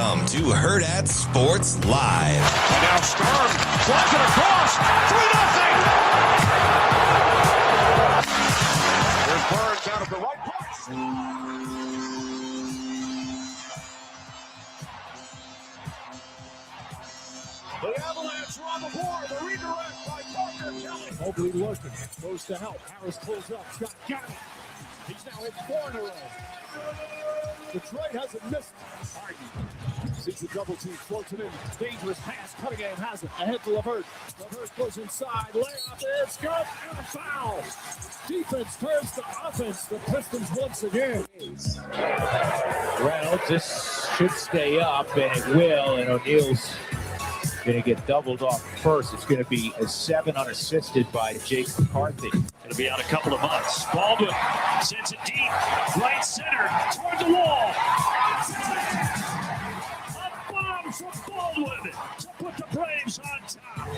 Welcome to Hurrdat Sports Live. And now Storm flies it across. 3-0. Here's Bruntz out of the right place. The Avalanche are on the board. The redirect by Parker Kelly. Mobley looking. Goes to help. Harris pulls up. Scott Caddy. He's now hit 4 in a row. Detroit hasn't missed. Harden sees the double team. Floats it in. Dangerous pass. Cunningham has it. Ahead to LeVert. LeVert goes inside. Layup is good. And a foul. Defense turns to offense. The Pistons once again. Reynolds, this should stay up, and it will. And O'Neal's going to get doubled off first. It's going to be a 7 unassisted by Jake McCarthy. It'll be out a couple of months. Baldwin sends it deep. Right center. Toward the wall. A bomb from Baldwin to put the Braves on top.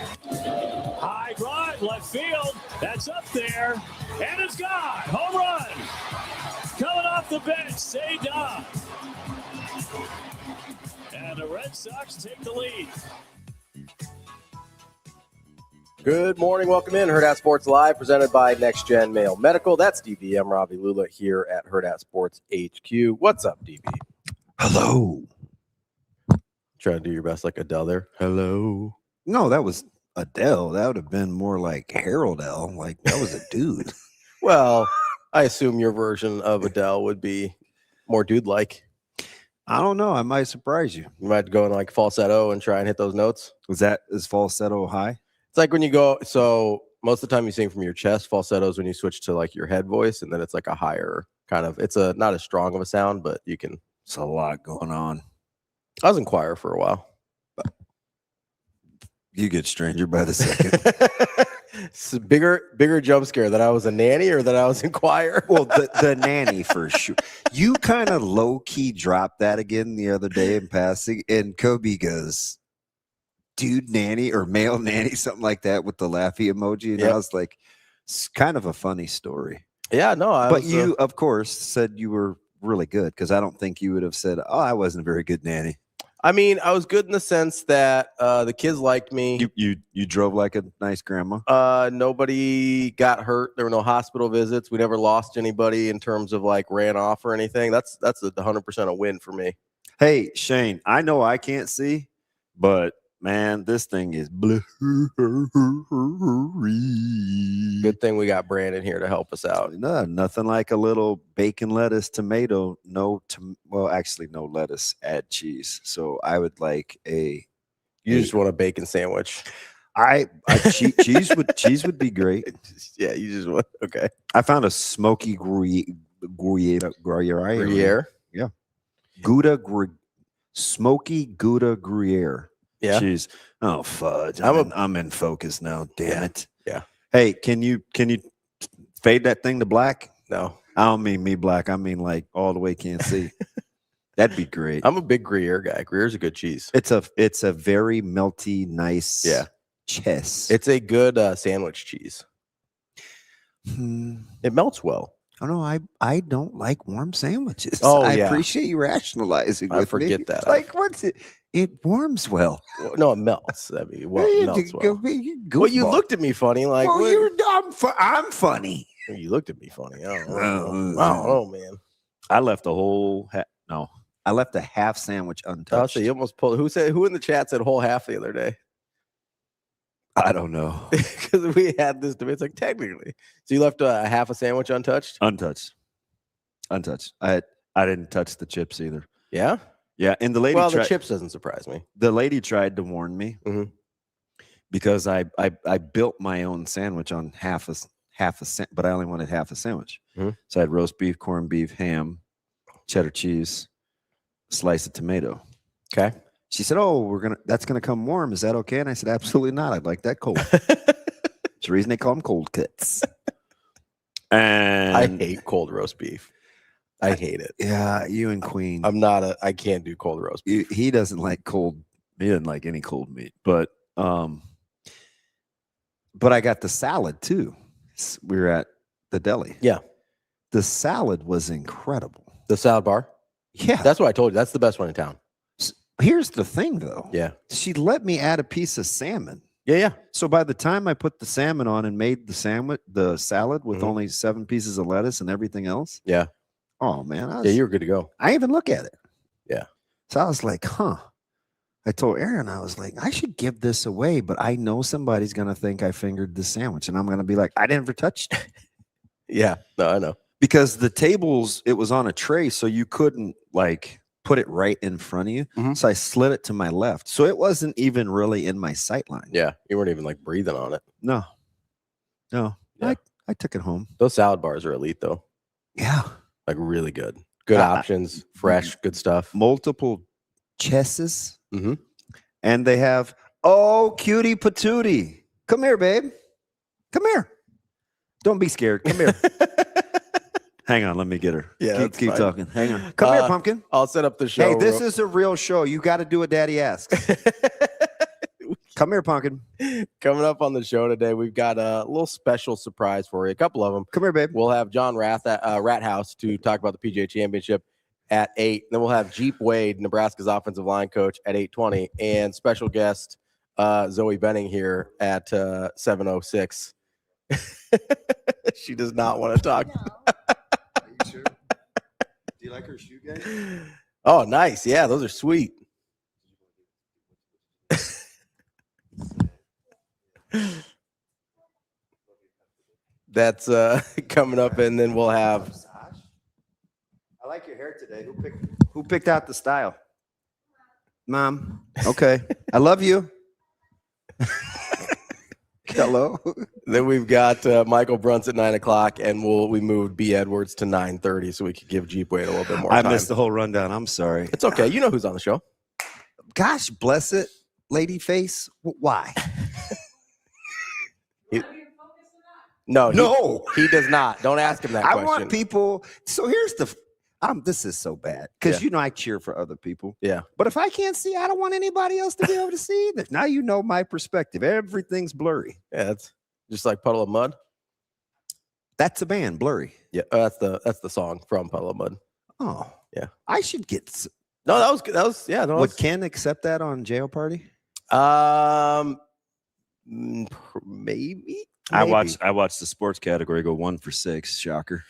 High drive. Left field. That's up there. And it's gone. Home run. Coming off the bench. Seda. And the Red Sox take the lead. Good morning. Welcome in. Hurrdat Sports Live, presented by NextGen Male Medical. That's DBM Ravi, Lulla here at Hurrdat Sports HQ. What's up, DB? Hello. Trying to do your best like Adele there. Hello. No, that was Adele. That would have been more like Harold L. Like, that was a dude. Well, I assume your version of Adele would be more dude-like. I don't know. I might surprise you. You might go in like falsetto and try and hit those notes. Is falsetto high? It's like when you go, so most of the time you sing from your chest. Falsetto is when you switch to like your head voice, and then it's like a higher kind of, it's a not as strong of a sound, but you can. It's a lot going on. I was in choir for a while. You get stranger by the second. It's a bigger jump scare that I was a nanny or that I was in choir. Well, the nanny for sure. You kind of low-key dropped that again the other day in passing, and Kobe goes, dude nanny or male nanny, something like that with the laughy emoji. And I was like, it's kind of a funny story. Yeah, no. But you, of course, said you were really good, because I don't think you would have said, oh, I wasn't a very good nanny. I mean, I was good in the sense that the kids liked me. You drove like a nice grandma. Nobody got hurt. There were no hospital visits. We never lost anybody in terms of like ran off or anything. That's a 100% a win for me. Hey, Shane, I know I can't see, but man, this thing is blurry. Good thing we got Brandon here to help us out. No, nothing like a little bacon, lettuce, tomato. Actually, no lettuce. Add cheese. So I would like a. You just want a bacon sandwich. Cheese would be great. Yeah, you just want. Okay. I found a smoky Gruyere. Yeah. Smoky Gouda Gruyere. Yeah. Cheese. Oh fudge! I'm in focus now. Damn it. Yeah. Hey, can you fade that thing to black? No, I don't mean me black. I mean like all the way can't see. That'd be great. I'm a big Gruyere guy. Gruyere's a good cheese. It's a very melty, nice. Yeah. Chess. It's a good sandwich cheese. It melts well. Oh no, I don't like warm sandwiches. Oh, I yeah. appreciate you rationalizing. I with forget me. that. Like what's it? It warms well. No, it melts. I mean, well, it melts well. Well, you looked at me funny, like. Well, I'm funny. You looked at me funny. I don't know, man. I left a whole. I left a half sandwich untouched. I'll say you almost pulled. Who in the chat said whole half the other day? I don't know, because we had this debate. It's like technically, so you left a half a sandwich untouched. Untouched. I didn't touch the chips either. Yeah. Yeah, and the lady. Well, the chips doesn't surprise me. The lady tried to warn me because I built my own sandwich on half a but I only wanted half a sandwich. So I had roast beef, corned beef, ham, cheddar cheese, slice of tomato. Okay. She said, "Oh, that's gonna come warm. Is that okay?" And I said, "Absolutely not. I'd like that cold." It's the reason they call them cold cuts. And I hate cold roast beef. I hate it. Yeah, you and Queen. I can't do cold roast beef. He doesn't like cold. He doesn't like any cold meat. But I got the salad too. We were at the deli. Yeah. The salad was incredible. The salad bar? Yeah. That's what I told you. That's the best one in town. Here's the thing, though. Yeah. She let me add a piece of salmon. Yeah. So by the time I put the salmon on and made the salad with Mhm. only 7 pieces of lettuce and everything else. Yeah. Oh man. You were good to go. I didn't even look at it. Yeah. So I was like, I told Aaron, I was like, I should give this away, but I know somebody's going to think I fingered the sandwich. And I'm going to be like, I never touched it. Yeah. No, I know. Because the tables, it was on a tray, so you couldn't like put it right in front of you. Mhm. So I slid it to my left. So it wasn't even really in my sight line. Yeah. You weren't even like breathing on it. No. Yeah. I took it home. Those salad bars are elite, though. Yeah. Like really good. Good options, fresh, good stuff. Multiple chesses. Mhm. And they have, cutie patootie. Come here, babe. Come here. Don't be scared. Come here. Hang on. Let me get her. Yeah, Keep fine. talking. Hang on. Come here, pumpkin. I'll set up the show. Hey, this is a real show. You got to do what daddy asks. Come here, pumpkin. Coming up on the show today, we've got a little special surprise for you. A couple of them. Come here, babe. We'll have John Rathouz to talk about the PGA Championship at 8. Then we'll have Geep Wade, Nebraska's offensive line coach, at 8:20, and special guest Zoe Benning here at 7:06. She does not want to talk. Are you sure? Do you like her shoe game? Oh, nice. Yeah, those are sweet. That's coming up, and then we'll have. I like your hair today. Who picked out the style? Mom. Okay. I love you. Hello. Then we've got Michael Bruntz at 9 o'clock, and we moved B. Edwards to 9:30 so we could give Jeep Wade a little bit more time. I missed the whole rundown. I'm sorry. It's okay. You know who's on the show. Gosh, bless it, lady face. Why? No, he does not. Don't ask him that question. I want people. So here's the. This is so bad because I cheer for other people. Yeah. But if I can't see, I don't want anybody else to be able to see either. Now you know my perspective. Everything's blurry. Yeah, it's just like Puddle of Mud. That's a band, Blurry. Yeah, that's the song from Puddle of Mud. Oh, yeah. I should get. No, that was good. That was yeah. Would Ken accept that on Jail Party? Maybe. I watched the sports category go 1 for 6. Shocker.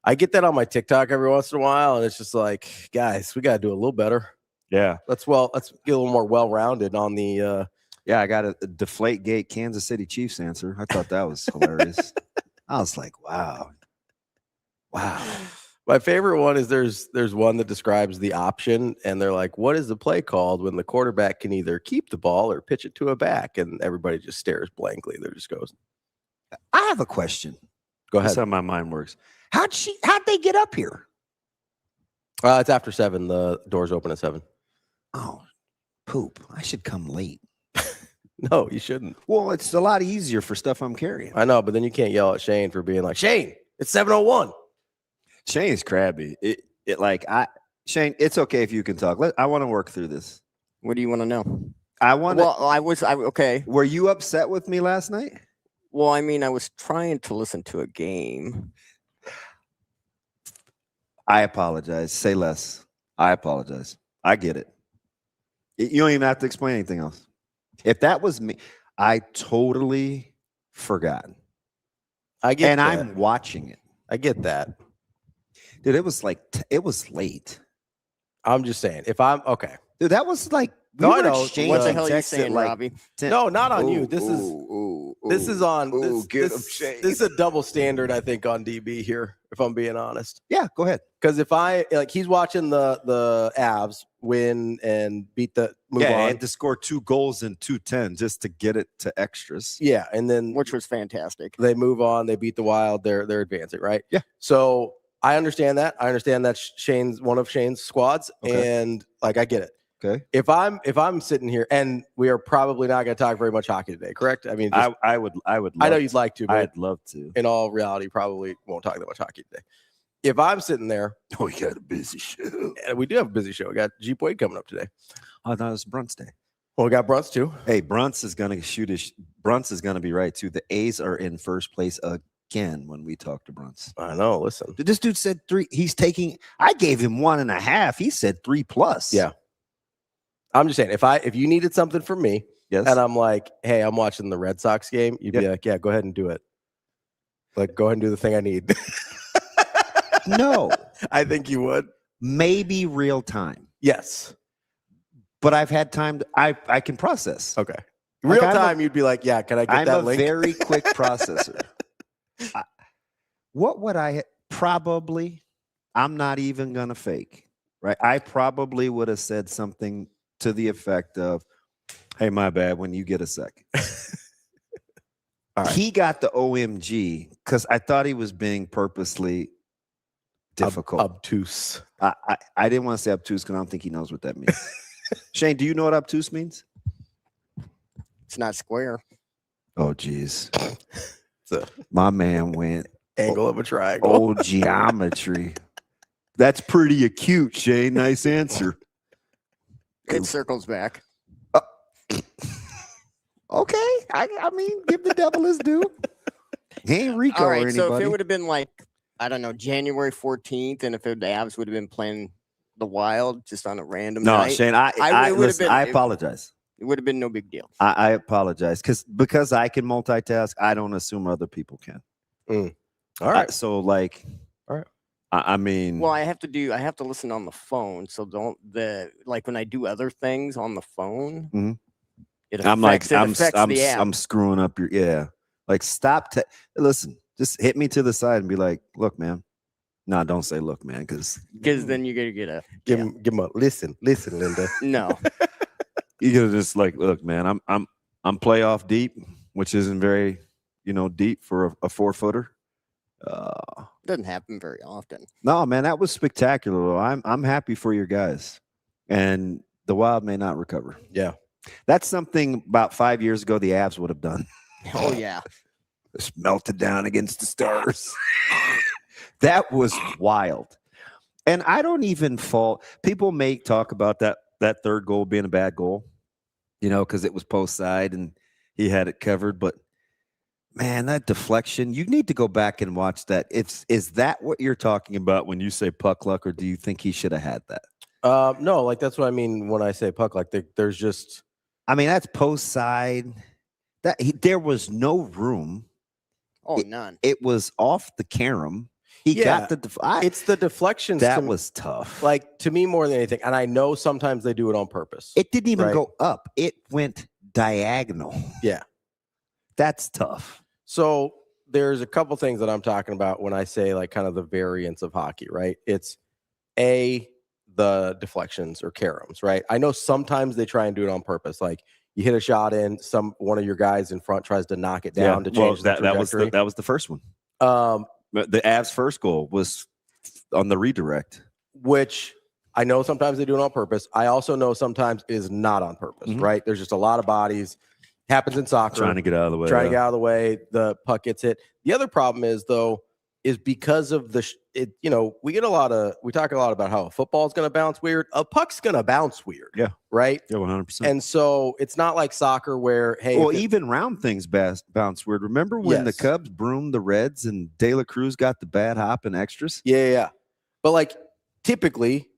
I get that on my TikTok every once in a while, and it's just like, guys, we got to do a little better. Yeah. Let's get a little more well-rounded on the. Yeah, I got a Deflategate Kansas City Chiefs answer. I thought that was hilarious. I was like, wow. My favorite one is there's one that describes the option, and they're like, what is the play called when the quarterback can either keep the ball or pitch it to a back? And everybody just stares blankly. There just goes. I have a question. Go ahead. That's how my mind works. How'd they get up here? It's after 7. The doors open at 7. Oh, poop. I should come late. No, you shouldn't. Well, it's a lot easier for stuff I'm carrying. I know, but then you can't yell at Shane for being like, Shane, it's 7:01. Shane's crabby. Shane, it's okay if you can talk. I want to work through this. What do you want to know? Okay. Were you upset with me last night? Well, I mean, I was trying to listen to a game. I apologize. Say less. I apologize. I get it. You don't even have to explain anything else. If that was me, I totally forgot. And I'm watching it. I get that. Dude, it was like, it was late. I'm just saying, if I'm okay. Dude, that was like, I know. What the hell are you saying, Ravi? No, not on you. This is a double standard, I think, on DB here, if I'm being honest. Yeah, go ahead. Because if he's watching the Avs win and beat move on. I had to score 2 goals in 2-10 just to get it to extras. Yeah, and then which was fantastic. They move on, they beat the Wild, they're advancing, right? Yeah. So I understand that. I understand that's one of Shane's squads, and I get it. Okay. If I'm sitting here, and we are probably not going to talk very much hockey today, correct? I mean, I would. I know you'd like to, but I'd love to. In all reality, probably won't talk that much hockey today. If I'm sitting there, we got a busy show. And we do have a busy show. We got Jeep Wade coming up today. I thought it was Bruntz Day. Well, we got Bruntz too. Hey, Bruntz is going to shoot Bruntz is going to be right too. The A's are in first place again when we talk to Bruntz. I know. Listen, this dude said 3. I gave him 1.5. He said 3+. Yeah. I'm just saying, if you needed something from me, Yes. and I'm like, hey, I'm watching the Red Sox game, you'd be like, yeah, go ahead and do it. Like, go ahead and do the thing I need. No. I think you would. Maybe real time. Yes. But I've had time. I can process. Okay. Like, Real time, you'd be like, yeah, can I get that link? I'm a very quick processor. What would I probably? I'm not even going to fake, right? I probably would have said something to the effect of, hey, my bad, when you get a second. Right. He got the OMG because I thought he was being purposely difficult. Obtuse. I didn't want to say obtuse because I don't think he knows what that means. Shane, do you know what obtuse means? It's not square. Oh, geez. My man went angle of a triangle. Old geometry. That's pretty acute, Shane. Nice answer. It circles back. Okay. I mean, give the devil his due. He ain't Rico All right, or anybody. so if it would have been like, I don't know, January 14th, and if the Avs would have been playing the Wild just on a random night. Shane, I apologize. It would have been no big deal. I apologize because I can multitask. I don't assume other people can. All right. So like, all right. I mean, well, I have to listen on the phone. So like when I do other things on the phone, I'm screwing up your like stop. Listen, just hit me to the side and be like, look, man. No, don't say look, man, because then you're gonna get a give him a listen, Linda. No. You gotta just like, look, man, I'm playoff deep, which isn't very, deep for a 4-footer. Doesn't happen very often. No, man, that was spectacular. Though. I'm happy for your guys, and the Wild may not recover. Yeah, that's something about 5 years ago the Avs would have done. Oh yeah, just melted down against the Stars. That was wild, and I don't even fault. People may talk about that third goal being a bad goal, because it was post side and he had it covered, but. Man, that deflection, you need to go back and watch that. Is that what you're talking about when you say puck luck, or do you think he should have had that? No, like that's what I mean when I say puck luck. There's just... I mean, that's post side. There was no room. Oh, none. It was off the carom. He got the... it's the deflections. That was tough. Like, to me more than anything, and I know sometimes they do it on purpose. It didn't even go up. It went diagonal. Yeah. That's tough. So there's a couple things that I'm talking about when I say like kind of the variance of hockey, right? It's the deflections or caroms, right? I know sometimes they try and do it on purpose. Like you hit a shot in, one of your guys in front tries to knock it down to change the trajectory. That was the first one. The Avs' first goal was on the redirect. Which I know sometimes they do it on purpose. I also know sometimes is not on purpose, right? There's just a lot of bodies. Happens in soccer. Trying to get out of the way. To get out of the way. The puck gets hit. The other problem is because of we talk a lot about how a football is going to bounce weird. A puck's going to bounce weird. Yeah. Right? Yeah, 100%. And so it's not like soccer where, hey. Well, even round things bounce weird. Remember when the Cubs broomed the Reds and De La Cruz got the bad hop and extras? Yeah. But like typically,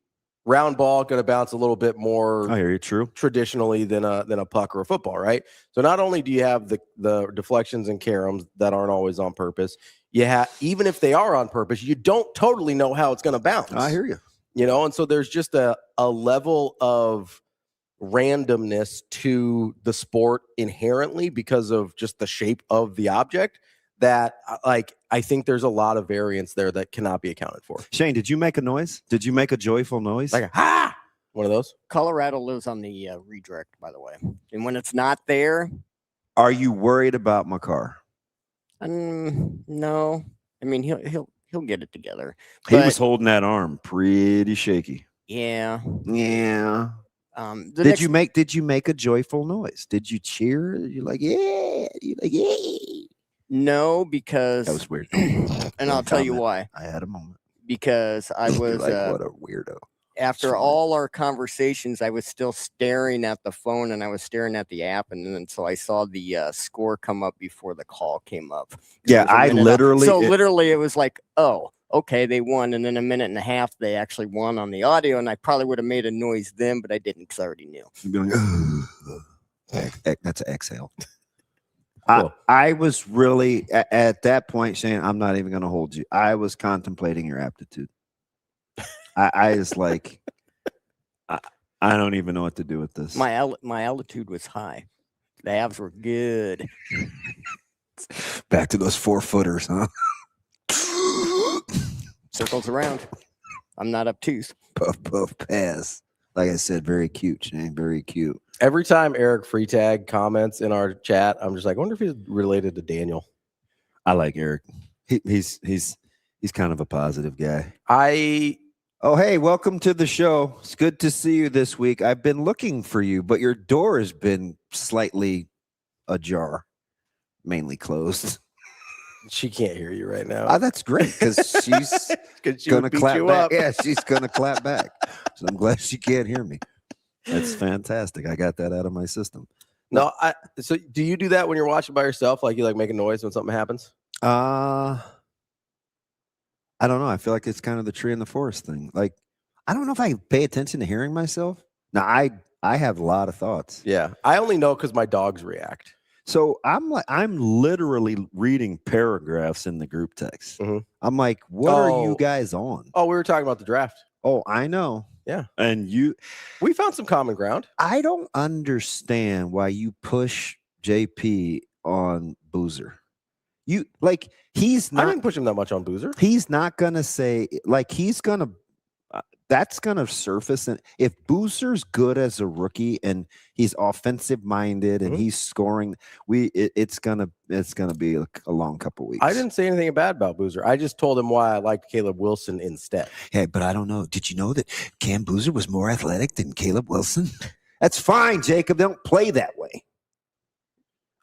round ball going to bounce a little bit more. I hear you. True. Traditionally than a puck or a football, right? So not only do you have the deflections and caroms that aren't always on purpose, even if they are on purpose, you don't totally know how it's going to bounce. I hear you. And so there's just a level of randomness to the sport inherently because of just the shape of the object that I think there's a lot of variance there that cannot be accounted for. Shane, did you make a noise? Did you make a joyful noise? Like a one of those? Colorado lives on the redirect, by the way. And when it's not there. Are you worried about Makar? No. I mean, he'll get it together. He was holding that arm pretty shaky. Yeah. Yeah. Did you make a joyful noise? Did you cheer? You're like, yeah. You're like, yeah. No, because that was weird. And I'll tell you why. I had a moment. Because I was like, what a weirdo. After all our conversations, I was still staring at the phone and I was staring at the app, and then so I saw the score come up before the call came up. Yeah, literally it was like, oh, okay, they won. And then a minute and a half, they actually won on the audio. And I probably would have made a noise then, but I didn't because I already knew. You'd be like, that's an exhale. Cool. I was really at that point saying, I'm not even going to hold you. I was contemplating your aptitude. I was like, I don't even know what to do with this. My altitude was high. The abs were good. Back to those 4-footers, huh? Circles around. I'm not obtuse. Puff, puff, pass. Like I said, very cute, Shane. Very cute. Every time Eric Freetag comments in our chat, I'm just like, I wonder if he's related to Daniel. I like Eric. He's kind of a positive guy. Oh, hey, welcome to the show. It's good to see you this week. I've been looking for you, but your door has been slightly ajar, mainly closed. She can't hear you right now. Oh, that's great because she's going to clap back. Up. Yeah, she's going to clap back. So I'm glad she can't hear me. That's fantastic. I got that out of my system. No, so do you do that when you're watching by yourself? Like you like make a noise when something happens? I don't know. I feel like it's kind of the tree in the forest thing. Like, I don't know if I pay attention to hearing myself. Now, I have a lot of thoughts. Yeah. I only know because my dogs react. So I'm literally reading paragraphs in the group text. Mm-hmm. I'm like, what are you guys on? Oh, we were talking about the draft. Oh, I know. Yeah. And we found some common ground. I don't understand why you push JP on Boozer. He's not. I didn't push him that much on Boozer. He's not gonna say he's gonna. That's gonna surface, and if Boozer's good as a rookie and he's offensive minded and he's scoring, it's gonna be a long couple weeks. I didn't say anything bad about Boozer. I just told him why I liked Caleb Wilson instead. Hey, but I don't know. Did you know that Cam Boozer was more athletic than Caleb Wilson? That's fine, Jacob. They don't play that way.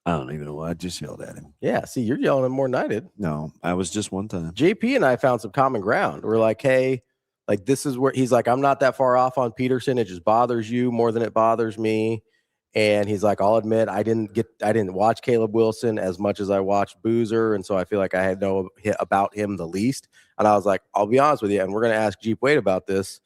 I don't even know why. I just yelled at him. Yeah, see, you're yelling at him more than I did. No, I was just one time. JP and I found some common ground. We're like, hey, like this is where he's like, I'm not that far off on Peterson. It just bothers you more than it bothers me. And he's like, I'll admit I didn't watch Caleb Wilson as much as I watched Boozer. And so I feel like I had know about him the least. And I was like, I'll be honest with you. And we're going to ask Geep Wade about this.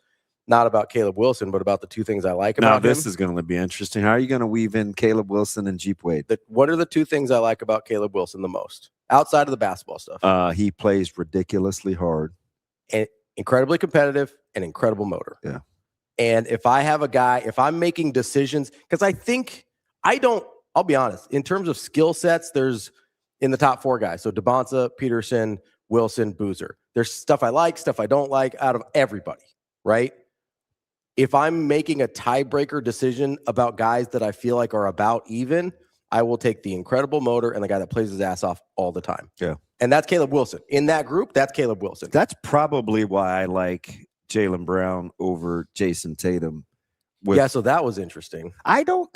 Not about Caleb Wilson, but about the two things I like about him. Now, this is going to be interesting. How are you going to weave in Caleb Wilson and Geep Wade? What are the two things I like about Caleb Wilson the most, outside of the basketball stuff? He plays ridiculously hard. And incredibly competitive and incredible motor. Yeah. And if I have a guy, if I'm making decisions, because I'll be honest, in terms of skill sets, there's in the top four guys. So DeBonza, Peterson, Wilson, Boozer. There's stuff I like, stuff I don't like out of everybody, right? If I'm making a tiebreaker decision about guys that I feel like are about even, I will take the incredible motor and the guy that plays his ass off all the time. Yeah. And that's Caleb Wilson. In that group, that's Caleb Wilson. That's probably why I like Jaylen Brown over Jason Tatum. Yeah, so that was interesting. I don't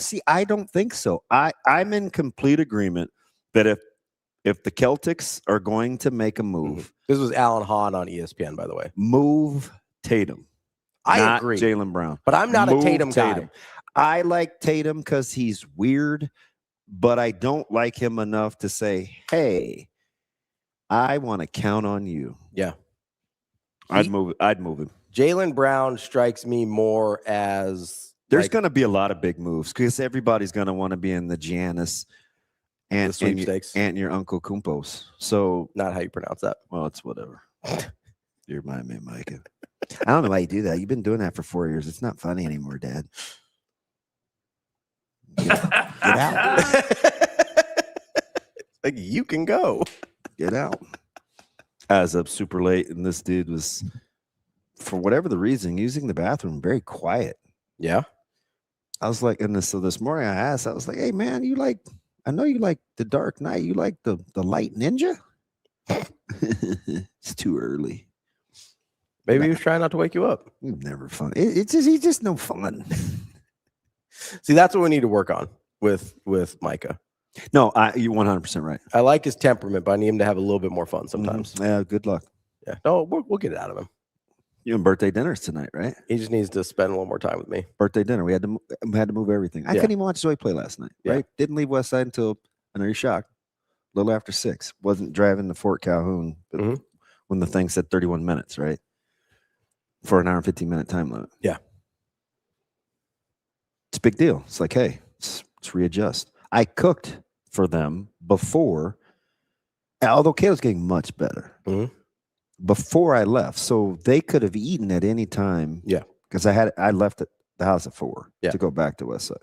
think so. I'm in complete agreement that if the Celtics are going to make a move. This was Alan Hahn on ESPN, by the way. Move Tatum. I agree. Jaylen Brown. But I'm not a Tatum guy. I like Tatum because he's weird, but I don't like him enough to say, hey, I want to count on you. Yeah. I'd move him. Jaylen Brown strikes me more as there's going to be a lot of big moves because everybody's going to want to be in the Giannis and sweepstakes and your Uncle Kumpos. So not how you pronounce that. Well, it's whatever. You remind me of Micah. I don't know why you do that. You've been doing that for 4 years. It's not funny anymore, Dad. Get out. Like, you can go. Get out. I was up super late, and this dude was, for whatever the reason, using the bathroom very quiet. Yeah. I was like, so this morning I asked, I was like, hey, man, I know you like the Dark Knight. You like the Light Ninja? It's too early. Maybe he was trying not to wake you up. Never fun. He's just no fun. See, that's what we need to work on with Micah. No, you're 100% right. I like his temperament, but I need him to have a little bit more fun sometimes. Yeah, good luck. Yeah, no, we'll get it out of him. You and birthday dinners tonight, right? He just needs to spend a little more time with me. Birthday dinner. We had to move everything. I couldn't even watch Zoe play last night. Right? Didn't leave West Side until, I know you're shocked, a little after 6. Wasn't driving to Fort Calhoun, but went when the thing said 31 minutes, right? For an hour and 15-minute time limit. Yeah. It's a big deal. It's like, hey, let's readjust. I cooked for them before, although Kayla's getting much better. Mm-hmm. Before I left, so they could have eaten at any time. Yeah, because I left at the house at 4 to go back to Westside.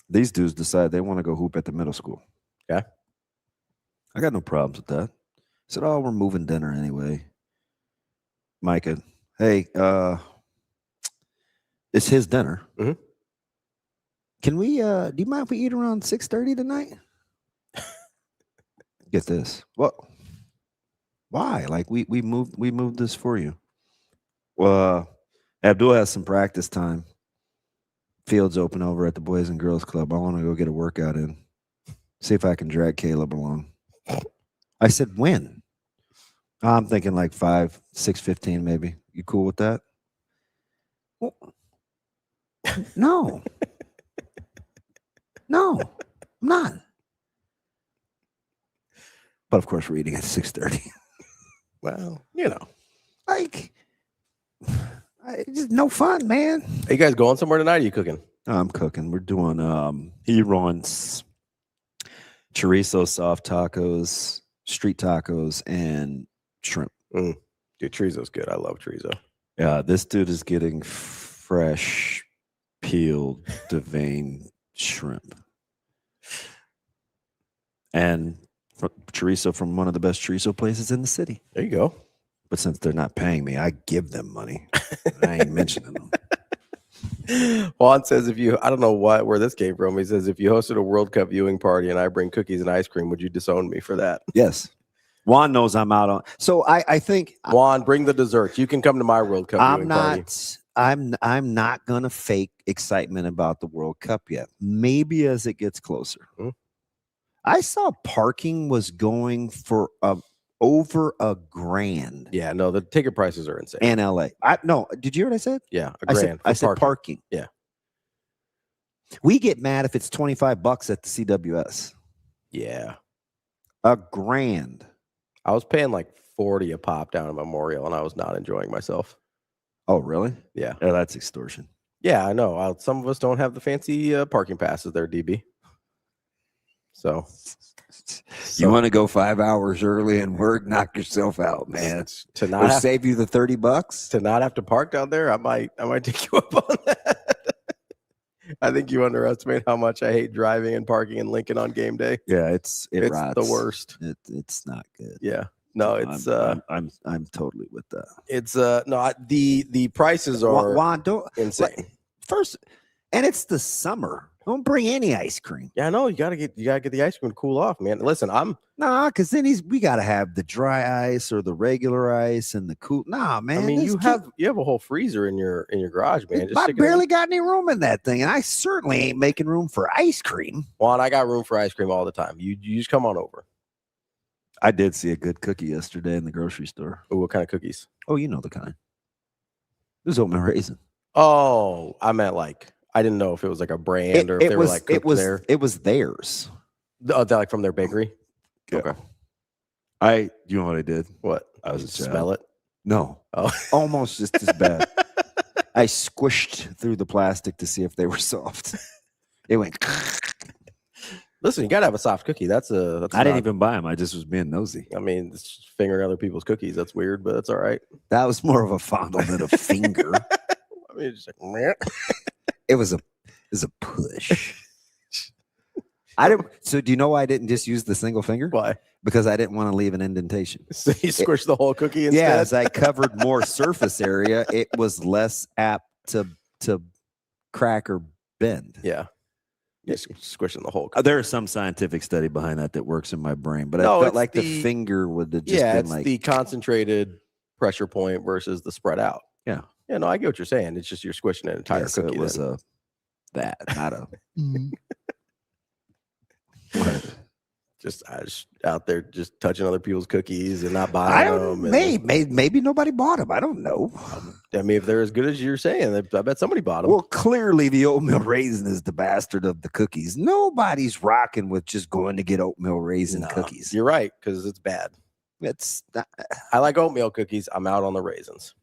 These dudes decided they want to go hoop at the middle school. Yeah, I got no problems with that. I said, "Oh, we're moving dinner anyway." Micah, hey, it's his dinner. Mm-hmm. Can we? Do you mind if we eat around 6:30 tonight? Get this. What? Why? Like we moved this for you. Well, Abdul has some practice time. Field's open over at the Boys and Girls Club. I want to go get a workout in. See if I can drag Caleb along. I said, when? I'm thinking like 6:15 maybe. You cool with that? Well, no. No, I'm not. But of course, we're eating at 6:30. Well, like, just no fun, man. Are you guys going somewhere tonight? Or are you cooking? I'm cooking. We're doing he runs chorizo soft tacos, street tacos, and shrimp. Dude, chorizo's good. I love chorizo. Yeah, this dude is getting fresh, peeled, deveined shrimp. And chorizo from one of the best chorizo places in the city. There you go. But since they're not paying me, I give them money. I ain't mentioning them. Juan says, I don't know where this came from. He says, if you hosted a World Cup viewing party and I bring cookies and ice cream, would you disown me for that? Yes. Juan knows I'm out on. So I think Juan, bring the desserts. You can come to my World Cup viewing party. I'm not gonna fake excitement about the World Cup yet. Maybe as it gets closer. Mm-hmm. I saw parking was going for over $1,000. Yeah, no, the ticket prices are insane. In LA. No, did you hear what I said? Yeah, $1,000. I said parking. Yeah. We get mad if it's $25 at the CWS. Yeah. $1,000. I was paying like $40 a pop down at Memorial, and I was not enjoying myself. Oh, really? Yeah. Oh, that's extortion. Yeah, I know. Some of us don't have the fancy parking passes there, DB. So you want to go 5 hours early and work, knock yourself out, man. Or save you the $30 to not have to park down there. I might take you up on that. I think you underestimate how much I hate driving and parking in Lincoln on game day. Yeah, it's rots. The worst. It's not good. Yeah. No, it's I'm totally with that. It's no, the prices are insane. First, and it's the summer. Don't bring any ice cream. Yeah, I know. You gotta get the ice cream to cool off, man. Listen, because then we gotta have the dry ice or the regular ice and the cool. Nah, man. I mean, you have a whole freezer in your garage, man. I barely got any room in that thing, and I certainly ain't making room for ice cream. Juan, I got room for ice cream all the time. You just come on over. I did see a good cookie yesterday in the grocery store. Oh, what kind of cookies? Oh, you know the kind. It was oatmeal raisin. Oh, I meant like I didn't know if it was like a brand or if they were like cooked there. It was theirs. Oh, they're like from their bakery. Yeah. Okay. You know what I did? What? I was smell it. No. Oh, almost just as bad. I squished through the plastic to see if they were soft. It went. Listen, you gotta have a soft cookie. I didn't even buy them. I just was being nosy. I mean, it's just fingering other people's cookies. That's weird, but that's all right. That was more of a fondle than a finger. I mean, it's just like, it was a push. So do you know why I didn't just use the single finger? Why? Because I didn't want to leave an indentation. So you squished the whole cookie instead? Yeah, as I covered more surface area, it was less apt to crack or bend. Yeah. Squishing the whole. There is some scientific study behind that works in my brain, but I felt like the finger would have just been like the conconcentrated pressure point versus the spread out. Yeah. Yeah, no, I get what you're saying. It's just you're squishing an entire cookie. So it was that, not a just out there just touching other people's cookies and not buying them. Maybe nobody bought them. I don't know. I mean, if they're as good as you're saying, I bet somebody bought them. Well, clearly the oatmeal raisin is the bastard of the cookies. Nobody's rocking with just going to get oatmeal raisin cookies. You're right, because it's bad. It's not, I like oatmeal cookies. I'm out on the raisins.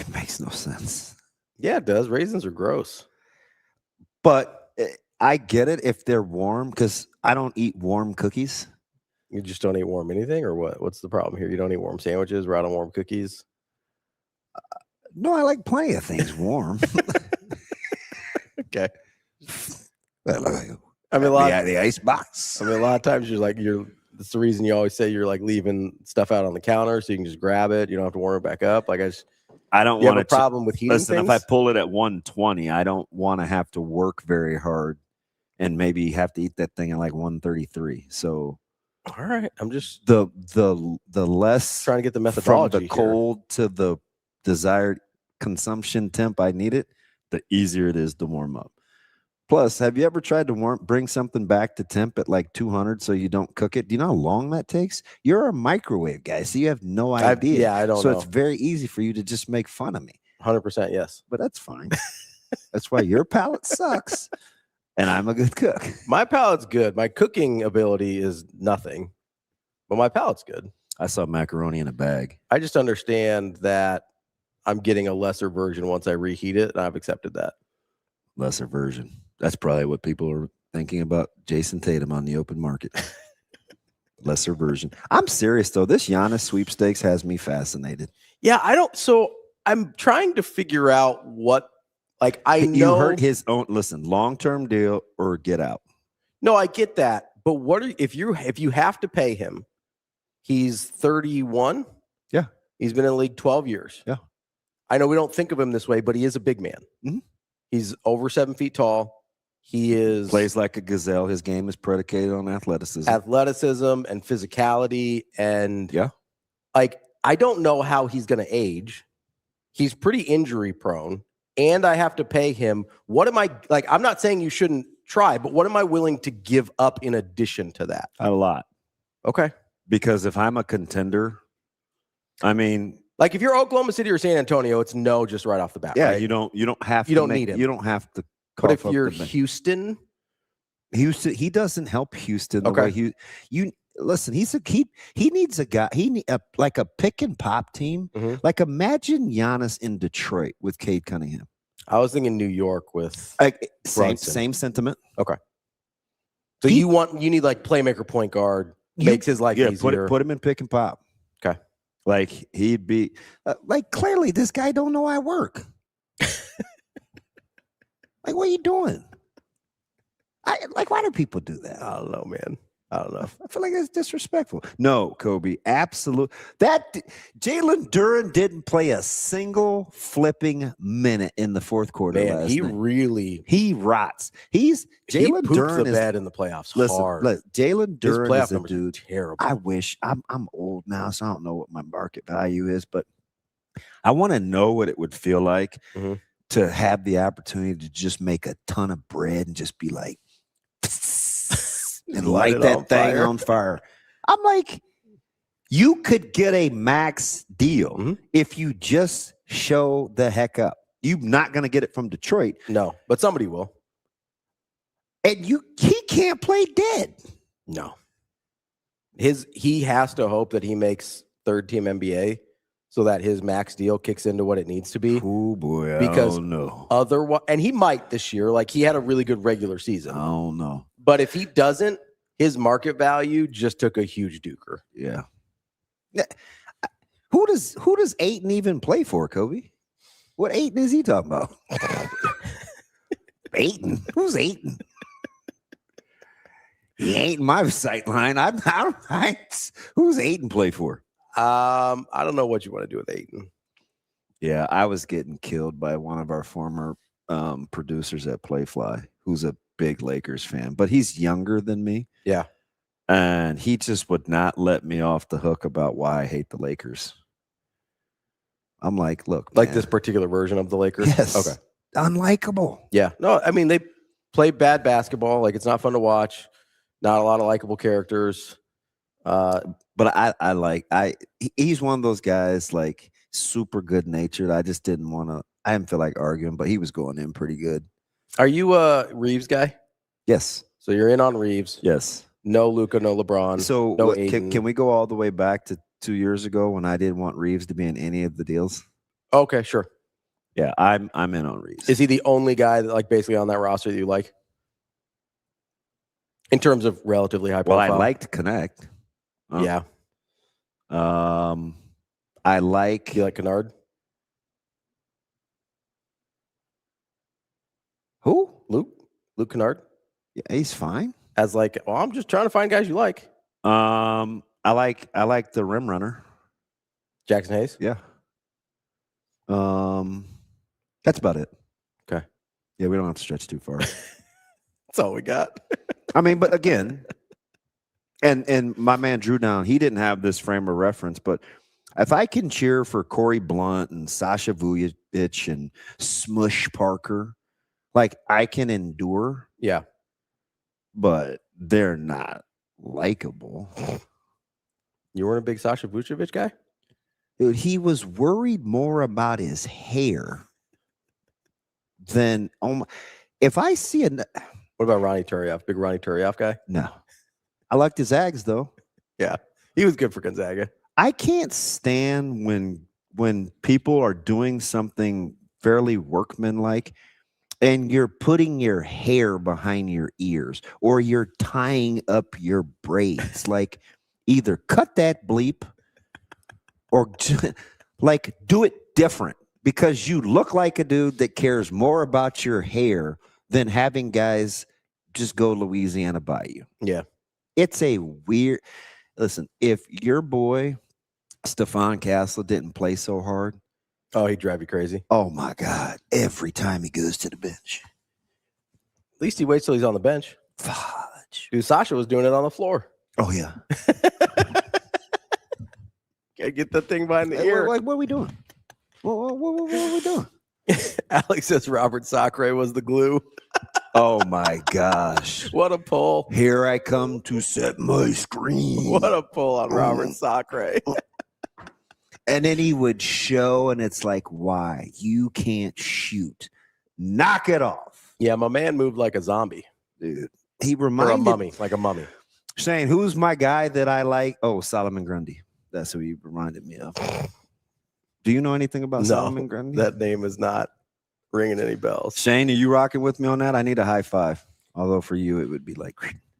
it makes no sense. Yeah, it does. Raisins are gross. But I get it if they're warm because I don't eat warm cookies. You just don't eat warm anything, or what? What's the problem here? You don't eat warm sandwiches, we're out on warm cookies. No, I like plenty of things warm. Okay. I mean, the ice box. I mean, a lot of times that's the reason you always say you're like leaving stuff out on the counter so you can just grab it. You don't have to warm it back up. Like I don't you have want a problem with heating Listen, things? if I pull it at 120, I don't want to have to work very hard and maybe have to eat that thing at like 133. So all right, I'm just the less trying to get the methodology from the cold to the desired consumption temp I need it, the easier it is to warm up. Plus, have you ever tried to bring something back to temp at like 200 so you don't cook it? Do you know how long that takes? You're a microwave guy, so you have no idea. I don't so know. it's very easy for you to just make fun of me. 100% yes. But that's fine. That's why your palate sucks. And I'm a good cook. My palate's good. My cooking ability is nothing, but my palate's good. I saw macaroni in a bag. I just understand that I'm getting a lesser version once I reheat it, and I've accepted that. Lesser version. That's probably what people are thinking about Jason Tatum on the open market. Lesser version. I'm serious, though. This Giannis sweepstakes has me fascinated. Yeah, so I'm trying to figure out what, like, I know. You heard his own, listen, long-term deal or get out. No, I get that. But if you have to pay him, he's 31. Yeah. He's been in the league 12 years. Yeah. I know we don't think of him this way, but he is a big man. Mm-hmm. He's over 7 feet tall. He plays like a gazelle. His game is predicated on athleticism and physicality. And yeah, like, I don't know how he's going to age. He's pretty injury prone, and I have to pay him. What am I like? I'm not saying you shouldn't try, but what am I willing to give up in addition to that? A lot. Okay. Because if I'm a contender, I mean, like if you're Oklahoma City or San Antonio, it's no just right off the bat. Yeah, right? you don't have you to don't need him. You don't have to. But if you're Houston, he doesn't help Houston the okay. way you listen. He needs a guy. Like a pick and pop team. Mm-hmm. Like imagine Giannis in Detroit with Cade Cunningham. I was thinking New York with same sentiment. Okay. So you need like playmaker point guard, makes his life easier. Put him in pick and pop. Okay. Like he'd be like clearly this guy don't know I work. Like, what are you doing? Why do people do that? I don't know, man. I don't know. I feel like it's disrespectful. No, Kobe, absolute. That Jalen Duren didn't play a single flipping minute in the fourth quarter. Man, he rots. Jalen Duren the bed in the playoffs. Hard. Jalen Duren is a dude. Terrible. I wish I'm old now, so I don't know what my market value is, but I want to know what it would feel like. Mm-hmm. To have the opportunity to just make a ton of bread and just be like, and light that thing on fire. I'm like, you could get a max deal if you just show the heck up. You're not going to get it from Detroit. No, but somebody will. And he can't play dead. No. He has to hope that he makes third team NBA. So that his max deal kicks into what it needs to be. Oh boy, because no. Otherwise, and he might this year. Like he had a really good regular season. Oh no. But if he doesn't, his market value just took a huge duker. Yeah. Who does Ayton even play for, Kobe? What Ayton is he talking about? Ayton? Who's Ayton? He ain't my sight line. Who's Ayton play for? I don't know what you want to do with Ayton. Yeah, I was getting killed by one of our former producers at Playfly, who's a big Lakers fan, but he's younger than me. Yeah. And he just would not let me off the hook about why I hate the Lakers. I'm like, look, like man, this particular version of the Lakers? Yes. Okay. Unlikable. Yeah. No, I mean, they play bad basketball. Like, it's not fun to watch. Not a lot of likable characters. But he's one of those guys, like, super good natured. I just I didn't feel like arguing, but he was going in pretty good. Are you a Reeves guy? Yes. So you're in on Reeves. Yes. No Luka, no LeBron. So no can we go all the way back to 2 years ago when I didn't want Reeves to be in any of the deals? Okay, sure. Yeah, I'm in on Reeves. Is he the only guy that basically on that roster that you like? In terms of relatively high profile? Well, I liked Connect. Yeah. I like. You like Kennard? Who? Luke Kennard? Yeah, he's fine. As I'm just trying to find guys you like. I like the rim runner. Jackson Hayes? Yeah. That's about it. Okay. Yeah, we don't have to stretch too far. That's all we got. I mean, but again, and my man Drew Down, he didn't have this frame of reference, but if I can cheer for Corey Blunt and Sasha Vujovic and Smush Parker, I can endure. Yeah. But they're not likable. You weren't a big Sasha Vujovic guy? Dude, he was worried more about his hair than if I see What about Ronnie Turioff? Big Ronnie Turioff guy? No. I liked his Zags though. Yeah. He was good for Gonzaga. I can't stand when people are doing something fairly workmanlike and you're putting your hair behind your ears or you're tying up your braids. Either cut that bleep or do it different, because you look like a dude that cares more about your hair than having guys just go Louisiana by you. Yeah. It's a weird. Listen, if your boy Stephon Castle didn't play so hard, oh, he'd drive you crazy. Oh my God! Every time he goes to the bench, at least he waits till he's on the bench. Fudge. Dude, Sasha was doing it on the floor. Oh yeah. Gotta get that thing behind the ear. What are we doing? What are we doing? Alex says Robert Sacre was the glue. Oh my gosh. What a pull. Here I come to set my screen. What a pull on Robert Sacre. And then he would show, and it's like, why? You can't shoot. Knock it off. Yeah, my man moved like a zombie. Dude. He reminded a mummy, like a mummy. Saying, who's my guy that I like? Oh, Solomon Grundy. That's who he reminded me of. Do you know anything about Solomon Grundy? That name is not ringing any bells. Shane, are you rocking with me on that? I need a high five. Although for you, it would be like,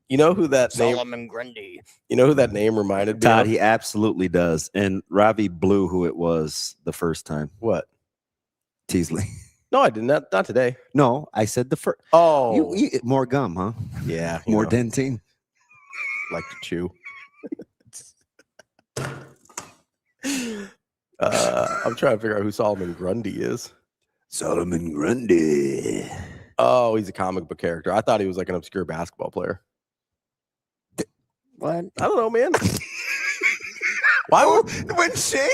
you know who that Solomon Grundy. You know who that name reminded me Todd, of? he absolutely does. And Ravi blew who it was the first time. What? Teasley. No, I did not. Not today. No, I said the first. Oh, you more gum, huh? Yeah, more dentine. Like to chew. I'm trying to figure out who Solomon Grundy is. Solomon Grundy. Oh, he's a comic book character. I thought he was like an obscure basketball player. What? I don't know, man. Why would when Shane?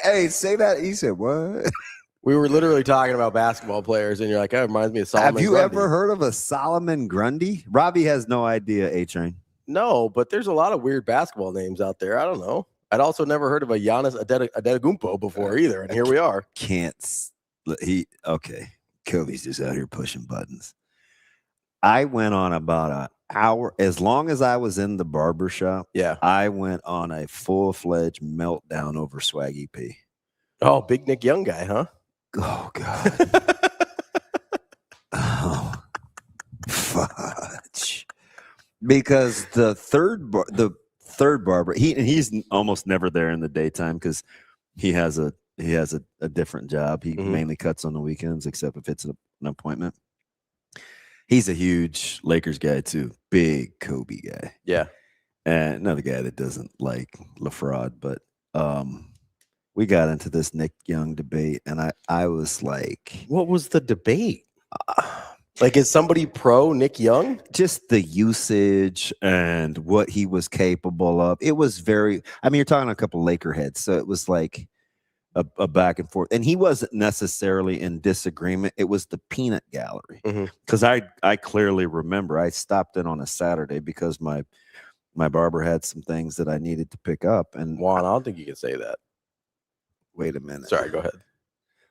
Hey, say that. He said what? We were literally talking about basketball players, and you're like, "Oh, it reminds me of Solomon." Have you Grundy. ever heard of a Solomon Grundy? Robbie has no idea. A-Train. No, but there's a lot of weird basketball names out there. I don't know. I'd also never heard of a Giannis Antetokounmpo before either, and here we are. Okay. Kobe's just out here pushing buttons. I went on about an hour. As long as I was in the barbershop, yeah, I went on a full-fledged meltdown over Swaggy P. Oh, big Nick Young guy, huh? Oh, God. Oh, fudge. Because the third barber, he's almost never there in the daytime because he has a different job. He mainly cuts on the weekends, except if it's an appointment. He's a huge Lakers guy too, big Kobe guy. Yeah, and another guy that doesn't like LaFraud. But we got into this Nick Young debate, and I was like, "What was the debate? Like, is somebody pro Nick Young? Just the usage and what he was capable of. It was very. I mean, you're talking to a couple Laker heads, so it was like a back and forth. And he wasn't necessarily in disagreement. It was the peanut gallery because I clearly remember I stopped in on a Saturday because my barber had some things that I needed to pick up. And Juan, I don't think you can say that. Wait a minute. Sorry, go ahead.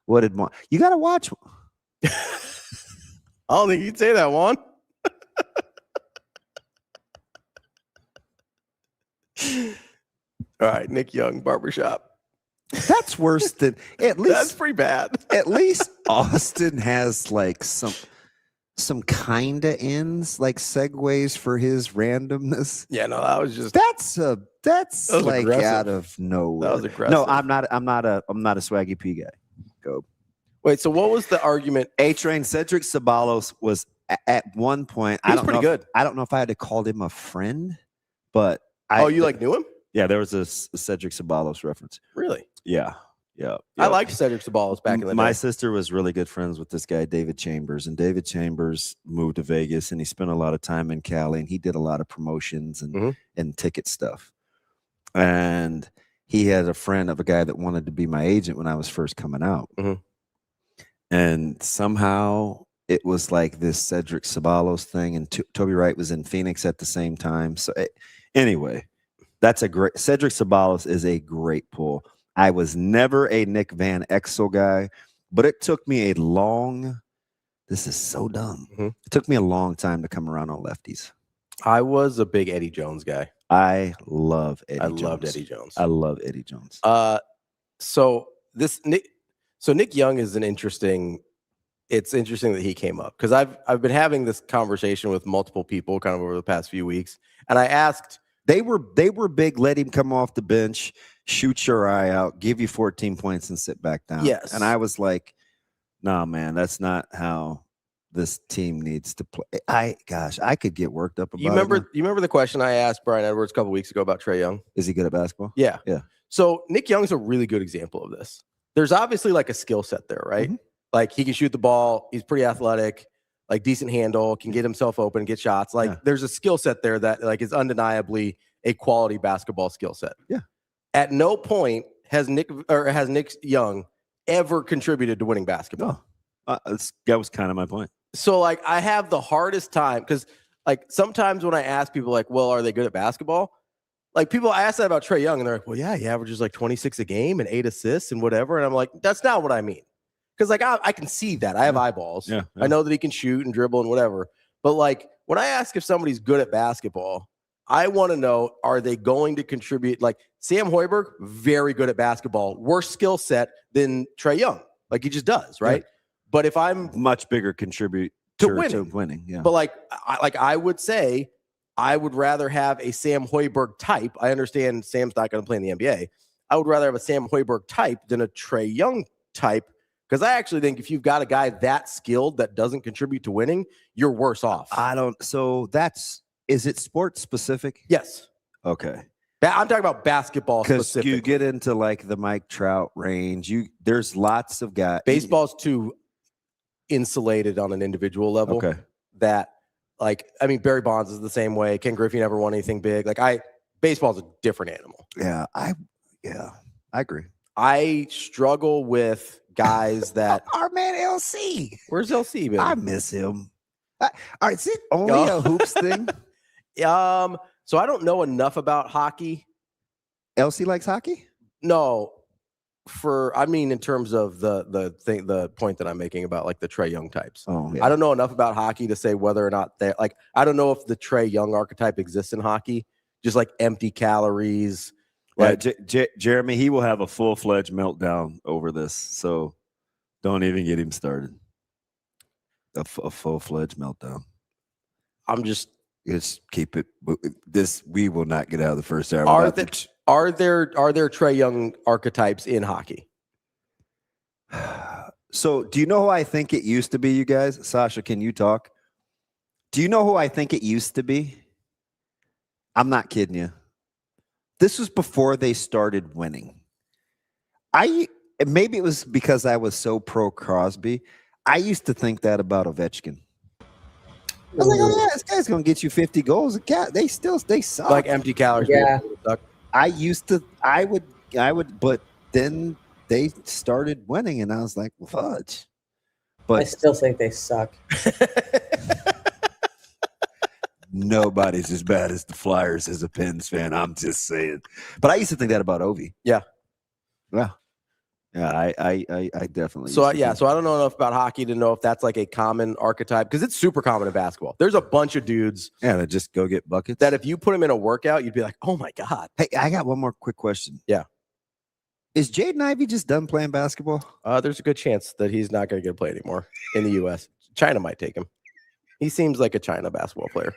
What did Juan? You got to watch. I don't think you'd say that, Juan. All right, Nick Young, barbershop. That's worse than at least. That's pretty bad. At least Austin has like some kind of ends, like segues for his randomness. Yeah, no, that was just That's was like aggressive. out of nowhere. That was aggressive. No, I'm not a swaggy P guy. Go. Wait, so what was the argument? A-Train Cedric Ceballos was at one point. He was pretty good. I don't know if I had to call him a friend, but You knew him? Yeah, there was a Cedric Ceballos reference. Really? Yeah. I liked Cedric Ceballos back in the day. My sister was really good friends with this guy, David Chambers, and David Chambers moved to Vegas and he spent a lot of time in Cali and he did a lot of promotions and ticket stuff. And he had a friend of a guy that wanted to be my agent when I was first coming out. And somehow it was like this Cedric Ceballos thing, and Toby Wright was in Phoenix at the same time. So anyway, that's a great Cedric Ceballos is a great pull. I was never a Nick Van Exel guy, but it took me this is so dumb. It took me a long time to come around on lefties. I was a big Eddie Jones guy. I love Eddie Jones. Loved Eddie Jones. I love Eddie Jones. So Nick Young is it's interesting that he came up because I've been having this conversation with multiple people kind of over the past few weeks, and I asked. They were big. Let him come off the bench, shoot your eye out, give you 14 points, and sit back down. Yes. And I was like, "No, man, that's not how this team needs to play." I could get worked up about. You remember the question I asked Brian Edwards a couple weeks ago about Trae Young? Is he good at basketball? Yeah. Yeah. So Nick Young's a really good example of this. There's obviously like a skill set there, right? Like he can shoot the ball. He's pretty athletic. Like decent handle, can get himself open, get shots. Like there's a skill set there that like is undeniably a quality basketball skill set. Yeah. At no point has Nick Young ever contributed to winning basketball. That was kind of my point. So like I have the hardest time because like sometimes when I ask people like, well, are they good at basketball? Like people ask that about Trae Young and they're like, well, yeah, he averages like 26 a game and 8 assists and whatever. And I'm like, that's not what I mean. Because like I can see that. I have eyeballs. Yeah. I know that he can shoot and dribble and whatever. But like when I ask if somebody's good at basketball, I want to know, are they going to contribute? Like Sam Hoiberg, very good at basketball, worse skill set than Trae Young. Like he just does, right? Yeah. But if I'm much bigger contribute to winning. Yeah. But like I would say, I would rather have a Sam Hoiberg type. I understand Sam's not going to play in the NBA. I would rather have a Sam Hoiberg type than a Trae Young type. Because I actually think if you've got a guy that skilled that doesn't contribute to winning, you're worse off. Is it sports specific? Yes. Okay. I'm talking about basketball specific. You get into like the Mike Trout range. There's lots of guys. Baseball's too insulated on an individual level. Okay. That like, I mean, Barry Bonds is the same way. Ken Griffey never won anything big. Like baseball's a different animal. Yeah. I agree. I struggle with guys that our man LC. Where's LC been? I miss him. All right, is it only a hoops thing? So I don't know enough about hockey. LC likes hockey? No, in terms of the point that I'm making about like the Trae Young types. Oh, yeah. I don't know enough about hockey to say whether or not they like. I don't know if the Trae Young archetype exists in hockey. Just like empty calories. Like Jeremy, he will have a full-fledged meltdown over this. So don't even get him started. A full-fledged meltdown. I'm just keep it. We will not get out of the first hour. Are there Trae Young archetypes in hockey? So do you know who I think it used to be, you guys? Sasha, can you talk? Do you know who I think it used to be? I'm not kidding you. This was before they started winning. Maybe it was because I was so pro Crosby. I used to think that about Ovechkin. I was like, oh yeah, this guy's gonna get you 50 goals. They suck. Like empty calories. Yeah. I would, but then they started winning, and I was like, well, fudge. But I still think they suck. Nobody's as bad as the Flyers as a Pens fan. I'm just saying. But I used to think that about Ovi. Yeah. Yeah. Yeah, I definitely. So used to think- so I don't know enough about hockey to know if that's like a common archetype because it's super common in basketball. There's a bunch of dudes that just go get buckets. that if you put them in a workout, you'd be like, oh my god. Hey, I got one more quick question. Yeah. Is Jaden Ivey just done playing basketball? There's a good chance that he's not going to get to play anymore in the U.S. China might take him. He seems like a China basketball player.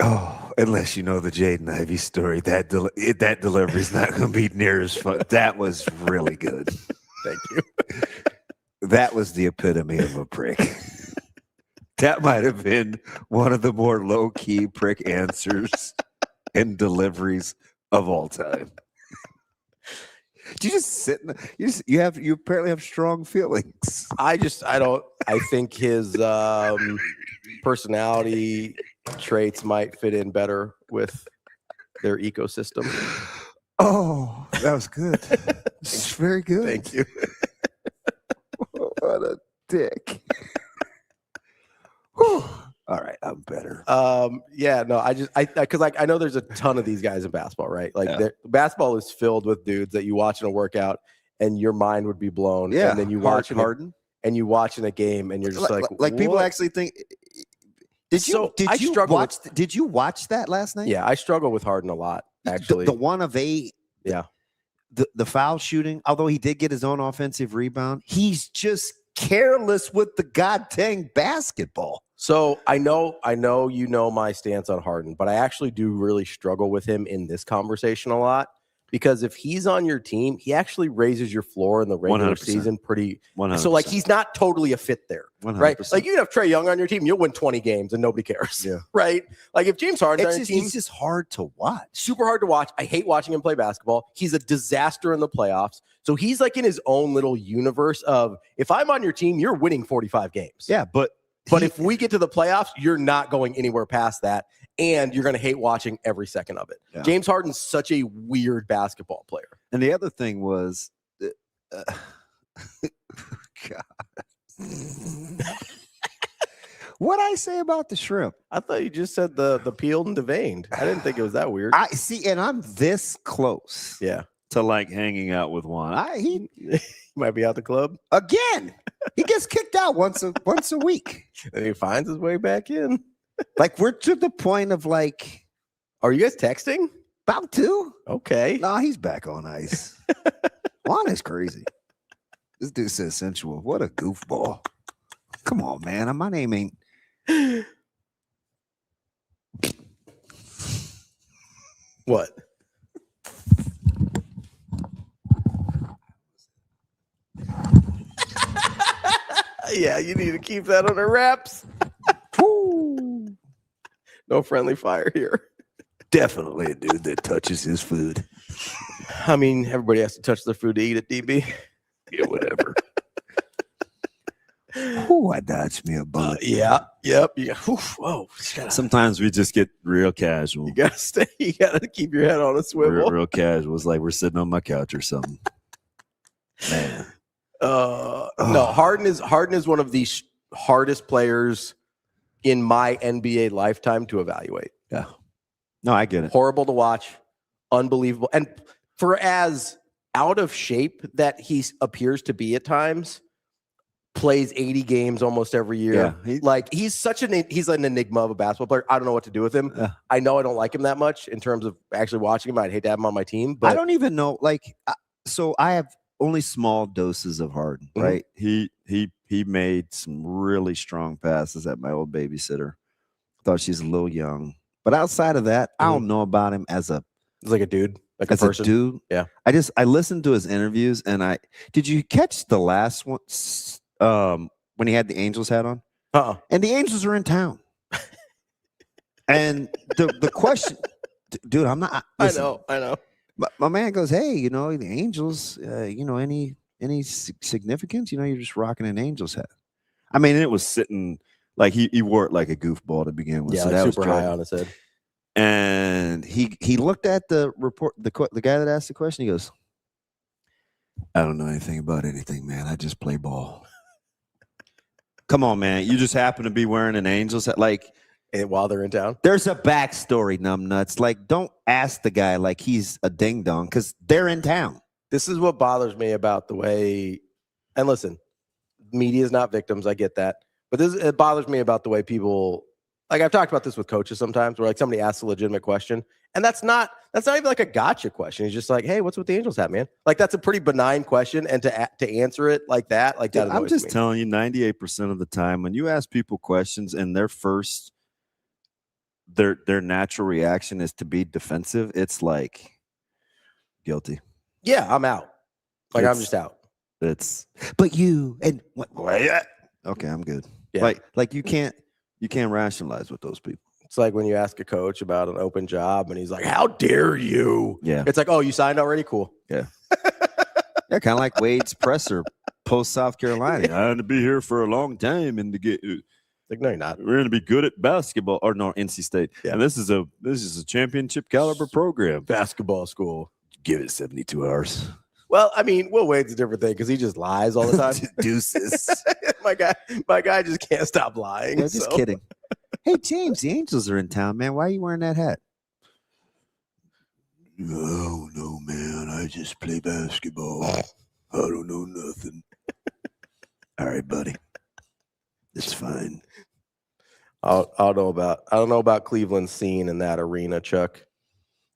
Oh, unless you know the Jaden Ivey story, that delivery is not going to be near as fun. That was really good. Thank you. That was the epitome of a prick. That might have been one of the more low-key prick answers and deliveries of all time. You just sit in you apparently have strong feelings. I think his personality traits might fit in better with their ecosystem. Oh, that was good. It's very good. Thank you. What a dick. Whew. All right, I'm better. Because I know there's a ton of these guys in basketball, right? Like basketball is filled with dudes that you watch in a workout and your mind would be blown. Yeah, and then you watch Harden, and you watch in a game and you're just like people what? actually think. Did you watch that last night? Yeah, I struggle with Harden a lot. Actually, the 1 of 8. Yeah, the foul shooting. Although he did get his own offensive rebound, he's just careless with the goddamn basketball. So I know you know my stance on Harden, but I actually do really struggle with him in this conversation a lot because if he's on your team, he actually raises your floor in the regular 100%. season pretty. 100%. So like he's not totally a fit there, 100%. right? Like you can have Trae Young on your team, you'll win 20 games and nobody cares, Yeah. right? Like if James Harden's on your team, he's just hard to watch. super hard to watch. I hate watching him play basketball. He's a disaster in the playoffs. So he's like in his own little universe of if I'm on your team, you're winning 45 games. Yeah, but if we get to the playoffs, you're not going anywhere past that, and you're going to hate watching every second of it. Yeah. James Harden's such a weird basketball player. And the other thing was, God. What'd I say about the shrimp? I thought you just said the peeled and deveined. I didn't think it was that weird. I see, and I'm this close. Yeah. To like hanging out with one. He might be out the club again. He gets kicked out once a week. And he finds his way back in. Like we're to the point of like, are you guys texting? About to. Okay. No, he's back on ice. Juan is crazy. This dude says sensual. What a goofball. Come on, man. My name ain't. What? Yeah, you need to keep that under wraps. No friendly fire here. Definitely a dude that touches his food. I mean, everybody has to touch their food to eat it, DB. Yeah, whatever. Oh, I dodged me a bullet. Yeah. Whoa. Sometimes we just get real casual. You gotta keep your head on a swivel. Real casual. It's like we're sitting on my couch or something. Man. No, Harden is one of the hardest players in my NBA lifetime to evaluate. Yeah. No, I get it. Horrible to watch, unbelievable. And for as out of shape that he appears to be at times, plays 80 games almost every year. Yeah, he's an enigma of a basketball player. I don't know what to do with him. Yeah. I know I don't like him that much in terms of actually watching him. I'd hate to have him on my team, but I don't even know. So I have only small doses of Harden, right? He made some really strong passes at my old babysitter. Thought she's a little young, but outside of that, I don't know about him as a like a dude, like as a person. A dude. Yeah, I listened to his interviews, and did you catch the last one when he had the Angels hat on? And the Angels are in town, and the question, dude, I'm not. Listen, I know. My man goes, hey, the Angels, any significance? You're just rocking an Angels hat. I mean, it was sitting like he wore it like a goofball to begin with. Yeah, so like that super was high on his head. And he looked at the report, the guy that asked the question. He goes, I don't know anything about anything, man. I just play ball. Come on, man. You just happen to be wearing an Angels hat. Like, And while they're in town. There's a backstory, numbnuts. Like, don't ask the guy like he's a ding dong because they're in town. This is what bothers me about the way. And listen, media is not victims. I get that, but it bothers me about the way people. Like I've talked about this with coaches sometimes, where like somebody asks a legitimate question, and that's not even like a gotcha question. He's just like, "Hey, what's with the Angels hat, man?" Like that's a pretty benign question, and to answer it like that, like that. I'm just telling you, 98% of the time, when you ask people questions and their natural reaction is to be defensive, it's like guilty. Yeah, I'm out. Like I'm just out. But you and what? Okay, I'm good. Yeah. Like you can't rationalize with those people. It's like when you ask a coach about an open job and he's like, "How dare you?" Yeah. It's like, "Oh, you signed already? Cool." Yeah. Yeah, kind of like Wade's presser post South Carolina. I'm going to be here for a long time and to get like, no, you're not. We're going to be good at basketball or no, NC State. Yeah. And this is a championship caliber program. Basketball school. Give it 72 hours. Well, I mean, Will Wade's a different thing because he just lies all the time. Deuces. my guy just can't stop lying. Yeah, just kidding. Hey, James, the Angels are in town, man. Why are you wearing that hat? Oh, no, man. I just play basketball. I don't know nothing. All right, buddy. It's fine. I don't know about Cleveland's scene in that arena, Chuck.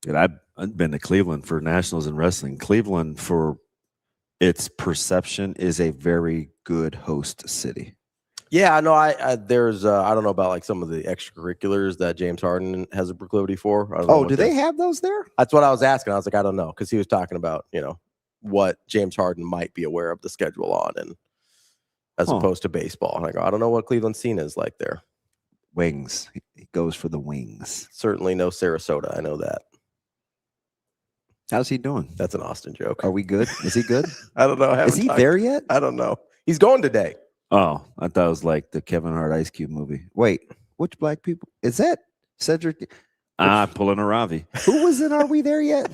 Dude, I've been to Cleveland for nationals in wrestling. Cleveland, for its perception, is a very good host city. Yeah, no, there's I don't know about like some of the extracurriculars that James Harden has a proclivity for. I don't know do they have those there? That's what I was asking. I was like, I don't know, because he was talking about what James Harden might be aware of the schedule on, and as opposed to baseball. And I go, I don't know what Cleveland's scene is like there. Wings. He goes for the wings. Certainly no Sarasota. I know that. How's he doing? That's an Austin joke. Are we good? Is he good? I don't know. Is he there yet? I don't know. He's going today. Oh, I thought it was like the Kevin Hart Ice Cube movie. Wait, which black people? Is that Cedric? Pulling a Ravi. Who was in Are We There Yet?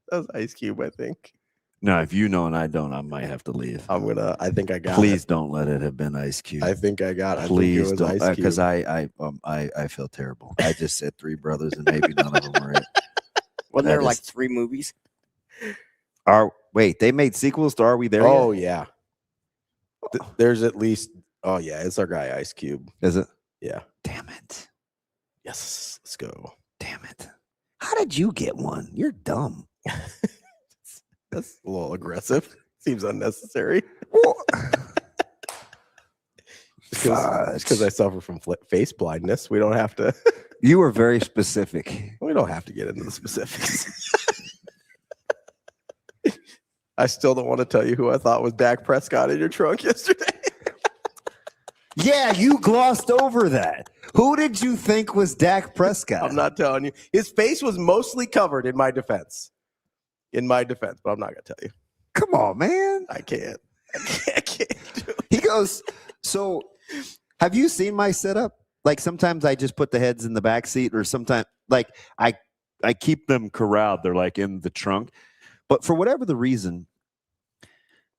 That was Ice Cube, I think. No, if you know and I don't, I might have to leave. I think I got Please it. don't let it have been Ice Cube. I think I got it. Please I think it was don't, because I feel terrible. I just said three brothers and maybe none of them were it. Wasn't there like 3 movies? Wait, they made sequels to Are We There Oh, Yet? yeah. There's at least, it's our guy Ice Cube. Is it? Yeah. Damn it. Yes, let's go. Damn it. How did you get one? You're dumb. That's a little aggressive. Seems unnecessary. Because I suffer from face blindness. We don't have to. You were very specific. We don't have to get into the specifics. I still don't want to tell you who I thought was Dak Prescott in your trunk yesterday. Yeah, you glossed over that. Who did you think was Dak Prescott? I'm not telling you. His face was mostly covered in my defense. But I'm not going to tell you. Come on, man. I can't do it. He goes, so have you seen my setup? Like sometimes I just put the heads in the back seat, or sometimes like I keep them corralled. They're like in the trunk. But for whatever the reason,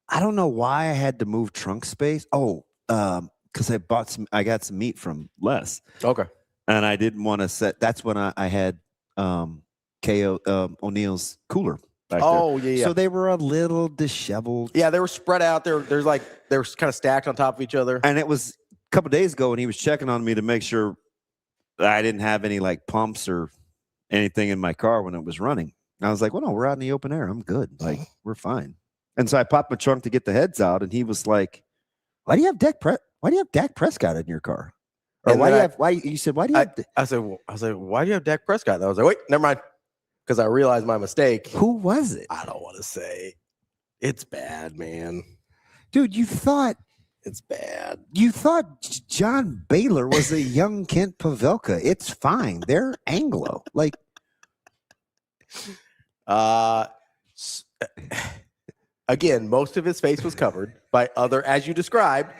I don't know why I had to move trunk space. Because I got some meat from Les. Okay. And I didn't want to set. That's when I had O'Neill's cooler back there. Yeah. So they were a little disheveled. Yeah, they were spread out. They were kind of stacked on top of each other. And it was a couple of days ago, and he was checking on me to make sure that I didn't have any like pumps or anything in my car when it was running. I was like, well, no, we're out in the open air. I'm good. Like, we're fine. And so I popped my trunk to get the heads out, and he was like, why do you have Dak Prescott in your car? Or and why do you I said, why do you have Dak Prescott? And I was like, wait, never mind. Because I realized my mistake. Who was it? I don't want to say. It's bad, man. Dude, it's bad. You thought John Baylor was a young Kent Pavelka. It's fine. They're Anglo. Like, again, most of his face was covered by as you described,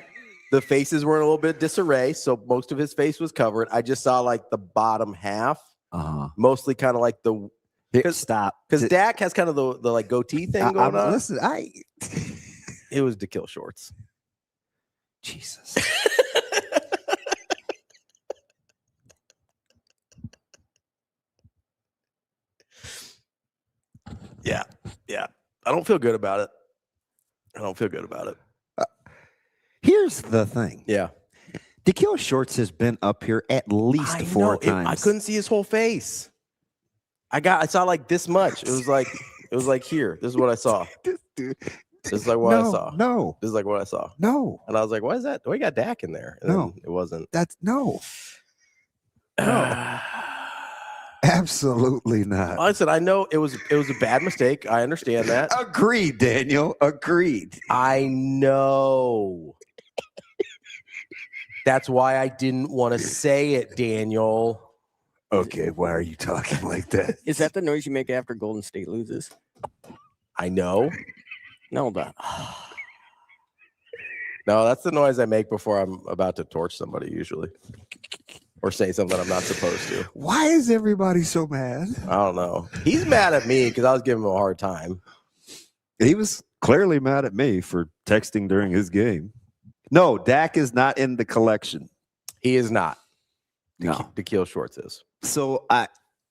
the faces were in a little bit of disarray, so most of his face was covered. I just saw like the bottom half, mostly kind of like because Dak has kind of the like goatee thing going on. Listen, it was to kill shorts. Jesus. Yeah. I don't feel good about it. Here's the thing. Yeah. Dikil Shorts has been up here at least four times. I couldn't see his whole face. I saw like this much. It was like here. This is what I saw. Dude. This is like what I saw. No. This is like what I saw. No. And I was like, why is that? We got Dak in there. And No. it wasn't. That's no. No. Absolutely not. Like I said, I know it was a bad mistake. I understand that. Agreed, Daniel. Agreed. I know. That's why I didn't want to say it, Daniel. Okay, why are you talking like that? Is that the noise you make after Golden State loses? I know. No, but No, that's the noise I make before I'm about to torch somebody usually. Or say something I'm not supposed to. Why is everybody so mad? I don't know. He's mad at me because I was giving him a hard time. He was clearly mad at me for texting during his game. No, Dak is not in the collection. He is not. No. Dikil Shorts is. So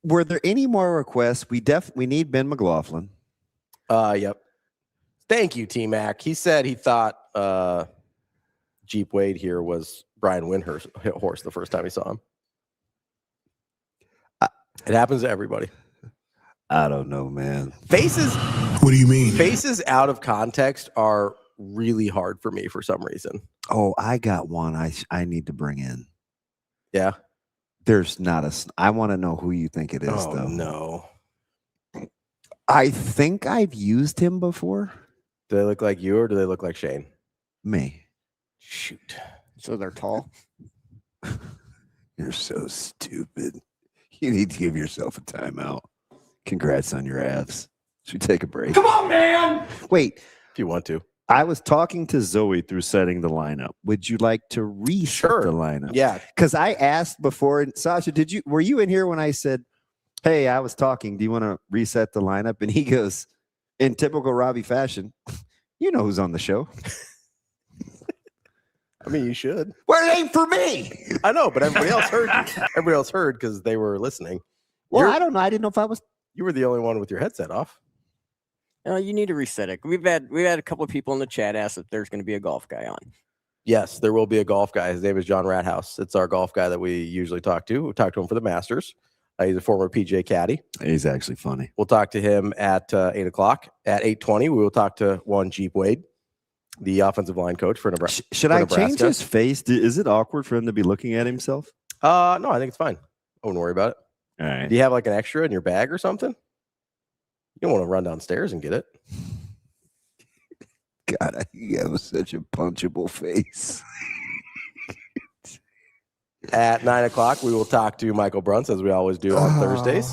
were there any more requests? We need Ben McLaughlin. Yep. Thank you, T-Mac. He said he thought Jeep Wade here was Brian Windhorst horse the first time he saw him. It happens to everybody. I don't know, man. Faces. What do you mean? Faces out of context are really hard for me for some reason. Oh, I got one I need to bring in. Yeah. There's not I want to know who you think it is, though. No. I think I've used him before. Do they look like you or do they look like Shane? Me. Shoot. so they're tall. You're so stupid. You need to give yourself a timeout. Congrats on your abs. Should we take a break? Come on, man. Wait. If you want to. I was talking to Zoe through setting the lineup. Would you like to reset the lineup? Yeah. Because I asked before, and Sasha, were you in here when I said, hey, I was talking, do you want to reset the lineup? And he goes, in typical Ravi fashion, you know who's on the show. I mean, you should. Well, it ain't for me. I know, but everybody else heard. Everybody else heard because they were listening. Well, I don't know. I didn't know if I was. You were the only one with your headset off. You need to reset it. We've had a couple of people in the chat ask if there's going to be a golf guy on. Yes, there will be a golf guy. His name is John Rathouz. It's our golf guy that we usually talk to. We talk to him for the Masters. He's a former PJ caddy. He's actually funny. We'll talk to him at 8 o'clock. At 8:20, we will talk to one Jeep Wade, the offensive line coach for Nebraska. Should I change his face? Is it awkward for him to be looking at himself? No, I think it's fine. I wouldn't worry about it. All right. Do you have like an extra in your bag or something? You don't want to run downstairs and get it. God, you have such a punchable face. At 9 o'clock, we will talk to Michael Bruntz, as we always do on Thursdays.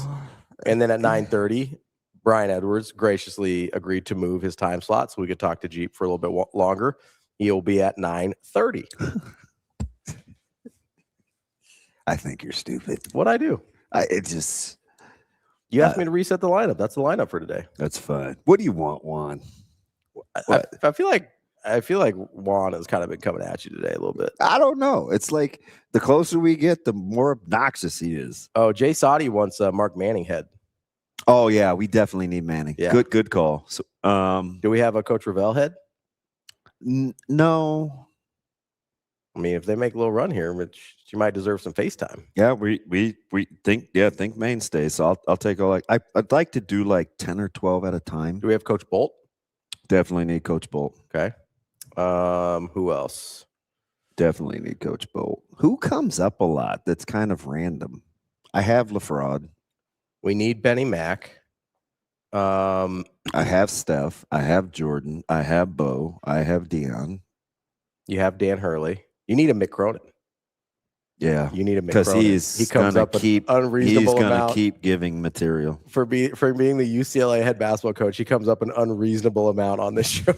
And then at 9:30, Brian Edwards graciously agreed to move his time slot so we could talk to Jeep for a little bit longer. He'll be at 9:30. I think you're stupid. What'd I do? You asked me to reset the lineup. That's the lineup for today. That's fine. What do you want, Juan? I feel like Juan has kind of been coming at you today a little bit. I don't know. It's like the closer we get, the more obnoxious he is. Oh, Jay Sadi wants Mark Manning head. Oh yeah, we definitely need Manning. Yeah. Good call. So, do we have a Coach Ravel head? No. I mean, if they make a little run here, she might deserve some FaceTime. Yeah, we think mainstay. So I'll take I'd like to do like 10 or 12 at a time. Do we have Coach Bolt? Definitely need Coach Bolt. Okay. Who else? Definitely need Coach Bolt. Who comes up a lot that's kind of random? I have LaFraud. We need Benny Mack. I have Steph. I have Jordan. I have Bo. I have Dion. You have Dan Hurley. You need a Mick Cronin. Yeah, you need a Mick because Cronin. He comes up with unreasonable He's amount. Gonna keep giving material for being the UCLA head basketball coach. He comes up an unreasonable amount on this show.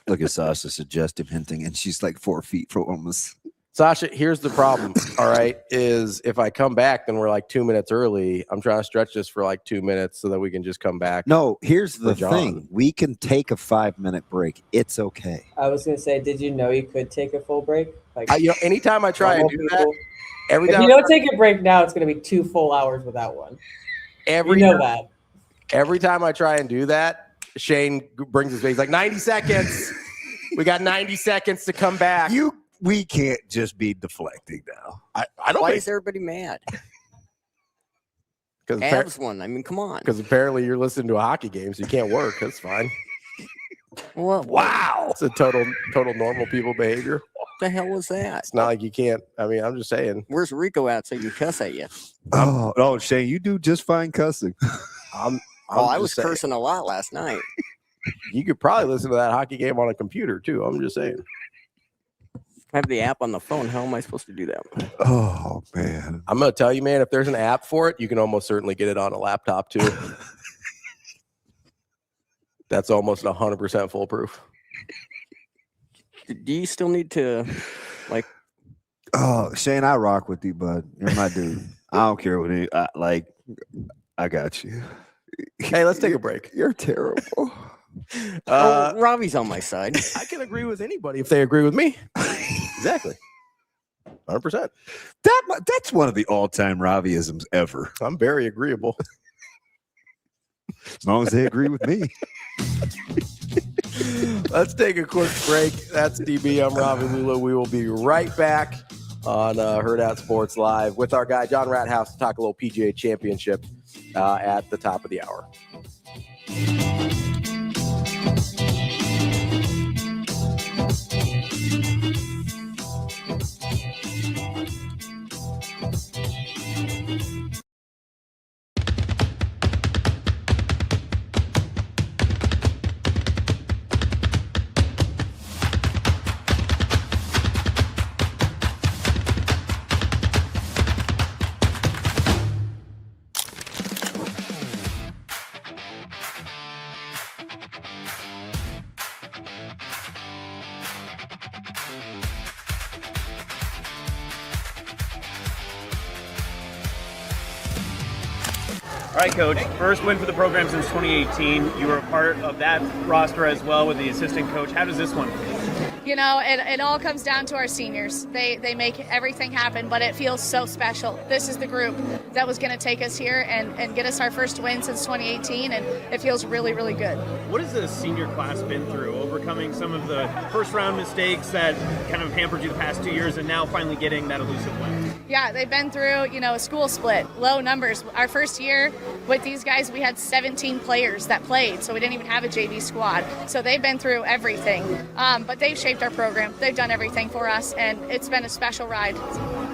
Look at Sasha suggestive hinting, and she's like 4 feet from almost. Sasha, here's the problem. All right, is if I come back, then we're like 2 minutes early. I'm trying to stretch this for like 2 minutes so that we can just come back. No, here's the thing: we can take a 5-minute break. It's okay. I was gonna say, did you know you could take a full break? Like, anytime I try and do that, if you don't take a break now, it's gonna be 2 full hours without one. You know that. Every time I try and do that, Shane brings his face like 90 seconds. We got 90 seconds to come back. We can't just be deflecting now. I don't Why think is everybody mad? because Avs won. I mean, come on. because apparently you're listening to a hockey game, so you can't work. That's fine. Well, Wow, it's a total normal people behavior. what the hell was that? It's not like you can't. I mean, I'm just saying. Where's Rico at so he can cuss at you? Oh, Shane, you do just fine cussing. I was cursing a lot last night. You could probably listen to that hockey game on a computer too. I'm just saying. I have the app on the phone. How am I supposed to do that? Oh, man. I'm gonna tell you, man. If there's an app for it, you can almost certainly get it on a laptop too. That's almost 100% foolproof. Do you still need to, like? Oh, Shane, I rock with you, bud. You're my dude. I don't care what you I got you. Hey, let's take a break. You're terrible. Ravi's on my side. I can agree with anybody if they agree with me. Exactly. 100%. That's one of the all-time Raviisms ever. I'm very agreeable. As long as they agree with me. Let's take a quick break. That's DB. I'm Ravi Lulla. We will be right back on Hurrdat Sports Live with our guy, John Rathouz, to talk a little PGA Championship at the top of the hour. All right, Coach. First win for the program since 2018. You were a part of that roster as well with the assistant coach. How does this one feel? You know, it all comes down to our seniors. They make everything happen, but it feels so special. This is the group that was going to take us here and get us our first win since 2018, and it feels really, really good. What has the senior class been through, overcoming some of the first-round mistakes that kind of hampered you the past 2 years and now finally getting that elusive win? Yeah, they've been through, a school split, low numbers. Our first year with these guys, we had 17 players that played, so we didn't even have a JV squad. So they've been through everything, but they've shaped our program. They've done everything for us, and it's been a special ride.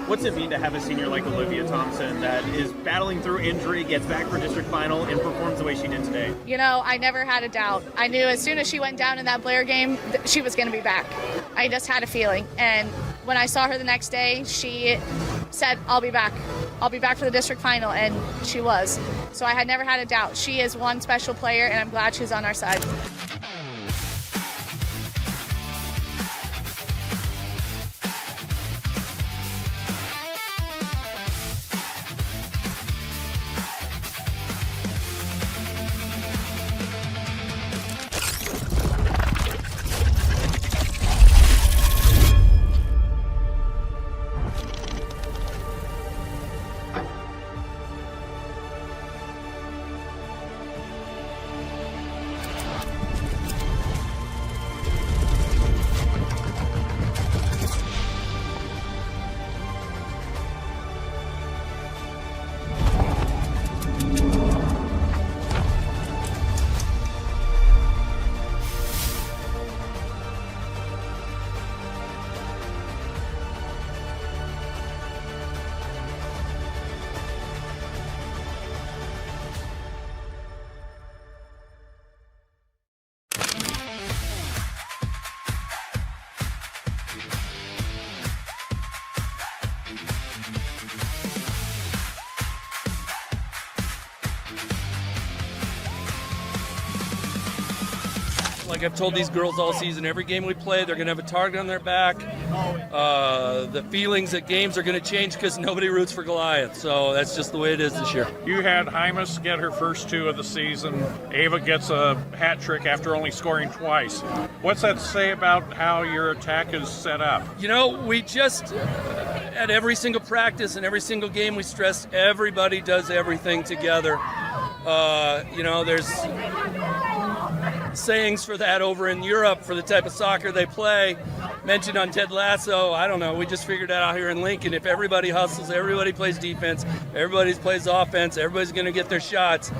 What's it mean to have a senior like Olivia Thompson that is battling through injury, gets back for district final, and performs the way she did today? I never had a doubt. I knew as soon as she went down in that Blair game, she was going to be back. I just had a feeling. And when I saw her the next day, she said, I'll be back. I'll be back for the district final, and she was. So I had never had a doubt. She is one special player, and I'm glad she's on our side. Like I've told these girls all season, every game we play, they're going to have a target on their back. The feelings at games are going to change because nobody roots for Goliath. So that's just the way it is this year. You had Hymas get her first 2 of the season. Ava gets a hat trick after only scoring twice. What's that say about how your attack is set up? We just, at every single practice and every single game, we stress everybody does everything together. There's sayings for that over in Europe for the type of soccer they play. Mentioned on Ted Lasso, I don't know. We just figured that out here in Lincoln. If everybody hustles, everybody plays defense, everybody plays offense, everybody's going to get their shots.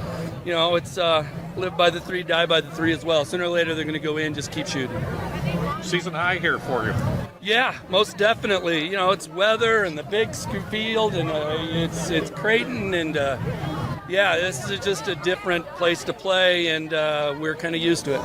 It's live by the 3, die by the 3 as well. Sooner or later, they're going to go in, just keep shooting. Season high here for you. Yeah, most definitely. It's weather and the big field, and it's Creighton, and this is just a different place to play, and we're kind of used to it.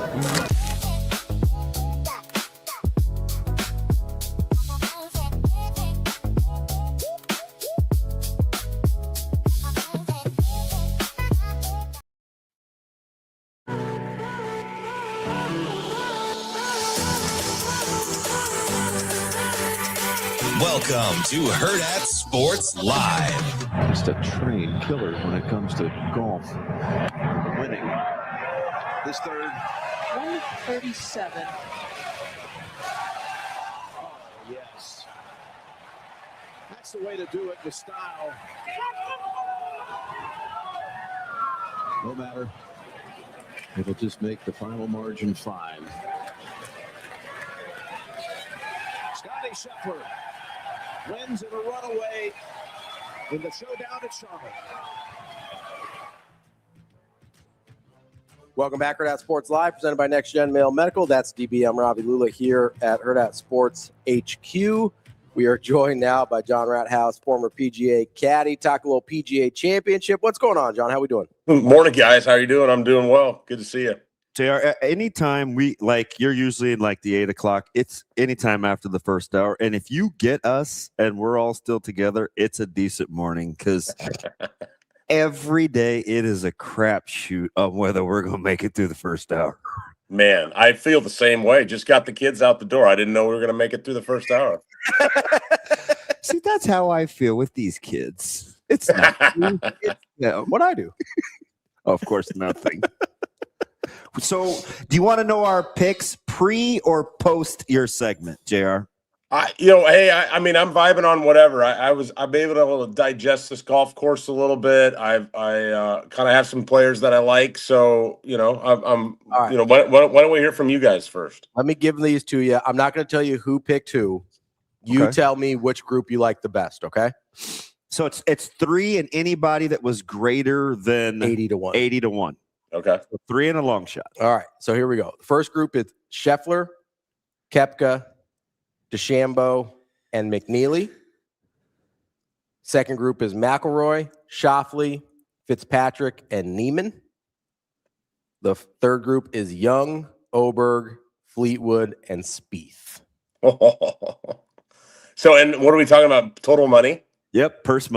Welcome to Hurrdat Sports Live. Just a trained killer when it comes to golf. Winning. This third. 137. Oh, yes. That's the way to do it with style. No matter. It'll just make the final margin 5. Scotty Scheffler wins in a runaway in the showdown at Charlotte. Welcome back, Hurrdat Sports Live, presented by NextGen Male Medical. That's DBM Ravi Lulla here at Hurrdat Sports HQ. We are joined now by John Rathouz, former PGA caddy. Talk a little PGA Championship. What's going on, John? How we doing? Morning, guys. How you doing? I'm doing well. Good to see you. JR, anytime you're usually in like the 8 o'clock, it's anytime after the first hour. And if you get us and we're all still together, it's a decent morning because every day it is a crapshoot of whether we're going to make it through the first hour. Man, I feel the same way. Just got the kids out the door. I didn't know we were going to make it through the first hour. See, that's how I feel with these kids. It's not what I do. Oh, of course, nothing. So, do you want to know our picks pre or post your segment, JR? I'm vibing on whatever. I'm able to digest this golf course a little bit. I kind of have some players that I like. So, I'm right. Why don't we hear from you guys first? Let me give these to you. I'm not going to tell you who picked who. You tell me which group you like the best, okay? So it's 3 and anybody that was greater than 80-1. 80-1. Okay. So 3 and a long shot. All right. So here we go. The first group is Scheffler, Koepka, DeChambeau, and McNeely. Second group is McIlroy, Schauffele, Fitzpatrick, and Neiman. The third group is Young, Oberg, Fleetwood, and Spieth. So, and what are we talking about? Total money? Yep. Purse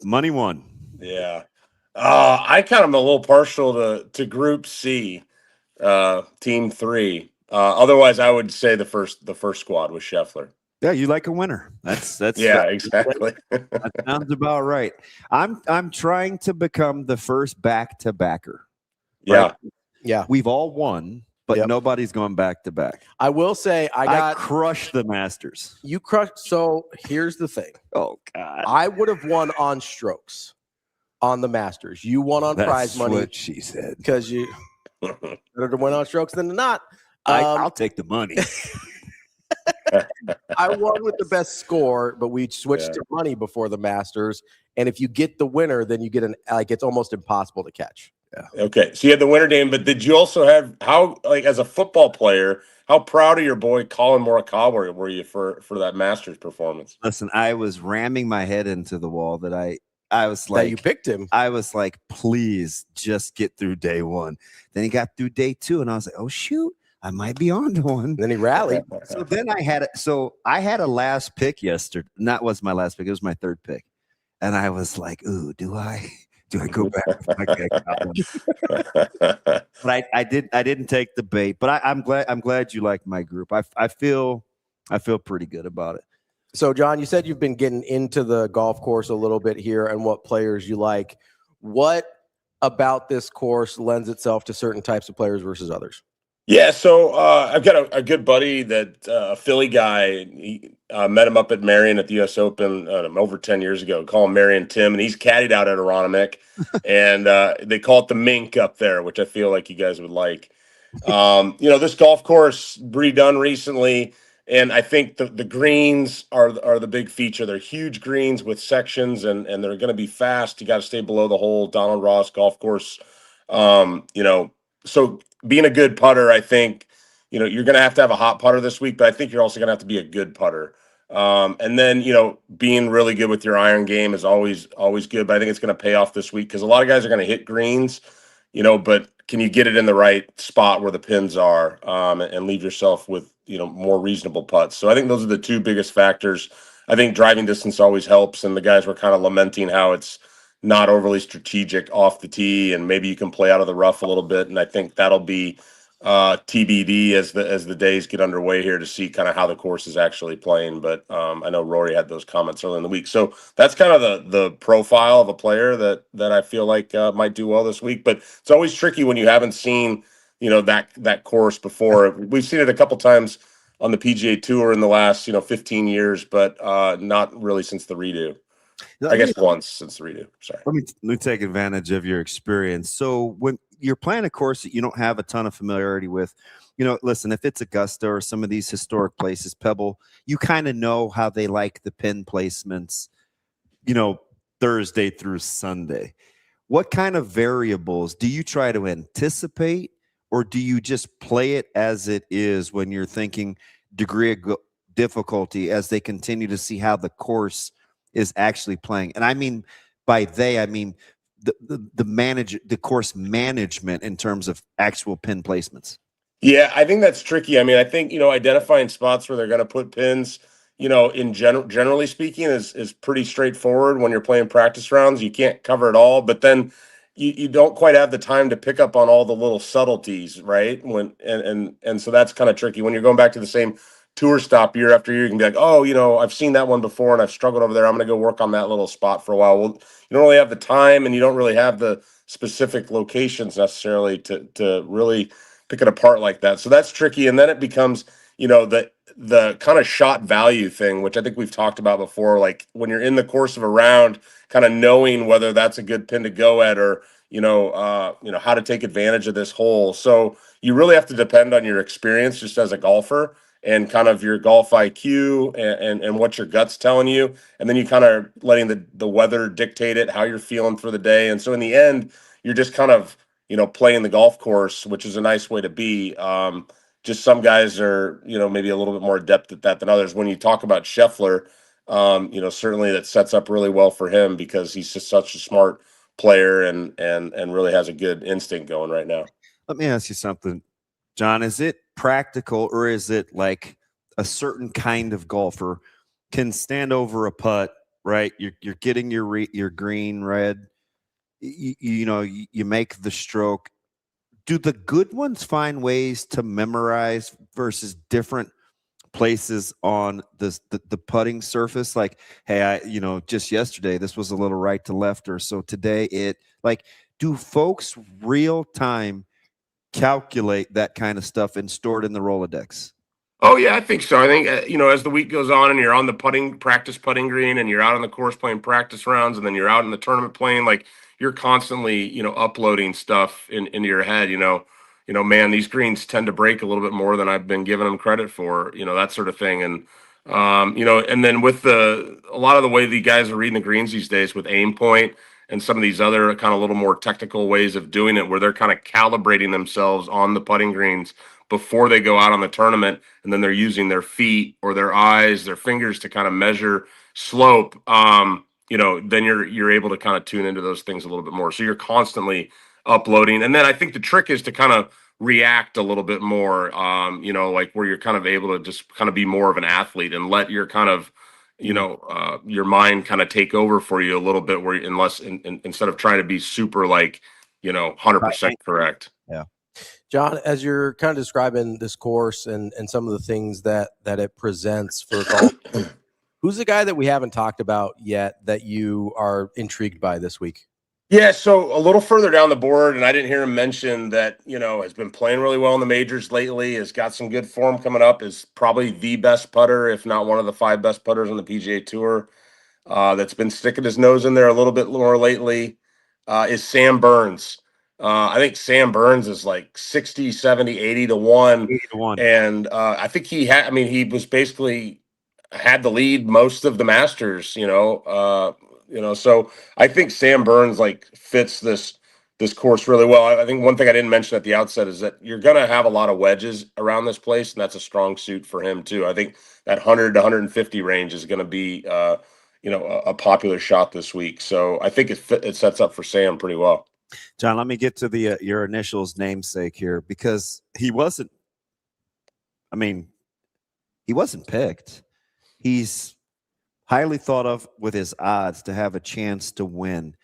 money won. Yeah. I kind of am a little partial to Group C, Team 3. Otherwise, I would say the first squad was Scheffler. Yeah, you like a winner. That's exactly. That sounds about right. I'm trying to become the first back-to-backer. Right? Yeah. We've all won, but nobody's gone back-to-back. I will say I crushed the Masters. You crushed. So here's the thing. Oh God, I would have won on strokes on the Masters. You won on prize money. What she said. Because you better to win on strokes than to not. I'll take the money. I won with the best score, but we switched to money before the Masters. And if you get the winner, then you get it's almost impossible to catch. Yeah. Okay. So you had the winner, Damon, but did you also have as a football player, how proud of your boy Colin Morikawa were you for that Masters performance? Listen, I was ramming my head into the wall that I was like, that you picked him. I was like, please just get through day 1. Then he got through day 2, and I was like, oh shoot, I might be on to one. Then he rallied. So then I had it. So I had a last pick yesterday. That was my last pick. It was my third pick, and I was like, ooh, do I go back? But I didn't take the bait. But I'm glad you like my group. I feel pretty good about it. So, John, you said you've been getting into the golf course a little bit here and what players you like. What about this course lends itself to certain types of players versus others? Yeah, so I've got a good buddy that a Philly guy. met him up at Marion at the U.S. Open over 10 years ago. Call him Marion Tim, and he's caddied out at Aronimink, and they call it the Mink up there, which I feel like you guys would like. This golf course redone recently, and I think the greens are the big feature. They're huge greens with sections, and they're going to be fast. You got to stay below the hole. Donald Ross golf course. So being a good putter, I think, you're going to have a hot putter this week, but I think you're also going to have to be a good putter. And then, being really good with your iron game is always good, but I think it's going to pay off this week because a lot of guys are going to hit greens, but can you get it in the right spot where the pins are, and leave yourself with, more reasonable putts. So I think those are the two biggest factors. I think driving distance always helps. And the guys were kind of lamenting how it's not overly strategic off the tee, and maybe you can play out of the rough a little bit. And I think that'll be TBD as the days get underway here to see kind of how the course is actually playing. But I know Rory had those comments early in the week, so that's kind of the profile of a player that I feel like might do well this week. But it's always tricky when you haven't seen that course before. We've seen it a couple times on the PGA Tour in the last 15 years, but not really since the redo. I guess once since the redo. Sorry. Let me take advantage of your experience. So when you're playing a course that you don't have a ton of familiarity with, listen, if it's Augusta or some of these historic places, Pebble, you kind of know how they like the pin placements, Thursday through Sunday. What kind of variables do you try to anticipate, or do you just play it as it is when you're thinking degree of difficulty as they continue to see how the course is actually playing? And I mean by they, I mean the course management in terms of actual pin placements. Yeah, I think that's tricky. I mean, I think identifying spots where they're going to put pins, generally speaking, is pretty straightforward when you're playing practice rounds. You can't cover it all, but then you don't quite have the time to pick up on all the little subtleties, right? And so that's kind of tricky when you're going back to the same tour stop year after year. You can be like, oh, I've seen that one before and I've struggled over there. I'm going to go work on that little spot for a while. Well, you don't really have the time, and you don't really have the specific locations necessarily to really pick it apart like that. So that's tricky. And then it becomes, the kind of shot value thing, which I think we've talked about before, like when you're in the course of a round, kind of knowing whether that's a good pin to go at, or, how to take advantage of this hole. So you really have to depend on your experience just as a golfer, and kind of your golf IQ and what your gut's telling you. And then you kind of letting the weather dictate it, how you're feeling for the day. And so in the end, you're just kind of, playing the golf course, which is a nice way to be. Just some guys are, maybe a little bit more adept at that than others. When you talk about Scheffler, certainly that sets up really well for him because he's just such a smart player and really has a good instinct going right now. Let me ask you something, John. Is it practical, or is it like a certain kind of golfer can stand over a putt, right? You're getting your green red, you make the stroke. Do the good ones find ways to memorize versus different places on the putting surface? Like, hey, just yesterday this was a little right to left, or so today do folks real time calculate that kind of stuff and store it in the Rolodex? Oh yeah, I think so. I think as the week goes on and you're on the practice putting green, and you're out on the course playing practice rounds, and then you're out in the tournament playing, like you're constantly uploading stuff into your head. Man, these greens tend to break a little bit more than I've been giving them credit for. That sort of thing. And and then with a lot of the way the guys are reading the greens these days with aim point and some of these other kind of little more technical ways of doing it, where they're kind of calibrating themselves on the putting greens before they go out on the tournament, and then they're using their feet or their eyes, their fingers to kind of measure slope. Then you're able to kind of tune into those things a little bit more. So you're constantly uploading, and then I think the trick is to kind of react a little bit more. Like where you're kind of able to just kind of be more of an athlete and let your kind of your mind kind of take over for you a little bit, where instead of trying to be super 100% correct. Yeah. John, as you're kind of describing this course and some of the things that it presents for golf, who's the guy that we haven't talked about yet that you are intrigued by this week? Yeah, so a little further down the board, and I didn't hear him mention that, has been playing really well in the majors lately, has got some good form coming up, is probably the best putter, if not one of the 5 best putters on the PGA Tour. That's been sticking his nose in there a little bit more lately, is Sam Burns. I think Sam Burns is like 60, 70, 80 to 1. 80 to 1. And I think he was basically had the lead most of the Masters, so I think Sam Burns like fits this course really well. I think one thing I didn't mention at the outset is that you're going to have a lot of wedges around this place, and that's a strong suit for him too. I think that 100 to 150 range is going to be a popular shot this week. So I think it sets up for Sam pretty well. John, let me get to the your initials namesake here, because he wasn't picked. He's highly thought of with his odds to have a chance to win.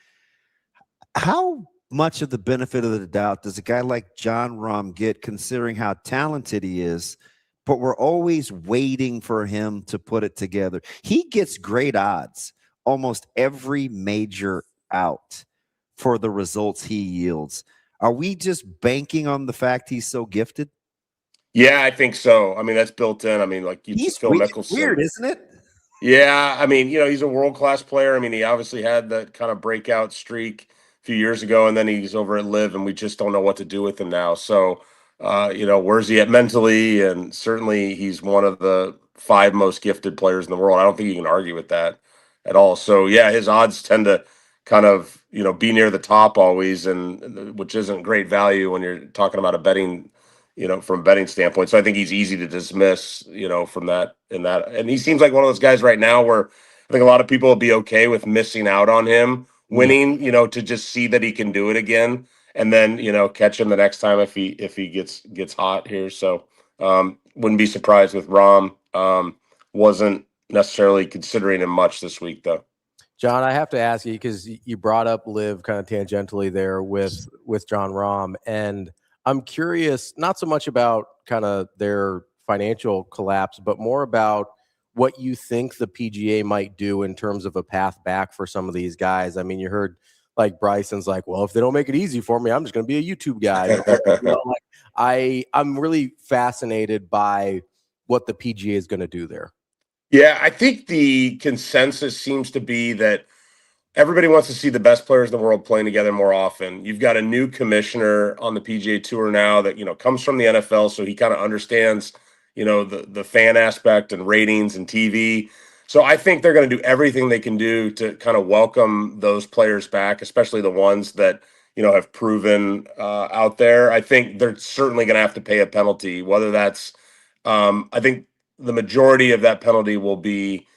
How much of the benefit of the doubt does a guy like Jon Rahm get, considering how talented he is, but we're always waiting for him to put it together? He gets great odds almost every major out for the results he yields. Are we just banking on the fact he's so gifted? Yeah, I think so. I mean, that's built in. I mean, like Phil Mickelson. Weird, isn't it? Yeah, I mean, he's a world-class player. I mean, he obviously had that kind of breakout streak a few years ago, and then he's over at Live, and we just don't know what to do with him now. So, where's he at mentally? And certainly he's one of the 5 most gifted players in the world. I don't think you can argue with that at all. So, yeah, his odds tend to kind of, be near the top always, and which isn't great value when you're talking about a betting from a betting standpoint. So I think he's easy to dismiss, from that and he seems like one of those guys right now where I think a lot of people will be okay with missing out on him winning, to just see that he can do it again, and then, catch him the next time if he gets hot here. So wouldn't be surprised with Rahm. Wasn't necessarily considering him much this week though. John, I have to ask you, because you brought up Liv kind of tangentially there with Jon Rahm, and I'm curious, not so much about kind of their financial collapse, but more about what you think the PGA might do in terms of a path back for some of these guys. I mean, you heard like Bryson's like, well, if they don't make it easy for me, I'm just going to be a YouTube guy. I'm really fascinated by what the PGA is going to do there. Yeah, I think the consensus seems to be that everybody wants to see the best players in the world playing together more often. You've got a new commissioner on the PGA Tour now that, comes from the NFL, so he kind of understands, the fan aspect and ratings and TV. So I think they're going to do everything they can do to kind of welcome those players back, especially the ones that, have proven out there. I think they're certainly going to have to pay a penalty, whether that's I think the majority of that penalty will be,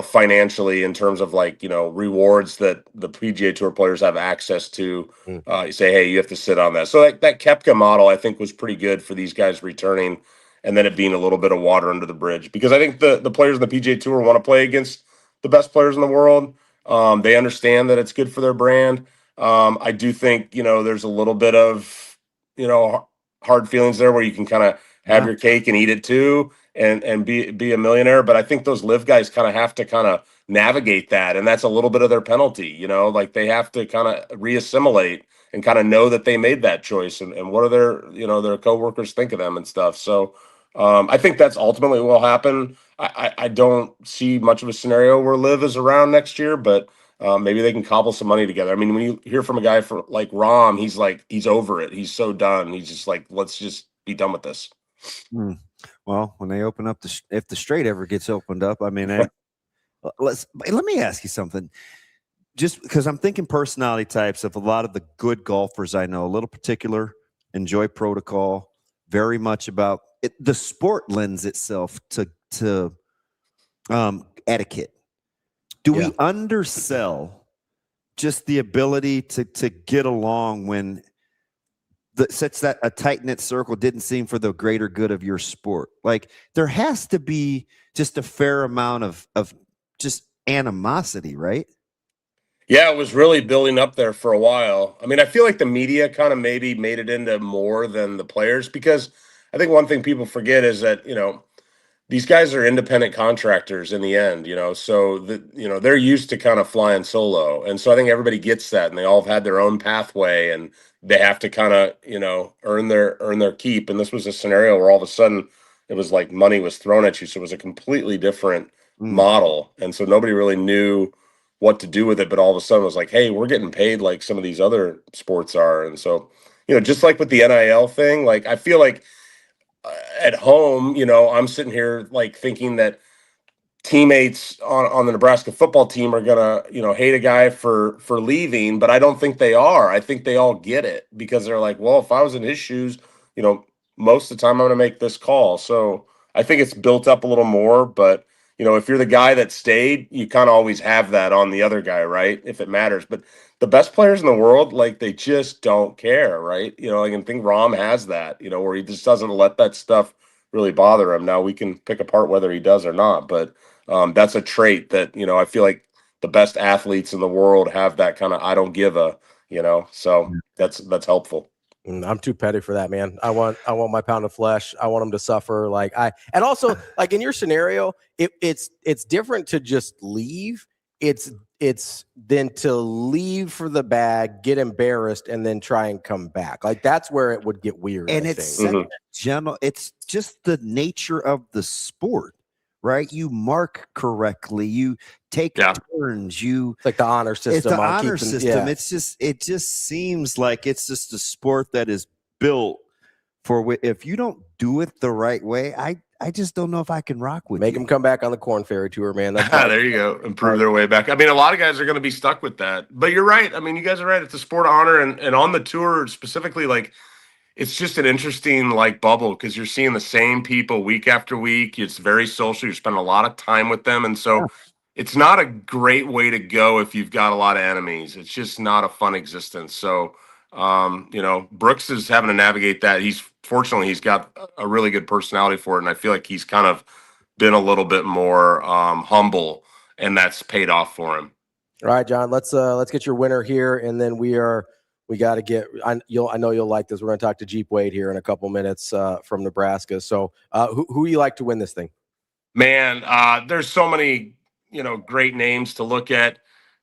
financially, in terms of like, rewards that the PGA Tour players have access to. You say, hey, you have to sit on that. So that Koepka model, I think, was pretty good for these guys returning, and then it being a little bit of water under the bridge, because I think the players in the PGA Tour want to play against the best players in the world. They understand that it's good for their brand. I do think, there's a little bit of, hard feelings there where you can kind of have your cake and eat it too, and be a millionaire. But I think those Live guys kind of have to kind of navigate that, and that's a little bit of their penalty. Like they have to kind of reassimilate and kind of know that they made that choice, and what are their coworkers think of them and stuff. So I think that's ultimately what will happen. I don't see much of a scenario where Live is around next year, but maybe they can cobble some money together. I mean, when you hear from a guy like Rahm, he's over it. He's so done. He's just like, let's just be done with this. Well, when they open up if the straight ever gets opened up, I mean, let me ask you something. Just because I'm thinking personality types of a lot of the good golfers I know, a little particular, enjoy protocol, very much about it. The sport lends itself to etiquette. Do we undersell just the ability to get along when such that a tight-knit circle didn't seem for the greater good of your sport? Like, there has to be just a fair amount of just animosity, right? Yeah, it was really building up there for a while. I mean, I feel like the media kind of maybe made it into more than the players, because I think one thing people forget is that, these guys are independent contractors in the end, so they're used to kind of flying solo. And so I think everybody gets that, and they all have had their own pathway, and they have to kind of, earn their keep. And this was a scenario where all of a sudden it was like money was thrown at you. So it was a completely different model. And so nobody really knew what to do with it. But all of a sudden it was like, hey, we're getting paid like some of these other sports are. And so, just like with the NIL thing, like I feel like at home, I'm sitting here like thinking that teammates on the Nebraska football team are gonna, hate a guy for leaving, but I don't think they are. I think they all get it because they're like, well, if I was in his shoes, most of the time I'm gonna make this call. So I think it's built up a little more, but if you're the guy that stayed, you kind of always have that on the other guy, right? If it matters. But the best players in the world, like they just don't care, right? I can think Rom has that, where he just doesn't let that stuff really bother him. Now we can pick apart whether he does or not, but that's a trait that, I feel like the best athletes in the world have that kind of, I don't give a, so that's helpful. I'm too petty for that, man. I want my pound of flesh. I want him to suffer. And also like in your scenario, it's different to just leave. It's then to leave for the bag, get embarrassed, and then try and come back. Like that's where it would get weird. And it's it's just the nature of the sport, right? You mark correctly, you take turns, it's like the honor system. It's the honor system. Yeah. It just seems like it's just a sport that is built for if you don't do it the right way, I just don't know if I can rock with Make them come back on the Corn Ferry Tour, man. There you go. Improve their way back. I mean, a lot of guys are going to be stuck with that. But you're right. I mean, you guys are right. It's a sport of honor. And on the tour specifically, like, it's just an interesting, like, bubble because you're seeing the same people week after week. It's very social. You're spending a lot of time with them. And so it's not a great way to go if you've got a lot of enemies. It's just not a fun existence. So, Brooks is having to navigate that. Fortunately, he's got a really good personality for it, and I feel like he's kind of been a little bit more humble, and that's paid off for him. All right, John, let's get your winner here, and then we got to get. I know you'll like this. We're going to talk to Geep Wade here in a couple minutes from Nebraska. So, who you like to win this thing? Man, there's so many great names to look at.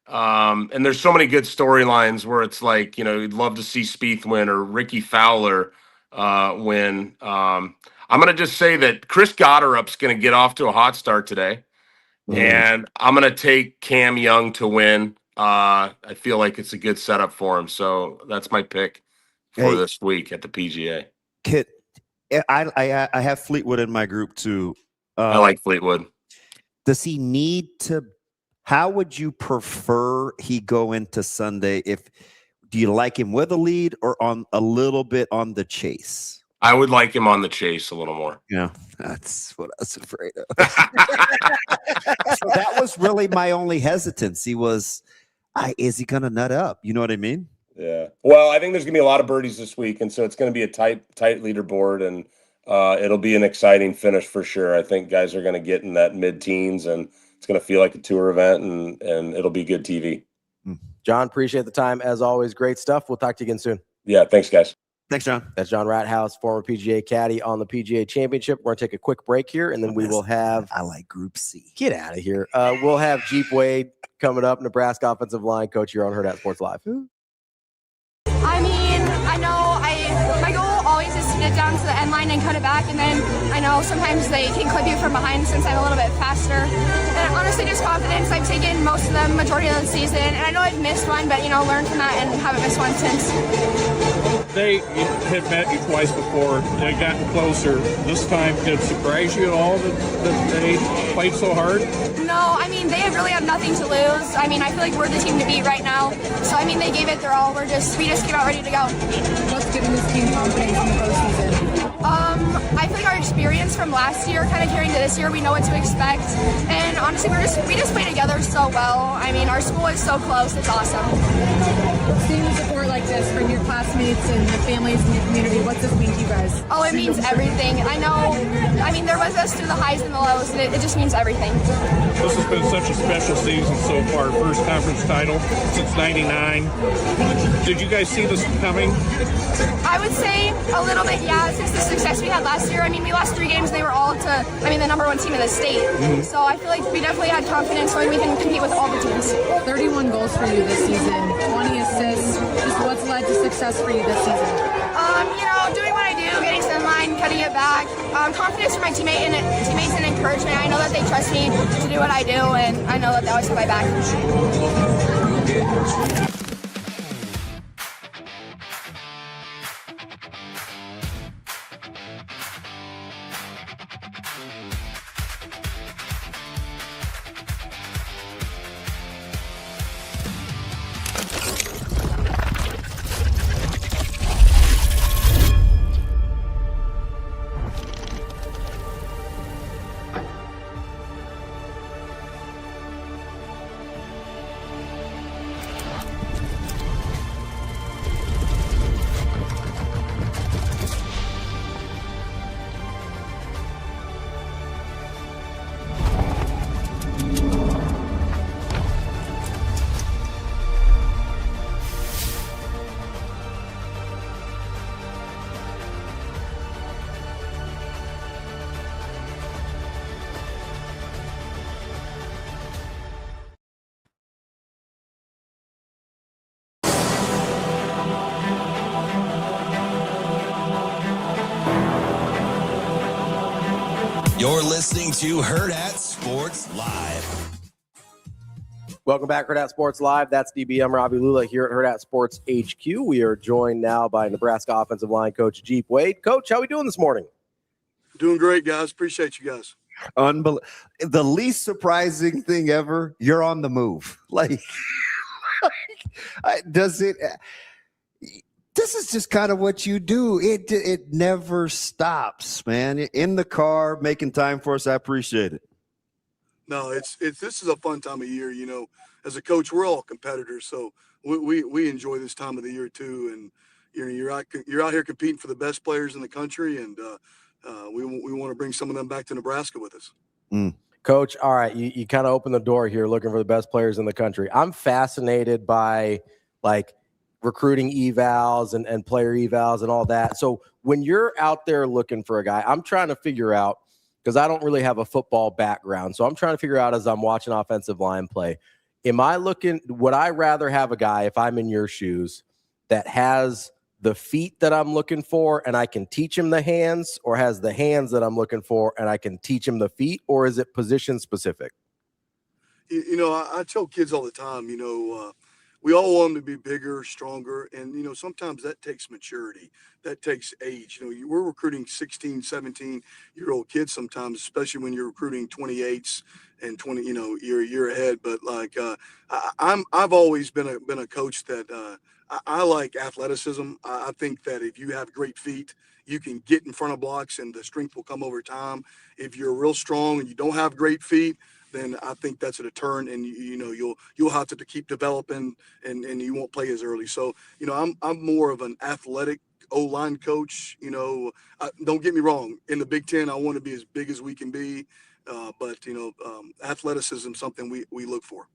And there's so many good storylines where it's like, you'd love to see Spieth win or Ricky Fowler win. I'm going to just say that Chris Gotterup's going to get off to a hot start today. And I'm going to take Cam Young to win. I feel like it's a good setup for him. So that's my pick for this week at the PGA. I have Fleetwood in my group too. I like Fleetwood. Does he need to? How would you prefer he go into Sunday? Do you like him with a lead or on a little bit on the chase? I would like him on the chase a little more. Yeah, that's what I was afraid of. So that was really my only hesitancy was, is he going to nut up? You know what I mean? Yeah. Well, I think there's going to be a lot of birdies this week, and so it's going to be a tight leaderboard, and it'll be an exciting finish for sure. I think guys are going to get in that mid-teens, and it's going to feel like a tour event, and it'll be good TV. John, appreciate the time. As always, great stuff. We'll talk to you again soon. Yeah, thanks, guys. Thanks, John. That's John Rathouz, former PGA caddy on the PGA Championship. We're going to take a quick break here, and then we will have... I like Group C. Get out of here. We'll have Geep Wade coming up, Nebraska offensive line coach here on Hurrdat Sports Live. I mean, I know my goal always is to get down to the end line and cut it back, and then I know sometimes they can clip you from behind since I'm a little bit faster. And honestly, just confidence. I've taken most of the majority of the season, and I know I've missed one, but learned from that and haven't missed one since. They had met you twice before. They've gotten closer. This time, did it surprise you at all that they played so hard? No, I mean, they really have nothing to lose. I mean, I feel like we're the team to beat right now. So, I mean, they gave it their all. We just came out ready to go. What's giving this team confidence in the postseason? I feel like our experience from last year kind of carrying to this year, we know what to expect. And honestly, we just play together so well. I mean, our school is so close. It's awesome. Seeing the support like this from your classmates and your families and your community, what's this mean to you guys? Oh, it means everything. I mean, they're with us through the highs and the lows, and it just means everything. This has been such a special season so far. First conference title since '99. Did you guys see this coming? I would say a little bit, yeah, since the success we had last year. I mean, we lost 3 games. They were all to, the number 1 team in the state. So I feel like we definitely had confidence knowing we can compete with all the teams. 31 goals for you this season, 20 assists. Just what's led to success for you this season? Doing what I do, getting to the line, cutting it back. Confidence from my teammates and encouragement. I know that they trust me to do what I do, and I know that they always have my back. You're listening to Hurrdat Sports Live. Welcome back, Hurrdat Sports Live. That's DB. I'm Ravi Lulla here at Hurrdat Sports HQ. We are joined now by Nebraska offensive line coach Geep Wade. Coach, how we doing this morning? Doing great, guys. Appreciate you guys. The least surprising thing ever, you're on the move. This is just kind of what you do. It never stops, man. In the car, making time for us. I appreciate it. No, this is a fun time of year. As a coach, we're all competitors, so we enjoy this time of the year too. And you're out here competing for the best players in the country, and we want to bring some of them back to Nebraska with us. Coach, all right, you kind of opened the door here, looking for the best players in the country. I'm fascinated by recruiting evals and player evals and all that. So when you're out there looking for a guy, I'm trying to figure out, because I don't really have a football background. So I'm trying to figure out as I'm watching offensive line play, would I rather have a guy, if I'm in your shoes, that has the feet that I'm looking for and I can teach him the hands, or has the hands that I'm looking for and I can teach him the feet, or is it position specific? I tell kids all the time, we all want them to be bigger, stronger, and, sometimes that takes maturity. That takes age. We're recruiting 16, 17-year-old kids sometimes, especially when you're recruiting 28s and 20, you're a year ahead. But I've always been a coach that I like athleticism. I think that if you have great feet, you can get in front of blocks and the strength will come over time. If you're real strong and you don't have great feet, then I think that's a deterrent, and you'll have to keep developing, and you won't play as early. So I'm more of an athletic O-line coach. Don't get me wrong. In the Big Ten, I want to be as big as we can be, but athleticism is something we look for.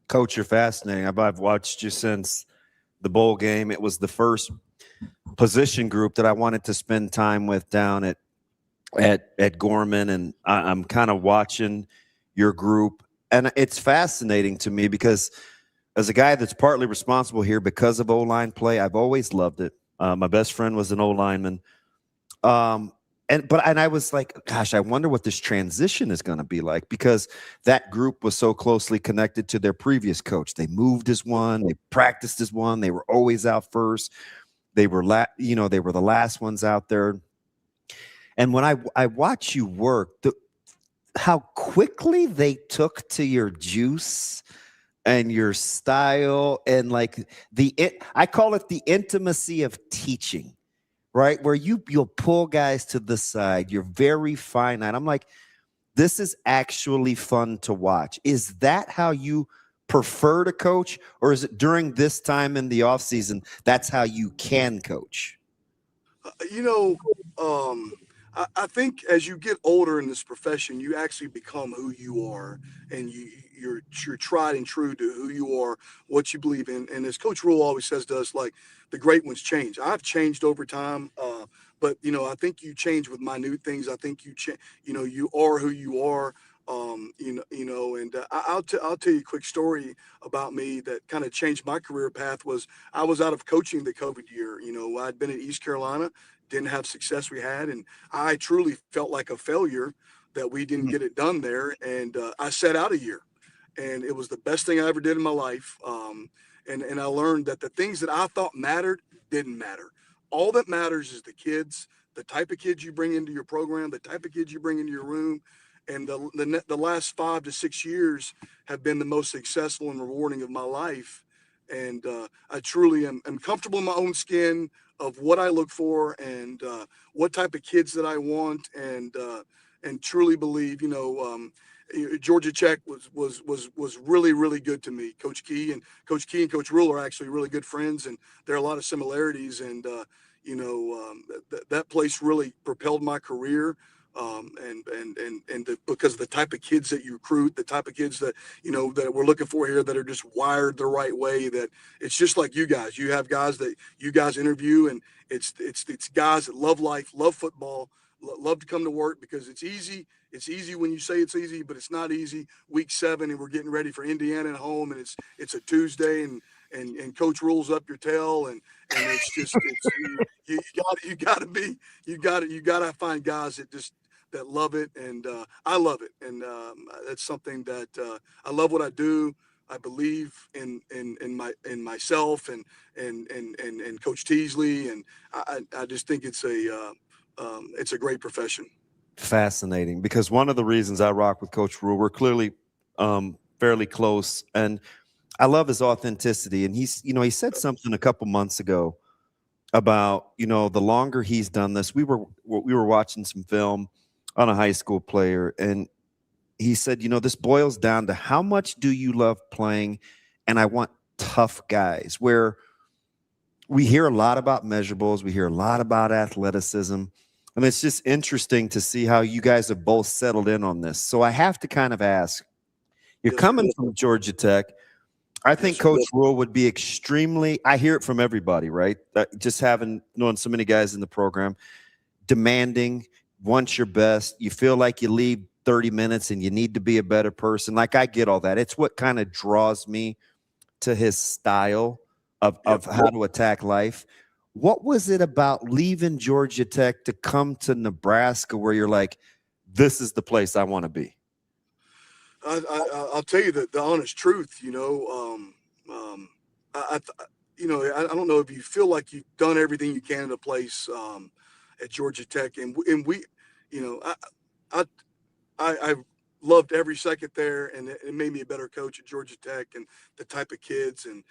Coach, you're fascinating. I've watched you since the bowl game. It was the first position group that I wanted to spend time with down at Gorman, and I'm kind of watching your group, and it's fascinating to me because as a guy that's partly responsible here because of O-line play, I've always loved it. My best friend was an O-lineman, and I was like, gosh, I wonder what this transition is going to be like, because that group was so closely connected to their previous coach. They moved as one, they practiced as one, they were always out first. They were they were the last ones out there. And when I watch you work, how quickly they took to your juice and your style, and I call it the intimacy of teaching, right? Where you'll pull guys to the side. You're very finite. I'm like, this is actually fun to watch. Is that how you prefer to coach, or is it during this time in the off season that's how you can coach? I think as you get older in this profession, you actually become who you are, and you're tried and true to who you are, what you believe in. And as Coach Rule always says to us, like, the great ones change. I've changed over time, but I think you change with minute things. I think you are who you are. And I'll tell you a quick story about me that kind of changed my career path. Was I was out of coaching the COVID year. I'd been in East Carolina, didn't have success we had, and I truly felt like a failure that we didn't get it done there. And I sat out a year, and it was the best thing I ever did in my life. And I learned that the things that I thought mattered didn't matter. All that matters is the kids, the type of kids you bring into your program, the type of kids you bring into your room. And the last 5 to 6 years have been the most successful and rewarding of my life. And I truly am comfortable in my own skin of what I look for and what type of kids that I want, and truly believe, Georgia Tech was really, really good to me. Coach Key and Coach Rule are actually really good friends, and there are a lot of similarities. And that place really propelled my career. Because of the type of kids that you recruit, the type of kids that that we're looking for here, that are just wired the right way. That it's just like you guys. You have guys that you guys interview, and it's guys that love life, love football, love to come to work because it's easy. It's easy when you say it's easy, but it's not easy. Week 7, and we're getting ready for Indiana at home, and it's a Tuesday, and Coach rules up your tail, and it's just you gotta find guys that love it, and I love it, and that's something that I love what I do. I believe in myself and Coach Teasley, and I just think it's a great profession. Fascinating, because one of the reasons I rock with Coach Rule, we're clearly fairly close, and I love his authenticity. And he said something a couple months ago about the longer he's done this. We were watching some film on a high school player, and he said, this boils down to how much do you love playing, and I want tough guys. Where we hear a lot about measurables, we hear a lot about athleticism, and it's just interesting to see how you guys have both settled in on this. So I have to kind of ask, you're coming from Georgia Tech. I think Coach Rule would be extremely, I hear it from everybody, right? Just knowing so many guys in the program, demanding, wants your best. You feel like you leave 30 minutes and you need to be a better person. Like, I get all that. It's what kind of draws me to his style of how to attack life. What was it about leaving Georgia Tech to come to Nebraska where you're like, this is the place I want to be? I'll tell you the honest truth. I don't know if you feel like you've done everything you can at a place at Georgia Tech, and we, I loved every second there, and it made me a better coach at Georgia Tech, and the type of kids, and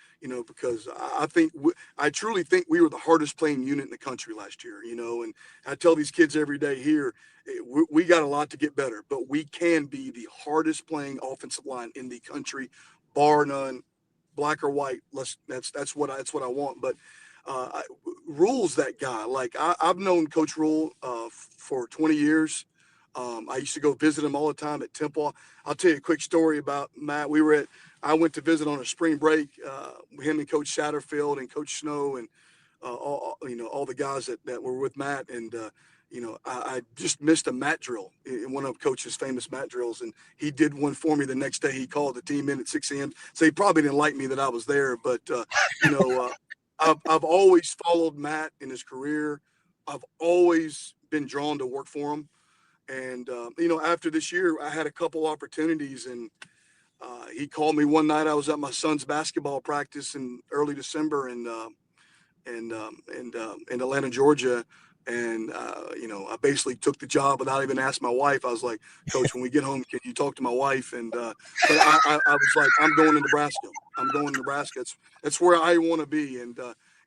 because I truly think we were the hardest playing unit in the country last year. And I tell these kids every day here, we got a lot to get better, but we can be the hardest playing offensive line in the country, bar none, black or white. That's what I want. But Rule's that guy. Like, I've known Coach Rule for 20 years. I used to go visit him all the time at Temple. I'll tell you a quick story about Matt. I went to visit on a spring break, him and Coach Satterfield and Coach Snow, and all the guys that were with Matt. And I just missed a mat drill, in one of Coach's famous mat drills, and he did one for me the next day. He called the team in at 6 a.m. So he probably didn't like me that I was there, but I've always followed Matt in his career. I've always been drawn to work for him. And, after this year, I had a couple opportunities, and he called me one night. I was at my son's basketball practice in early December in Atlanta, Georgia. And, I basically took the job without even asking my wife. I was like, Coach, when we get home, can you talk to my wife? And but I was like, I'm going to Nebraska. I'm going to Nebraska. That's where I want to be. And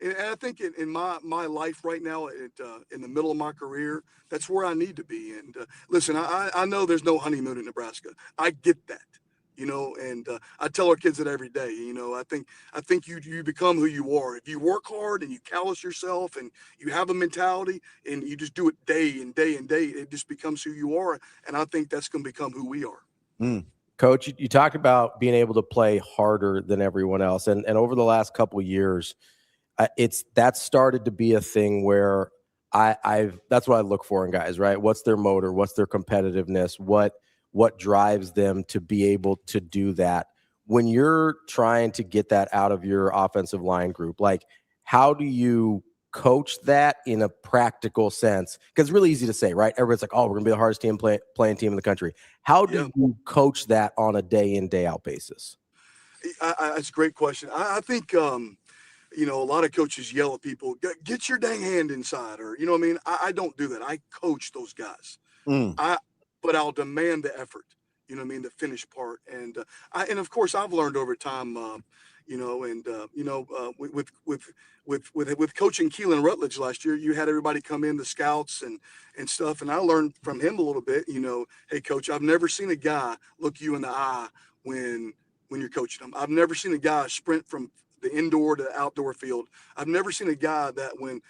I think in my life right now, in the middle of my career, that's where I need to be. And listen, I know there's no honeymoon in Nebraska. I get that. and I tell our kids that every day. I think you become who you are. If you work hard and you callous yourself and you have a mentality and you just do it day and day and day, it just becomes who you are. And I think that's going to become who we are. Coach, you talked about being able to play harder than everyone else. And over the last couple of years, that's started to be a thing where that's what I look for in guys, right? What's their motor? What's their competitiveness? What drives them to be able to do that? When you're trying to get that out of your offensive line group, like how do you coach that in a practical sense? Because it's really easy to say, right? Everybody's like, oh, we're going to be the hardest playing team in the country. How do you coach that on a day in, day out basis? That's a great question. I think, a lot of coaches yell at people, get your dang hand inside, or, you know what I mean? I don't do that. I coach those guys. But I'll demand the effort, the finished part. And and of course I've learned over time, with coaching Keelan Rutledge last year, you had everybody come in, the scouts and stuff. And I learned from him a little bit, hey coach, I've never seen a guy look you in the eye when you're coaching them. I've never seen a guy sprint from the indoor to the outdoor field. I've never seen a guy that when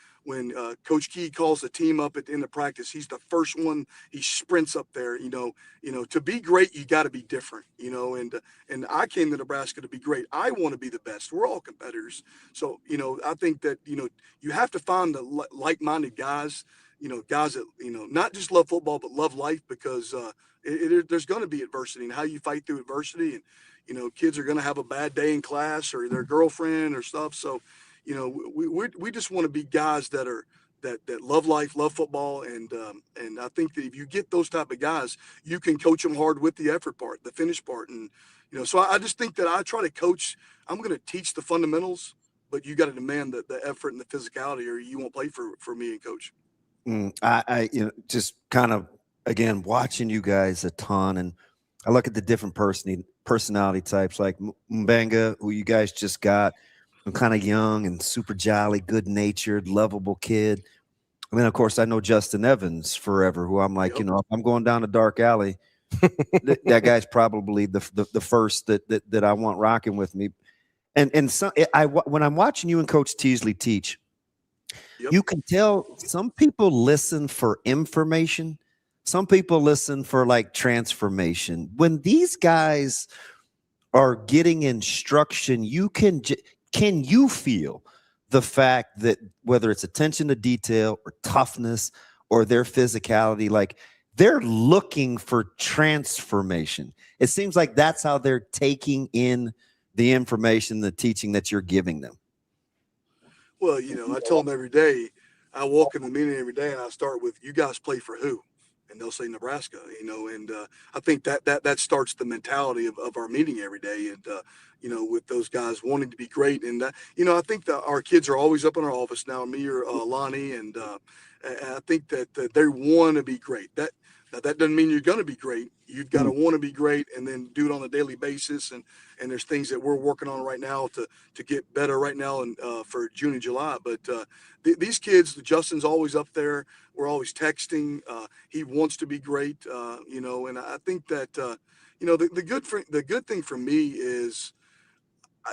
Coach Key calls the team up at the end of practice, he's the first one. He sprints up there. To be great, you got to be different. And I came to Nebraska to be great. I want to be the best. We're all competitors. So I think that you have to find the like-minded guys. Guys that not just love football but love life, because there's going to be adversity, and how you fight through adversity. And kids are going to have a bad day in class or their girlfriend or stuff. So, we just want to be guys that love life, love football. And I think that if you get those type of guys, you can coach them hard with the effort part, the finish part. And, so I just think that I try to coach. I'm going to teach the fundamentals, but you got to demand the effort and the physicality, or you won't play for me and coach. I just kind of, again, watching you guys a ton, and I look at the different personality types, like Mbenga, who you guys just got, kind of young and super jolly, good-natured, lovable kid. And then, of course, I know Justin Evans forever, who I'm like, if I'm going down a dark alley, that guy's probably the first that I want rocking with me. And so when I'm watching you and Coach Teasley teach, you can tell some people listen for information. Some people listen for like transformation. When these guys are getting instruction, can you feel the fact that whether it's attention to detail or toughness or their physicality, like they're looking for transformation? It seems like that's how they're taking in the information, the teaching that you're giving them. Well, I tell them every day, I walk in the meeting every day and I start with, you guys play for who? And they'll say Nebraska, and I think that starts the mentality of our meeting every day. And, with those guys wanting to be great. And, I think that our kids are always up in our office now, me or Lonnie. And I think that they want to be great. That doesn't mean you're going to be great. You've got to want to be great and then do it on a daily basis. And there's things that we're working on right now to get better right now and for June and July. But these kids, Justin's always up there. We're always texting. He wants to be great, and I think that, the good thing for me is,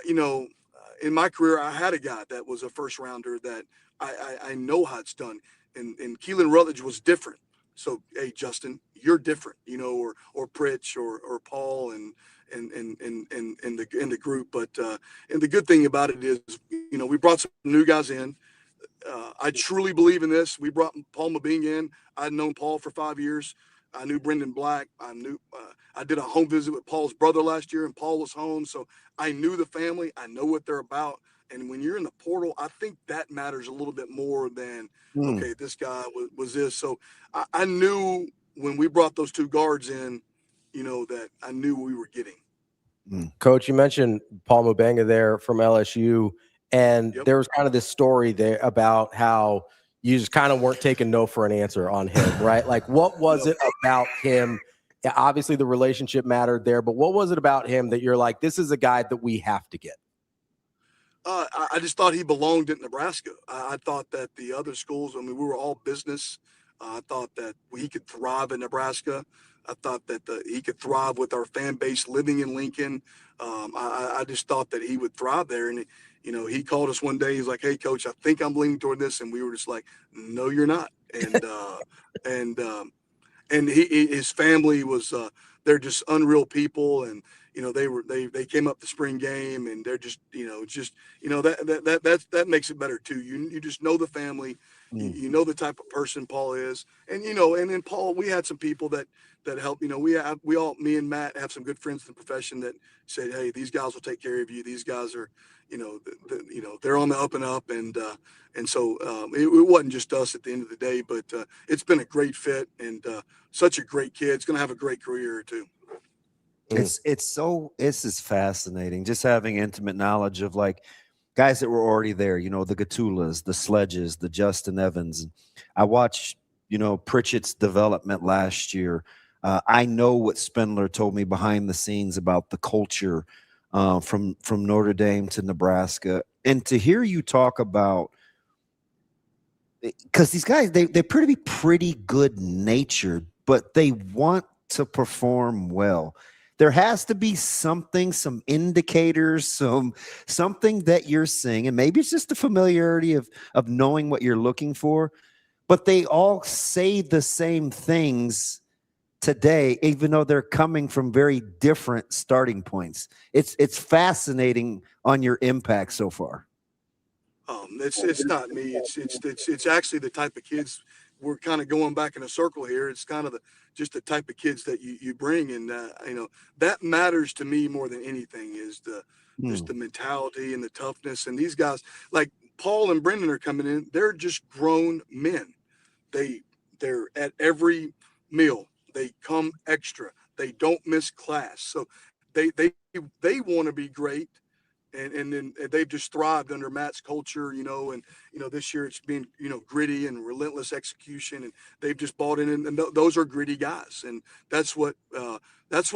in my career, I had a guy that was a first rounder that I know how it's done. And Keelan Rutledge was different. So, hey, Justin, you're different, or Pritch or Paul and the group. But and the good thing about it is, we brought some new guys in. I truly believe in this. We brought Paul Mabing in. I'd known Paul for 5 years. I knew Brendan Black. I did a home visit with Paul's brother last year, and Paul was home. So I knew the family. I know what they're about. And when you're in the portal, I think that matters a little bit more than, okay, this guy was this. So I knew when we brought those two guards in, that I knew we were getting. Coach, you mentioned Paul Mabanga there from LSU. And there was kind of this story there about how you just kind of weren't taking no for an answer on him, right? Like, what was it about him? Yeah, obviously, the relationship mattered there, but what was it about him that you're like, this is a guy that we have to get? I just thought he belonged in Nebraska. I thought that the other schools, we were all business. I thought that he could thrive in Nebraska. I thought that he could thrive with our fan base living in Lincoln. I just thought that he would thrive there. And, he called us one day. He's like, "Hey, coach, I think I'm leaning toward this." And we were just like, "No, you're not." And his family was, they're just unreal people. And, they came up the spring game, and they're just, that makes it better too. You just know the family. You know the type of person Paul is, and and then Paul, we had some people that help. Me and Matt have some good friends in the profession that said, "Hey, these guys will take care of you. These guys are, they're on the up and up." And so it wasn't just us at the end of the day, but it's been a great fit, and such a great kid. It's going to have a great career too. This is fascinating. Just having intimate knowledge of like guys that were already there, the Gatulas, the Sledges, the Justin Evans. I watched, Pritchett's development last year. I know what Spindler told me behind the scenes about the culture from Notre Dame to Nebraska. And to hear you talk about, because these guys, they're pretty good natured, but they want to perform well. There has to be something, some indicators, something that you're seeing, and maybe it's just the familiarity of knowing what you're looking for, but they all say the same things today, even though they're coming from very different starting points. It's fascinating on your impact so far. It's not me. It's actually the type of kids. We're kind of going back in a circle here. It's kind of just the type of kids that you bring, and that matters to me more than anything is just the mentality and the toughness. And these guys like Paul and Brendan are coming in. They're just grown men. They're at every meal. They come extra. They don't miss class. So they want to be great. And then they've just thrived under Matt's culture, and, this year it's been, gritty and relentless execution, and they've just bought in, and those are gritty guys. And that's what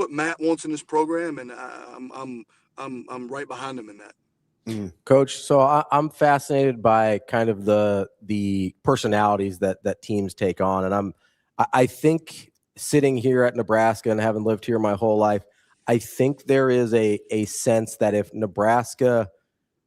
Matt wants in this program. And I'm right behind him in that. Coach, so I'm fascinated by kind of the personalities that teams take on. And I think sitting here at Nebraska and having lived here my whole life, I think there is a sense that if Nebraska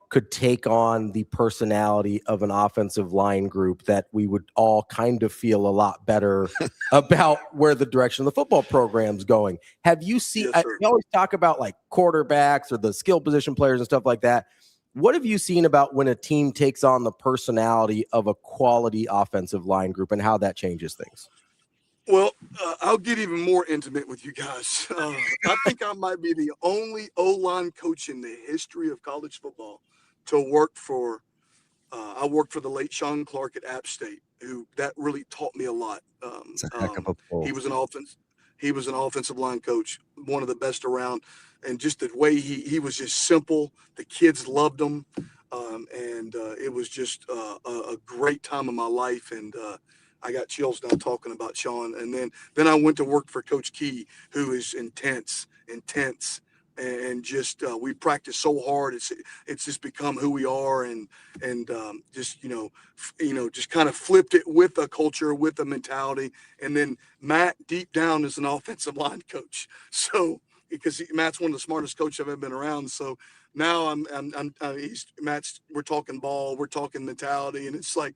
could take on the personality of an offensive line group, that we would all kind of feel a lot better about where the direction of the football program's going. Have you seen, we always talk about like quarterbacks or the skill position players and stuff like that. What have you seen about when a team takes on the personality of a quality offensive line group and how that changes things? Well, I'll get even more intimate with you guys. I think I might be the only O-line coach in the history of college football to work for. I worked for the late Sean Clark at App State, that really taught me a lot. He was an offensive line coach, one of the best around, and just the way he was just simple. The kids loved him, and it was just a great time of my life. And I got chills now talking about Sean. And then I went to work for Coach Key, who is intense, and just we practice so hard. It's just become who we are, and just just kind of flipped it with a culture, with a mentality. And then Matt, deep down, is an offensive line coach. So because Matt's one of the smartest coaches I've ever been around. So now we're talking ball, we're talking mentality, and it's like.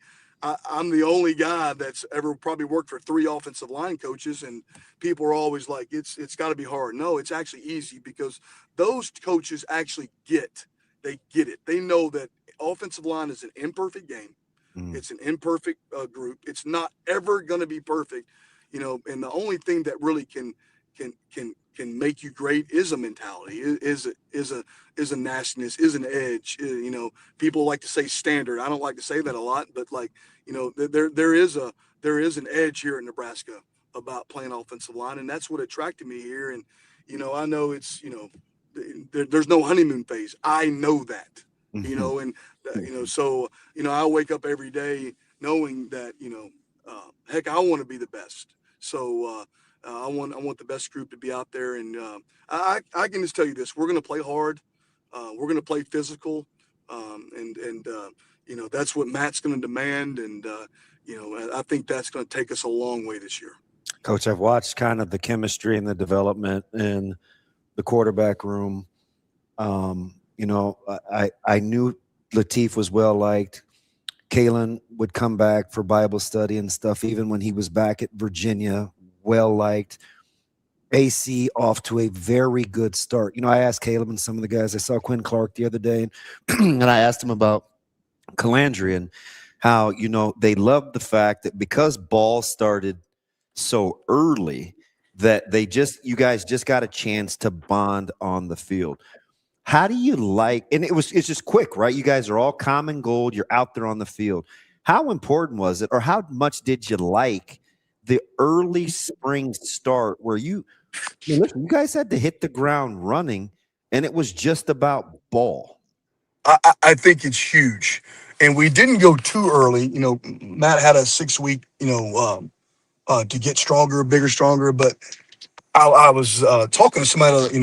I'm the only guy that's ever probably worked for 3 offensive line coaches, and people are always like, it's got to be hard. No, it's actually easy because those coaches actually get it. They know that offensive line is an imperfect game. It's an imperfect group. It's not ever going to be perfect, and the only thing that really can make you great is a mentality, is a nastiness, is an edge. People like to say standard. I don't like to say that a lot, but there is an edge here in Nebraska about playing offensive line, and that's what attracted me here. And I know it's there's no honeymoon phase. I know that, so I wake up every day knowing that heck, I want to be the best. So I want the best group to be out there, and I can just tell you this: we're going to play hard, we're going to play physical, and that's what Matt's going to demand, and I think that's going to take us a long way this year. Coach, I've watched kind of the chemistry and the development in the quarterback room. You know, I knew Latif was well liked. Kalen would come back for Bible study and stuff, even when he was back at Virginia, well liked. AC off to a very good start. You know, I asked Caleb and some of the guys. I saw Quinn Clark the other day, and I asked him about Calandria and how, you know, they loved the fact that because ball started so early that you guys just got a chance to bond on the field. How do you like, and it's just quick, right? You guys are all common gold. You're out there on the field. How important was it, or how much did you like the early spring start where listen, you guys had to hit the ground running, and it was just about ball? I think it's huge. And we didn't go too early. You know, Matt had a 6-week, to get stronger, bigger, stronger. But I was talking to somebody,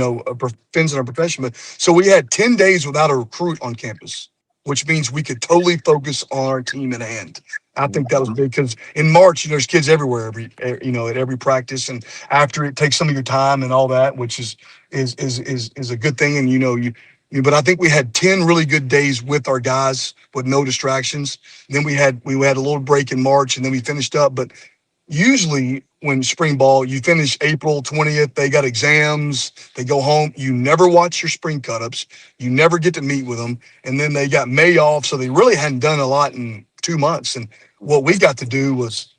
friends in our profession. But so we had 10 days without a recruit on campus, which means we could totally focus on our team at hand. I think that was big because in March, there's kids everywhere, at every practice, and after it takes some of your time and all that, which is a good thing. And but I think we had 10 really good days with our guys with no distractions. Then we had a little break in March, and then we finished up. But usually when spring ball, you finish April 20th, they got exams, they go home. You never watch your spring cut-ups. You never get to meet with them. And then they got May off, so they really hadn't done a lot in 2 months. And what we got to do was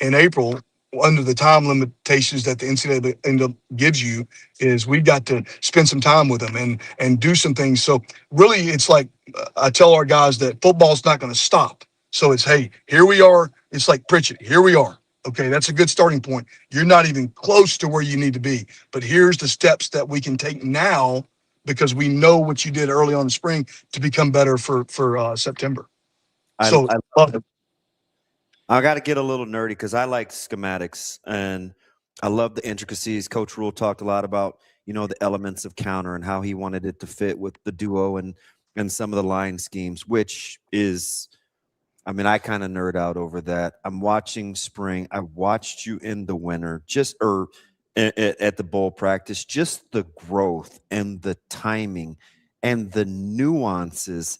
in April, under the time limitations that the NCAA gives you, is we got to spend some time with them and do some things. So really, it's like I tell our guys that football's not going to stop. So it's, hey, here we are. It's like Pritchett, here we are. Okay, that's a good starting point. You're not even close to where you need to be, but here's the steps that we can take now because we know what you did early on in the spring to become better for September. I got to get a little nerdy because I like schematics and I love the intricacies. Coach Rule talked a lot about, the elements of counter and how he wanted it to fit with the duo and some of the line schemes, which is, I kind of nerd out over that. I'm watching spring. I watched you in the winter, at the bowl practice, just the growth and the timing and the nuances.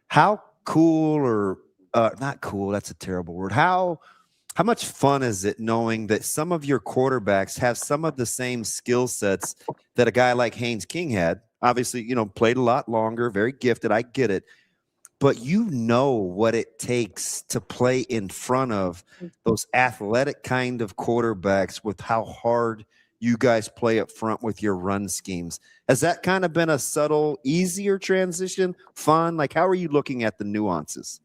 How cool or not cool, that's a terrible word. How much fun is it knowing that some of your quarterbacks have some of the same skill sets that a guy like Haynes King had? Obviously, played a lot longer, very gifted. I get it. But what it takes to play in front of those athletic kind of quarterbacks with how hard you guys play up front with your run schemes. Has that kind of been a subtle, easier transition? Fun? Like, how are you looking at the nuances?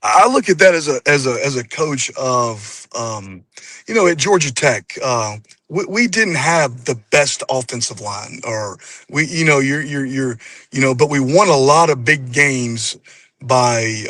I look at that as a coach of, at Georgia Tech, we didn't have the best offensive line, or but we won a lot of big games by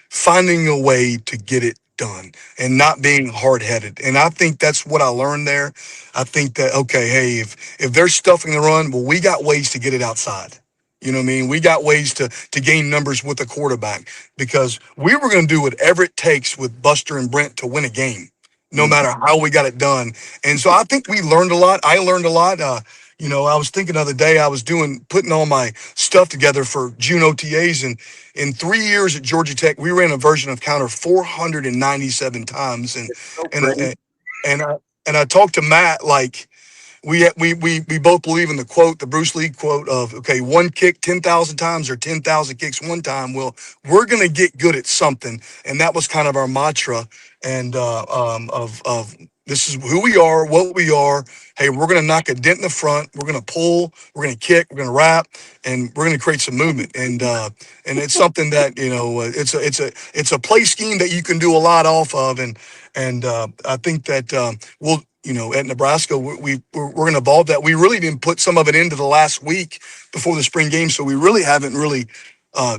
finding a way to get it done and not being hard-headed. And I think that's what I learned there. I think that, okay, hey, if they're stuffing the run, well, we got ways to get it outside. You know what I mean? We got ways to gain numbers with the quarterback because we were going to do whatever it takes with Buster and Brent to win a game, no matter how we got it done. And so I think we learned a lot. I learned a lot. I was thinking the other day, I was putting all my stuff together for June OTAs. And in 3 years at Georgia Tech, we ran a version of counter 497 times. And I talked to Matt, like, we both believe in the Bruce Lee quote of, okay, one kick 10,000 times or 10,000 kicks one time. Well, we're going to get good at something. And that was kind of our mantra. And of this is who we are, what we are. Hey, we're going to knock a dent in the front. We're going to pull, we're going to kick, we're going to wrap, and we're going to create some movement. And it's something that, it's a play scheme that you can do a lot off of. And I think that we'll, at Nebraska, we're going to evolve that. We really didn't put some of it into the last week before the spring game, so we really haven't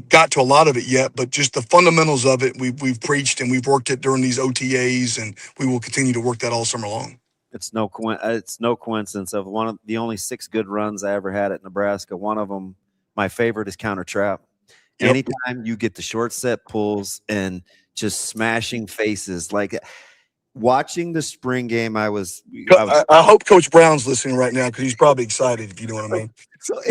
got to a lot of it yet. But just the fundamentals of it, we've preached and we've worked it during these OTAs, and we will continue to work that all summer long. It's no coincidence of one of the only 6 good runs I ever had at Nebraska. One of them, my favorite, is counter trap. Yep. Anytime you get the short set pulls and just smashing faces like watching the spring game, I hope Coach Brown's listening right now because he's probably excited. If you know what I mean. So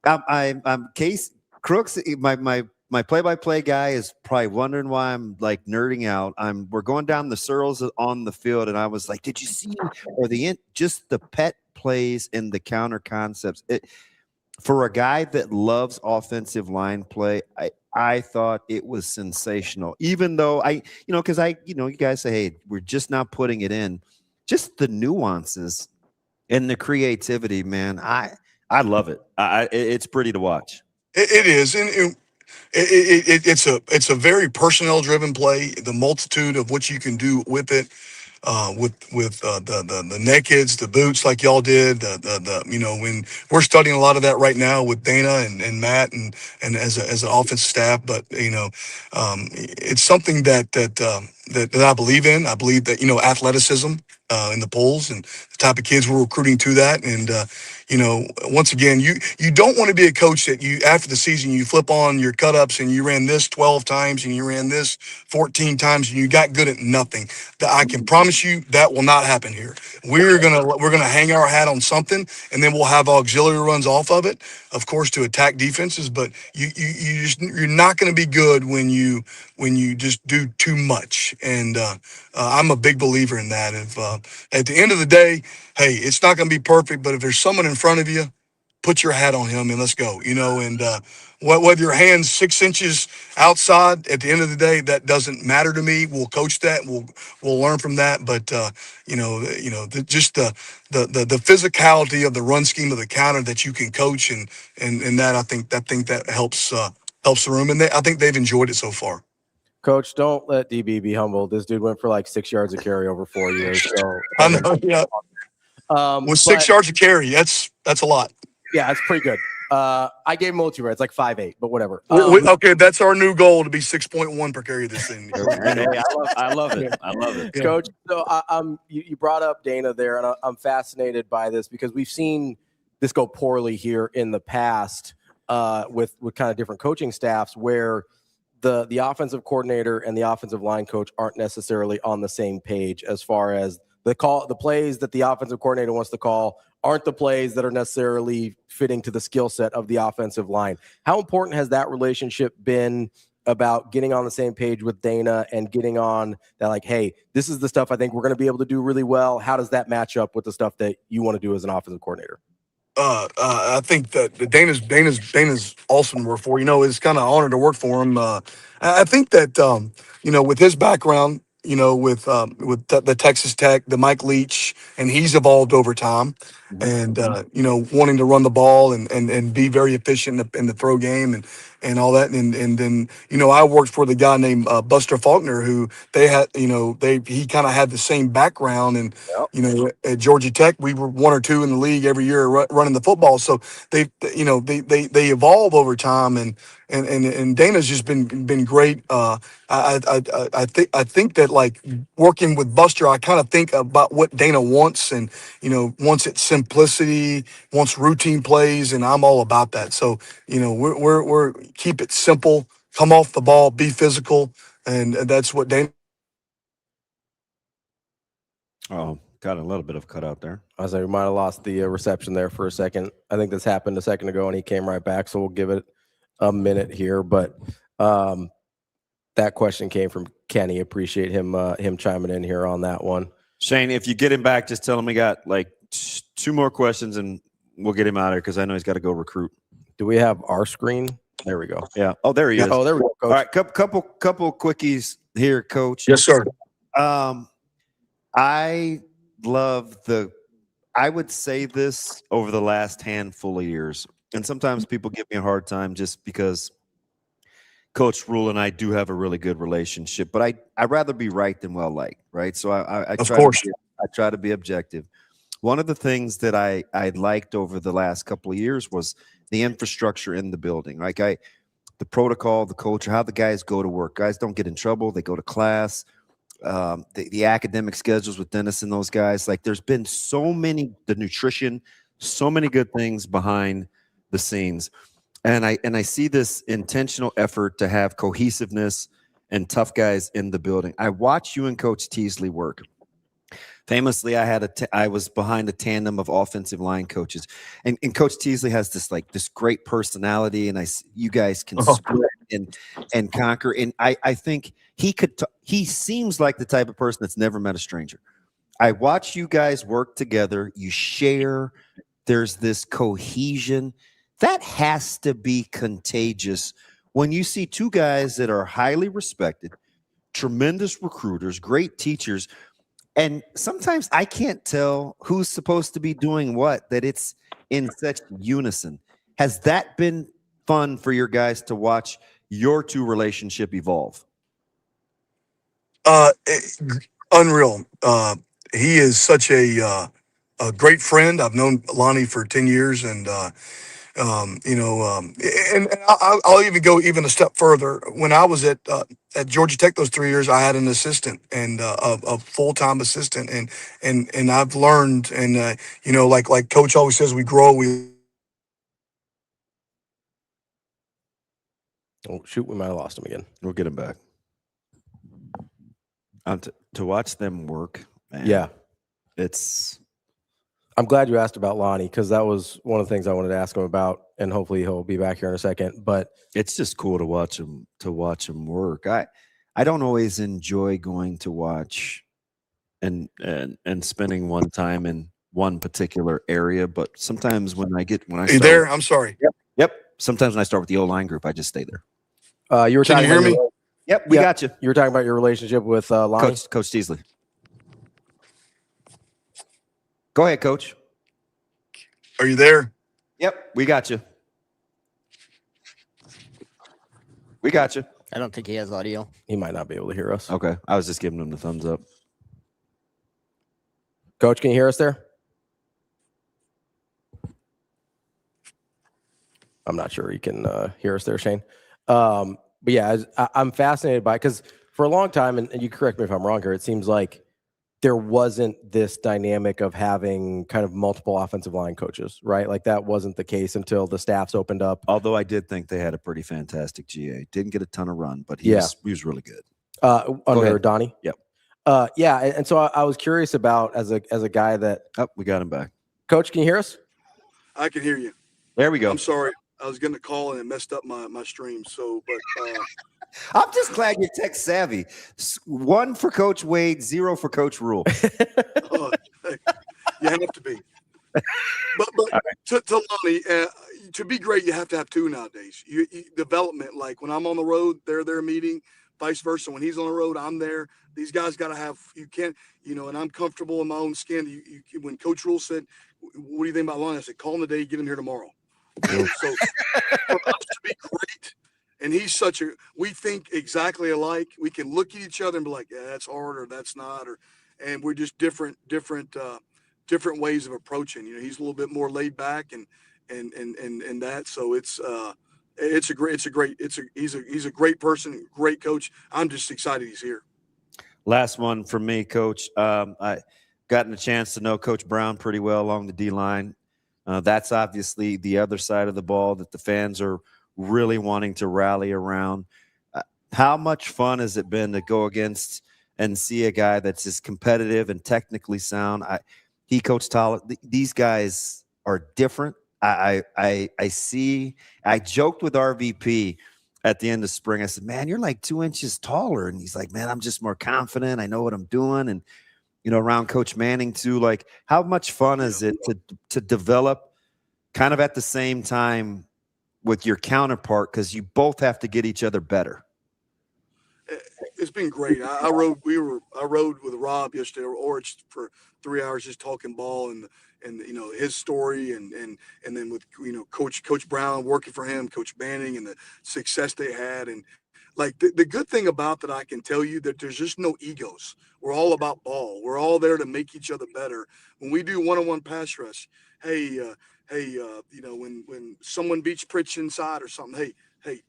I'm Case Crooks. My play-by-play guy is probably wondering why I'm like nerding out. We're going down the circles on the field, and I was like, "Did you see?" Or just the pet plays and the counter concepts. For a guy that loves offensive line play, I thought it was sensational. Even though because you guys say, "Hey, we're just not putting it in." Just the nuances and the creativity, man. I love it. It's pretty to watch. It is, and it's a very personnel driven play. The multitude of what you can do with it, with the nakeds, the boots like y'all did. When we're studying a lot of that right now with Dana and Matt and as an offensive staff. But it's something that I believe in. I believe that athleticism in the polls and the type of kids we're recruiting to that. And once again, you don't want to be a coach that after the season you flip on your cut-ups and you ran this 12 times and you ran this 14 times and you got good at nothing. I can promise you that will not happen here. We're gonna hang our hat on something, and then we'll have auxiliary runs off of it, of course, to attack defenses. But you're not going to be good when you just do too much. And I'm a big believer in that. If at the end of the day, hey, it's not going to be perfect, but if there's someone in front of you, put your hat on him and let's go. And whether your hand's 6 inches outside, at the end of the day, that doesn't matter to me. We'll coach that. We'll learn from that. But just the physicality of the run scheme of the counter that you can coach and that I think that helps the room, and I think they've enjoyed it so far. Coach, don't let DB be humble. This dude went for like 6 yards of carry over 4 years. So I know, yeah. With 6 yards of carry, that's a lot. Yeah, it's pretty good. I gave him a little too right. It's like 5'8", but whatever. Okay, that's our new goal, to be 6.1 per carry this thing. I love it. I love it. Yeah. Coach, so you brought up Dana there, and I'm fascinated by this because we've seen this go poorly here in the past with kind of different coaching staffs where the offensive coordinator and the offensive line coach aren't necessarily on the same page as far as the plays that the offensive coordinator wants to call aren't the plays that are necessarily fitting to the skill set of the offensive line. How important has that relationship been about getting on the same page with Dana and getting on that, like, hey, this is the stuff I think we're going to be able to do really well. How does that match up with the stuff that you want to do as an offensive coordinator? I think that Dana's awesome to work for. It's kind of an honor to work for him. I think that with his background, with the Texas Tech, the Mike Leach, and he's evolved over time, and wanting to run the ball and be very efficient in the throw game and all that, and then I worked for the guy named Buster Faulkner, who they had he kind of had the same background, and at Georgia Tech we were 1 or 2 in the league every year running the football, so they evolve over time, and Dana's just been great. I think that, like, working with Buster, I kind of think about what Dana wants, and wants it simplicity, wants routine plays, and I'm all about that. So we're keep it simple, come off the ball, be physical, and that's what Dana. Oh, got a little bit of cutout there. I was like, we might have lost the reception there for a second. I think this happened a second ago, and he came right back. So we'll give it a minute here, but that question came from Kenny. Appreciate him chiming in here on that one. Shane, if you get him back, just tell him we got like 2 more questions, and we'll get him out of here because I know he's got to go recruit. Do we have our screen? There we go. Yeah. Oh, there he is. Oh, there we go, Coach. All right, couple quickies here, Coach. Yes, sir. I love I would say this over the last handful of years, and sometimes people give me a hard time just because Coach Rule and I do have a really good relationship, but I'd rather be right than well liked, right? So I try to be objective. One of the things that I liked over the last couple of years was the infrastructure in the building. Like the protocol, the culture, how the guys go to work. Guys don't get in trouble. They go to class. The academic schedules with Dennis and those guys. Like, there's been the nutrition, so many good things behind the scenes. And I see this intentional effort to have cohesiveness and tough guys in the building. I watched you and Coach Teasley work. Famously, I was behind a tandem of offensive line coaches, and Coach Teasley has this great personality, and you guys can split and conquer. And I think he seems like the type of person that's never met a stranger. I watch you guys work together. You share. There's this cohesion that has to be contagious when you see two guys that are highly respected, tremendous recruiters, great teachers. And sometimes I can't tell who's supposed to be doing what, that it's in such unison. Has that been fun for your guys to watch your two relationship evolve? Unreal. He is such a great friend. I've known Lonnie for 10 years, and and I'll even go even a step further. When I was at Georgia Tech those 3 years, I had an assistant and a full-time assistant, and I've learned, and like Coach always says, we grow. Oh shoot, we might have lost him again. We'll get him back. To watch them work, man, yeah, I'm glad you asked about Lonnie, because that was one of the things I wanted to ask him about, and hopefully he'll be back here in a second. But it's just cool to watch him work. I don't always enjoy going to watch and spending one time in one particular area, but sometimes when I Are you there? I'm sorry. Yep. Sometimes when I start with the O-line group, I just stay there. You were Can talking you hear about me? Yep, we got you. You were talking about your relationship with Lonnie? Coach Teasley. Go ahead, Coach. Are you there? Yep, we got you. We got you. I don't think he has audio. He might not be able to hear us. Okay, I was just giving him the thumbs up. Coach, can you hear us there? I'm not sure you can hear us there, Shane. But yeah, I'm fascinated by it, because for a long time, and you correct me if I'm wrong here, it seems like there wasn't this dynamic of having kind of multiple offensive line coaches, right? Like that wasn't the case until the staffs opened up. Although I did think they had a pretty fantastic GA. Didn't get a ton of run, but he was really good. Under Donnie? Yep. Yeah, and so I was curious about, as a guy that... Oh, we got him back. Coach, can you hear us? I can hear you. There we go. I'm sorry. I was getting a call and it messed up my stream. So, but I'm just glad you're tech savvy. 1 for Coach Wade, 0 for Coach Rule. You have to be. But to Lonnie, to be great, you have to have two nowadays. You development, like when I'm on the road, they're there meeting, vice versa. When he's on the road, I'm there. These guys got to have. You can't, and I'm comfortable in my own skin. When Coach Rule said, "What do you think about Lonnie?" I said, "Call him today. Get him here tomorrow." So for us to be great, and he's we think exactly alike. We can look at each other and be like, yeah, that's hard, or that's not, and we're just different ways of approaching. He's a little bit more laid back and that. So he's a great person, great coach. I'm just excited he's here. Last one for me, Coach. I gotten a chance to know Coach Brown pretty well along the D-line. That's obviously the other side of the ball that the fans are really wanting to rally around. How much fun has it been to go against and see a guy that's as competitive and technically sound? He coached Tyler. These guys are different. I joked with RVP at the end of spring. I said, man, you're like 2 inches taller. And he's like, man, I'm just more confident. I know what I'm doing. And around Coach Manning too, like how much fun is it to develop kind of at the same time with your counterpart, because you both have to get each other better? It's been great. I rode with Rob yesterday, or for 3 hours, just talking ball and his story, and then with Coach Brown, working for him, Coach Manning, and the success they had. And like the good thing about that, I can tell you that there's just no egos. We're all about ball. We're all there to make each other better. When we do one-on-one pass rush, when someone beats Pritch inside or something, hey,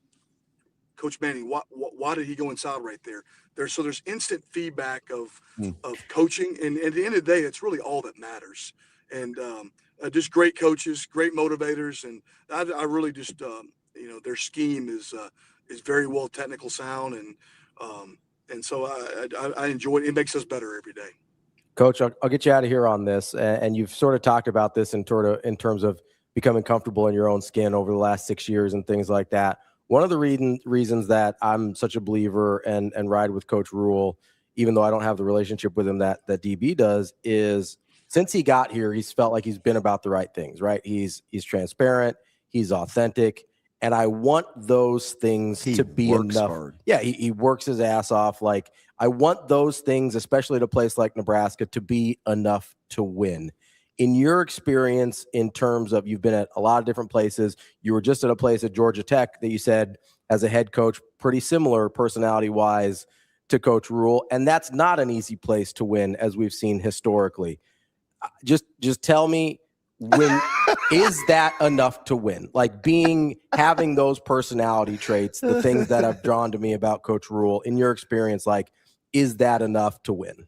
Coach Manning, why did he go inside right there? There's instant feedback of coaching, and at the end of the day, it's really all that matters. And just great coaches, great motivators, and I really just their scheme is very well technical sound, and And so I enjoy it. It makes us better every day. Coach, I'll get you out of here on this, and you've sort of talked about this in terms of becoming comfortable in your own skin over the last 6 years and things like that. One of the reasons that I'm such a believer and ride with Coach Rule, even though I don't have the relationship with him that DB does, is since he got here, he's felt like he's been about the right things, right? He's transparent, he's authentic, and I want those things to be enough. Hard. Yeah, he works his ass off. Like, I want those things, especially at a place like Nebraska, to be enough to win. In your experience, in terms of, you've been at a lot of different places, you were just at a place at Georgia Tech that you said, as a head coach, pretty similar personality-wise to Coach Rule, and that's not an easy place to win, as we've seen historically. Just tell me, when is that enough to win? Like, having those personality traits, the things that have drawn to me about Coach Rule, in your experience, like, is that enough to win?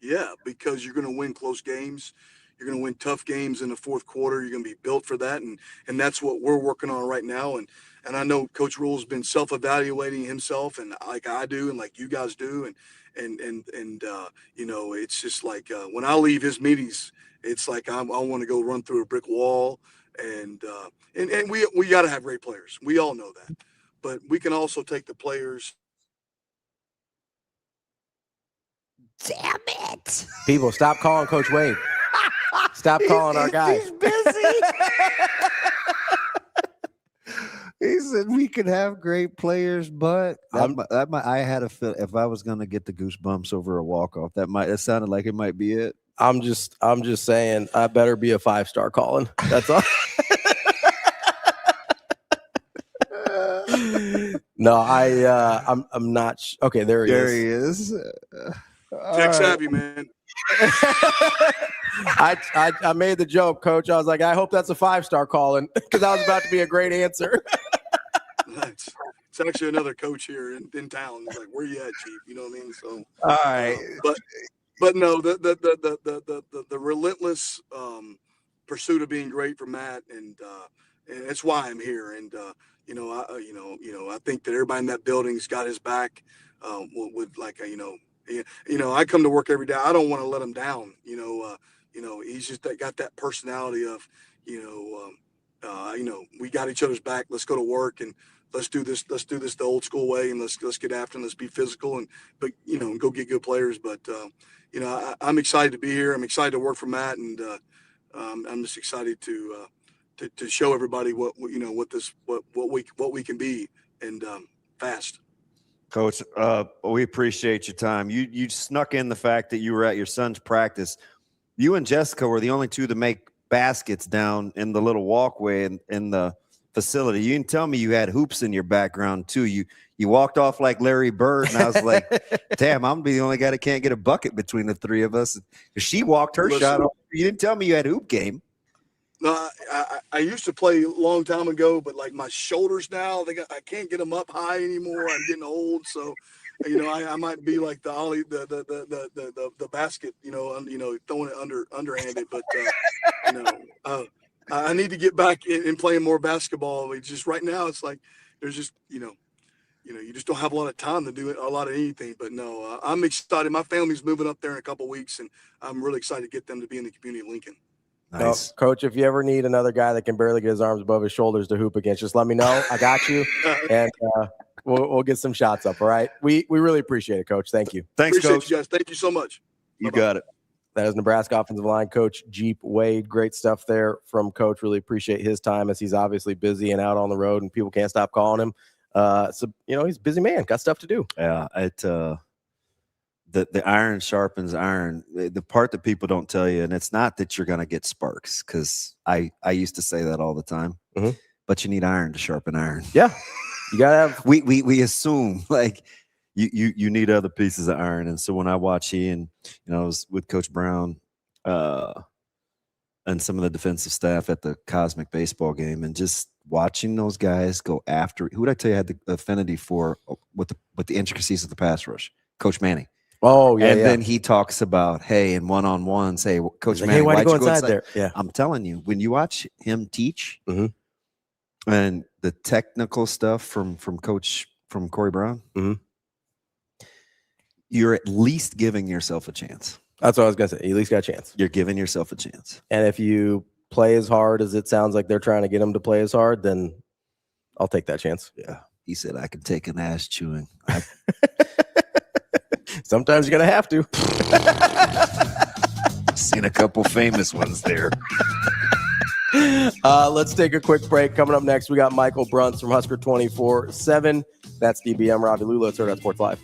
Yeah, because you're going to win close games. You're going to win tough games in the fourth quarter. You're going to be built for that, and that's what we're working on right now. And I know Coach Rule's been self-evaluating himself, and like I do, and like you guys do, and you know, it's just like when I leave his meetings, it's like I want to go run through a brick wall, and we got to have great players. We all know that, but we can also take the players. Damn it! People, stop calling Coach Wade. Stop calling our guy. He's busy. He said we could have great players, but I had a feel if I was going to get the goosebumps over a walk-off, that sounded like it might be it. I'm just saying, I better be a 5-star calling. That's all. No, I'm not. Okay, there he is. Tech savvy, man. I made the joke, Coach. I was like, I hope that's a 5-star calling, because that was about to be a great answer. It's actually another coach here in town. He's like, "Where you at, Geep?" You know what I mean? So, all right. But no, the relentless pursuit of being great for Matt, and it's why I'm here. And you know, I think that everybody in that building's got his back. With like I come to work every day. I don't want to let him down. He's just got that personality of, we got each other's back. Let's go to work and let's do this the old school way, and let's get after and let's be physical but go get good players. But I'm excited to be here. I'm excited to work for Matt, and I'm just excited to show everybody what we can be, and fast. Coach, we appreciate your time. You snuck in the fact that you were at your son's practice. You and Jessica were the only two to make baskets down in the little walkway in the facility. You didn't tell me you had hoops in your background too. You walked off like Larry Bird, and I was like, damn, I'm the only guy that can't get a bucket between the three of us. She walked her shot off. You didn't tell me you had hoop game. No, I used to play a long time ago, but like my shoulders now, I can't get them up high anymore. I'm getting old, so I might be like the Ollie, the basket, throwing it underhanded. But I need to get back in playing more basketball. It's just right now, it's like there's just you just don't have a lot of time to do a lot of anything. But no, I'm excited. My family's moving up there in a couple of weeks, and I'm really excited to get them to be in the community of Lincoln. Nice. No, Coach, if you ever need another guy that can barely get his arms above his shoulders to hoop against, just let me know. I got you, and we'll get some shots up. All right. We really appreciate it, Coach. Thank you. Thanks, appreciate Coach. You guys. Thank you so much. You got it. That is Nebraska offensive line coach Geep Wade. Great stuff there from Coach. Really appreciate his time, as he's obviously busy and out on the road, and people can't stop calling him. So he's a busy man. Got stuff to do. Yeah. The iron sharpens iron. The part that people don't tell you, and it's not that you're going to get sparks, because I used to say that all the time, but you need iron to sharpen iron. Yeah, you got to have. We assume like you need other pieces of iron, and so when I watch I was with Coach Brown and some of the defensive staff at the Cosmic baseball game, and just watching those guys go after. Who did I tell you had the affinity for with the intricacies of the pass rush? Coach Manning. Oh, yeah. And then he talks about, hey, in one-on-ones, hey, Coach Manning, why'd you go inside there? Yeah. I'm telling you, when you watch him teach and the technical stuff from Corey Brown, you're at least giving yourself a chance. That's what I was going to say. You at least got a chance. You're giving yourself a chance. And if you play as hard as it sounds like they're trying to get them to play as hard, then I'll take that chance. Yeah. He said, I can take an ass chewing. Sometimes you're going to have to. Seen a couple famous ones there. Let's take a quick break. Coming up next, we got Michael Bruntz from Husker 24/7. That's DBM, Ravi, Lulla. It's Hurrdat Sports Live.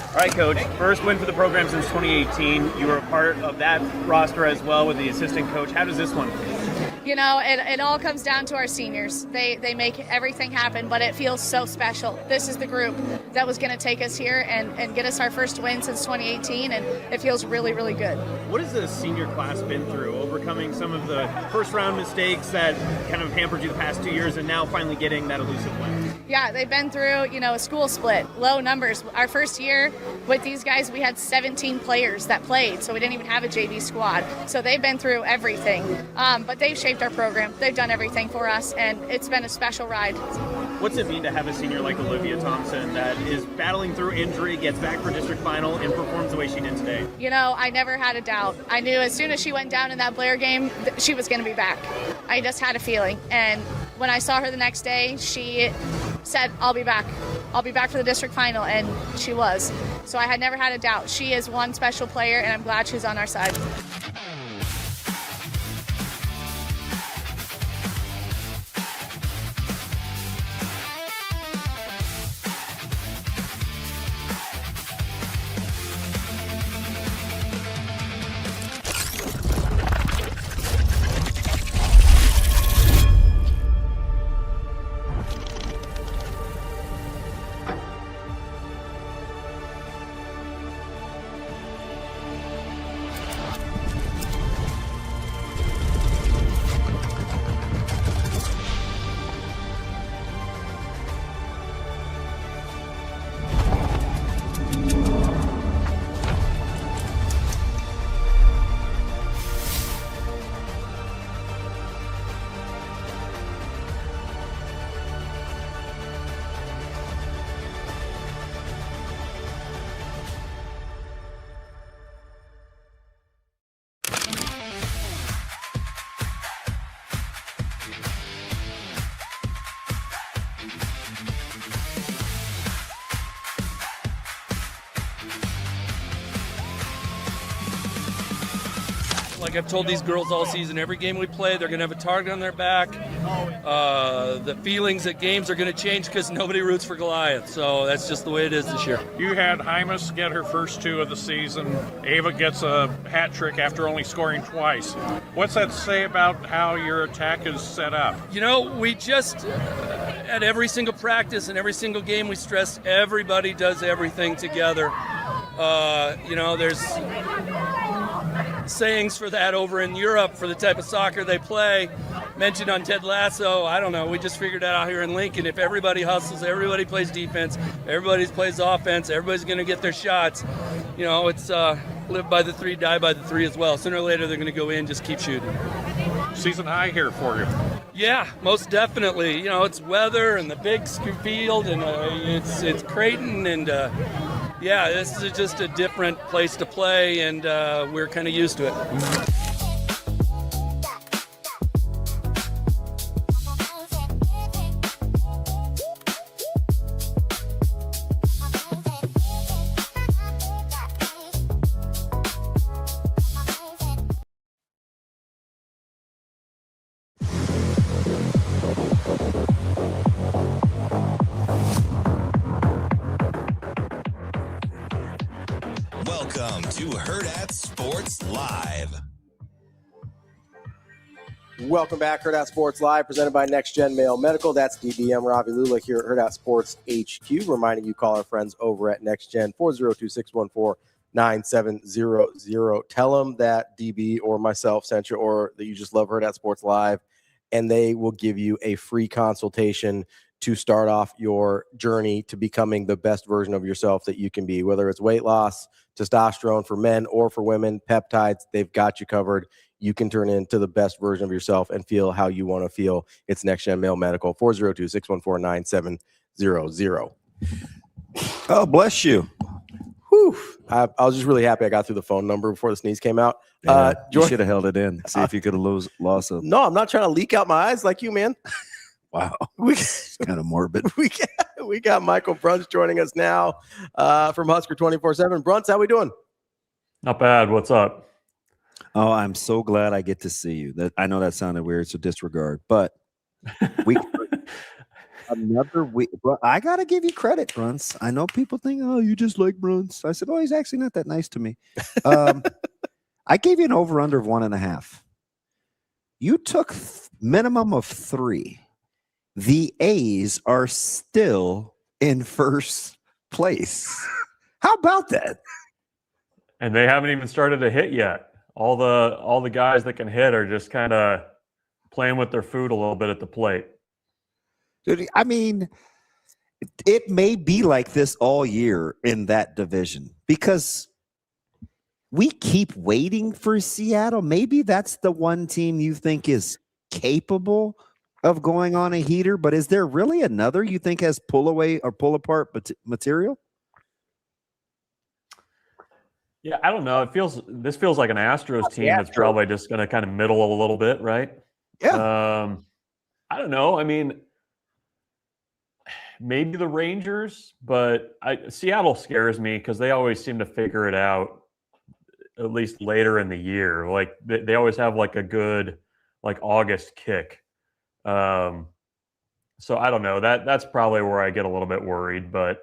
All right, Coach. First win for the program since 2018. You were a part of that roster as well with the assistant coach. How does this one feel? You know, it all comes down to our seniors. They make everything happen, but it feels so special. This is the group that was going to take us here and get us our first win since 2018, and it feels really, really good. What has the senior class been through, overcoming some of the first-round mistakes that kind of hampered you the past 2 years and now finally getting that elusive win? Yeah, they've been through, a school split, low numbers. Our first year with these guys, we had 17 players that played, so we didn't even have a JV squad. So they've been through everything, but they've shaped our program. They've done everything for us, and it's been a special ride. What's it mean to have a senior like Olivia Thompson that is battling through injury, gets back for district final, and performs the way she did today? I never had a doubt. I knew as soon as she went down in that Blair game, she was going to be back. I just had a feeling. And when I saw her the next day, she said, I'll be back. I'll be back for the district final, and she was. So I had never had a doubt. She is one special player, and I'm glad she's on our side. Like I've told these girls all season, every game we play, they're going to have a target on their back. The feelings at games are going to change because nobody roots for Goliath. So that's just the way it is this year. You had Hymas get her first 2 of the season. Ava gets a hat trick after only scoring twice. What's that say about how your attack is set up? We just, at every single practice and every single game, we stress everybody does everything together. There's sayings for that over in Europe for the type of soccer they play. Mentioned on Ted Lasso, I don't know, we just figured that out here in Lincoln. If everybody hustles, everybody plays defense, everybody plays offense, everybody's going to get their shots. It's live by the 3, die by the 3 as well. Sooner or later, they're going to go in, just keep shooting. Season high here for you. Yeah, most definitely. It's weather and the big field, and it's Creighton, and yeah, this is just a different place to play, and we're kind of used to it. Welcome to Hurrdat Sports Live. Welcome back, Hurrdat Sports Live, presented by NextGen Male Medical. That's DBM Ravi Lulla here at Hurrdat Sports HQ, reminding you call our friends over at NextGen 402-614-9700. Tell them that DB or myself sent you, or that you just love Hurrdat Sports Live, and they will give you a free consultation to start off your journey to becoming the best version of yourself that you can be, whether it's weight loss, testosterone for men or for women, peptides, they've got you covered. You can turn into the best version of yourself and feel how you want to feel. It's NextGen Male Medical, 402-614-9700. Oh, bless you. Whew. I was just really happy I got through the phone number before the sneeze came out. Yeah, you should have held it in. See if you could have lost it. No, I'm not trying to leak out my eyes like you, man. Wow. It's kind of morbid. We got Michael Bruntz joining us now from Husker 24/7. Bruntz, how we doing? Not bad. What's up? Oh, I'm so glad I get to see you. That I know that sounded weird, so disregard. But we another week. Well, I gotta give you credit, Bruntz. I know people think, "Oh, you just like Bruntz." I said, "Oh, he's actually not that nice to me." I gave you an over/under of 1.5. You took minimum of 3. The A's are still in first place. How about that? And they haven't even started to hit yet. All the guys that can hit are just kind of playing with their food a little bit at the plate. Dude, I mean, it may be like this all year in that division because we keep waiting for Seattle. Maybe that's the one team you think is capable of going on a heater, but is there really another you think has pull away or pull apart material? Yeah, I don't know. This feels like an Astros team that's probably just going to kind of middle a little bit, right? Yeah. I don't know. I mean, maybe the Rangers, but Seattle scares me because they always seem to figure it out at least later in the year. Like they always have like a good like August kick. So I don't know. That's probably where I get a little bit worried. But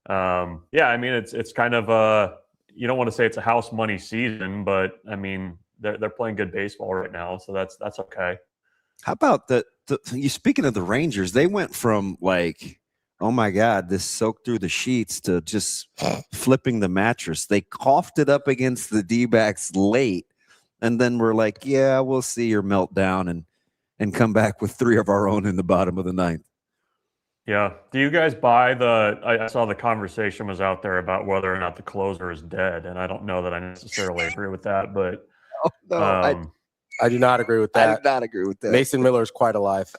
yeah, I mean it's kind of you don't want to say it's a house money season, but I mean they're playing good baseball right now, so that's okay. How about you speaking of the Rangers, they went from like, oh my God, this soaked through the sheets to just flipping the mattress. They coughed it up against the D-backs late, and then we're like, yeah, we'll see your meltdown and come back with 3 of our own in the bottom of the 9th. Yeah. Do you guys buy I saw the conversation was out there about whether or not the closer is dead, and I don't know that I necessarily agree with that, but I do not agree with that. I do not agree with that. Mason Miller is quite alive.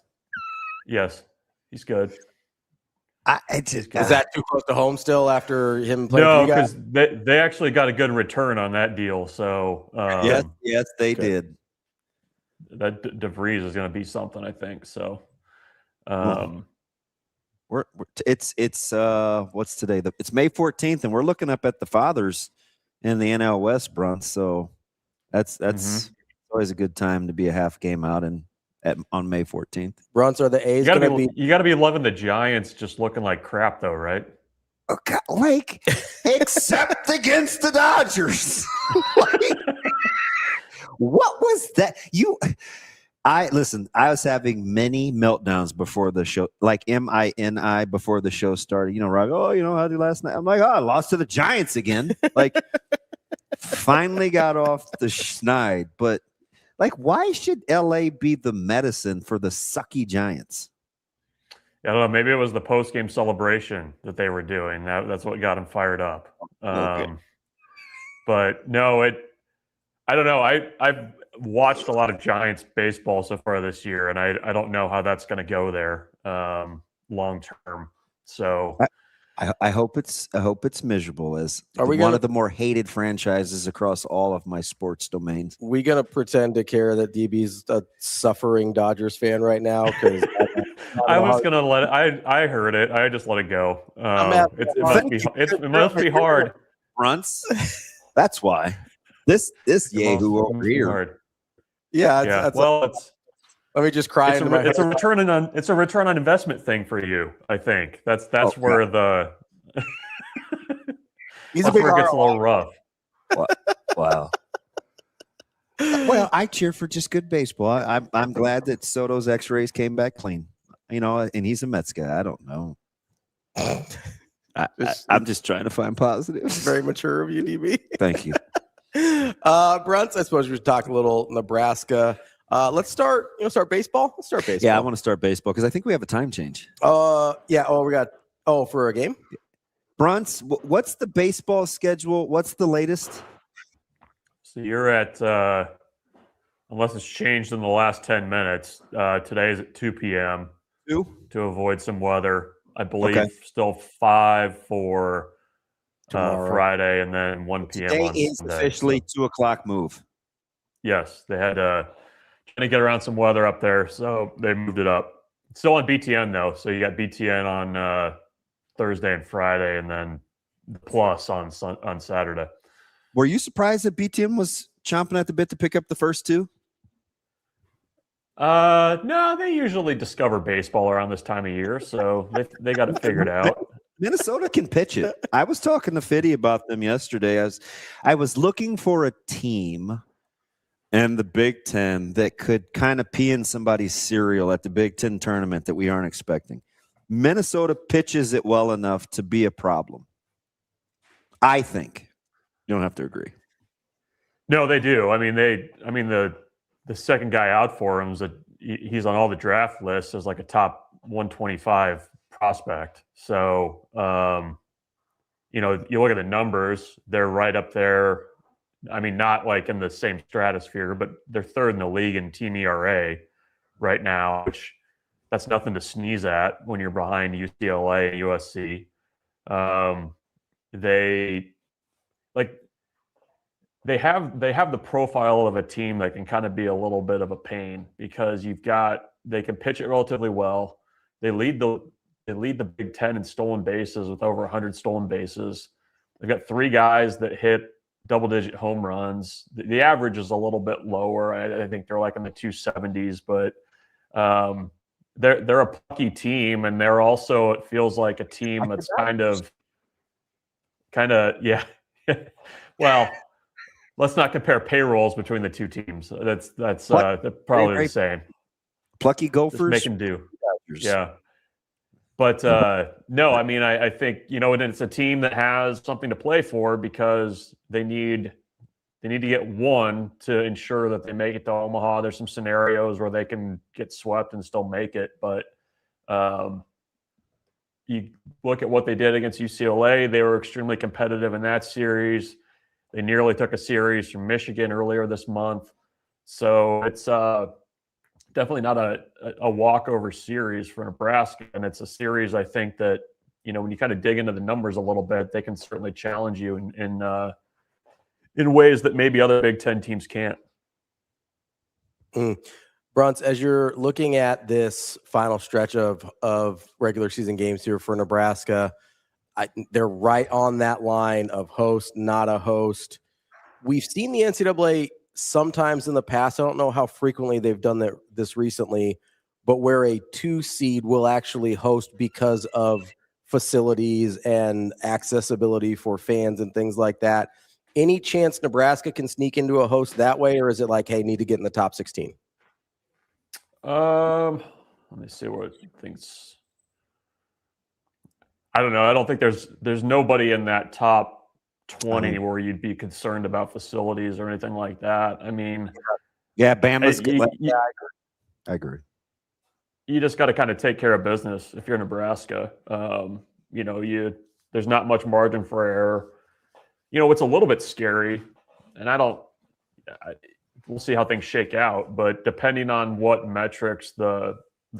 Yes, he's good. Is that too close to home still after him playing? No, because they actually got a good return on that deal. So yes, they did. That DeVries is going to be something, I think. So it's what's today? It's May 14th, and we're looking up at the Fathers in the NL West, Bruntz. So that's always a good time to be a half game out on May 14th. Bruntz, are the A's going to be? You got to be loving the Giants just looking like crap, though, right? Okay, like except against the Dodgers. What was that? I was having many meltdowns before the show, like MINI before the show started. You know, Ravi, how'd you last night? I'm like, I lost to the Giants again. Like, finally got off the schneid. But, like, why should LA be the medicine for the sucky Giants? I don't know. Maybe it was the post-game celebration that they were doing. That's what got them fired up. Okay. But, no, I don't know. I've watched a lot of Giants baseball so far this year, and I don't know how that's going to go there long term. So I hope it's miserable as one of the more hated franchises across all of my sports domains. We gonna pretend to care that DB's a suffering Dodgers fan right now? Because I was gonna let it. I heard it. I just let it go. It must be hard. Bruntz. That's why. This Yahoo over here. Hard. Yeah. Let me just cry. It's a return on investment thing for you. I think that's where the He's that's where it gets a little rough. Wow. Well, I cheer for just good baseball. I'm glad that Soto's X-rays came back clean. And he's a Mets guy. I don't know. I'm just trying to find positives. Very mature of you, DB. Thank you. Bruntz, I suppose we should talk a little Nebraska. Let's start. Start baseball. Let's start baseball. Yeah, I want to start baseball because I think we have a time change. Yeah. Oh, we got. Oh, for a game. Bruntz, what's the baseball schedule? What's the latest? So you're at, unless it's changed in the last 10 minutes, today is at 2 p.m. 2? To avoid some weather. I believe Okay. still 5 for Tomorrow. Friday, and then 1 p.m. Today on is Sunday. officially 2 o'clock move. Yes, they had trying to get around some weather up there, so they moved it up. It's still on BTN though, so you got BTN on Thursday and Friday, and then the Plus on Saturday. Were you surprised that BTN was chomping at the bit to pick up the first 2? No, they usually discover baseball around this time of year, so they got it figured out. Minnesota can pitch it. I was talking to Fiddy about them yesterday. I was looking for a team in the Big Ten that could kind of pee in somebody's cereal at the Big Ten tournament that we aren't expecting. Minnesota pitches it well enough to be a problem. I think. You don't have to agree. No, they do. I mean, the second guy out for him he's on all the draft lists as like a top 125 prospect. So, you look at the numbers, they're right up there. I mean, not like in the same stratosphere, but they're third in the league in team ERA right now, which that's nothing to sneeze at when you're behind UCLA and USC. They have the profile of a team that can kind of be a little bit of a pain because they can pitch it relatively well. They lead the Big Ten in stolen bases with over 100 stolen bases. They've got 3 guys that hit double-digit home runs. The average is a little bit lower. I think they're like in the 270s, but they're a plucky team, and they're also, it feels like, a team that's kind of yeah. Well, let's not compare payrolls between the two teams. That's probably the same. Plucky Gophers. Just make them do. Yeah. But no, I mean, I think, and it's a team that has something to play for because they need to get one to ensure that they make it to Omaha. There's some scenarios where they can get swept and still make it. But you look at what they did against UCLA. They were extremely competitive in that series. They nearly took a series from Michigan earlier this month. So it's definitely not a walkover series for Nebraska. And it's a series, I think, that, when you kind of dig into the numbers a little bit, they can certainly challenge you in ways that maybe other Big Ten teams can't. Bruntz, as you're looking at this final stretch of regular season games here for Nebraska, they're right on that line of host, not a host. We've seen the NCAA sometimes in the past. I don't know how frequently they've done this recently, but where a 2 seed will actually host because of facilities and accessibility for fans and things like that. Any chance Nebraska can sneak into a host that way, or is it like, hey, need to get in the top 16? Let me see what things. I don't know. I don't think there's nobody in that top 20 where you'd be concerned about facilities or anything like that. I mean, yeah, Bama's. I agree. You just got to kind of take care of business if you're Nebraska. There's not much margin for error. It's a little bit scary, and we'll see how things shake out. But depending on what metrics the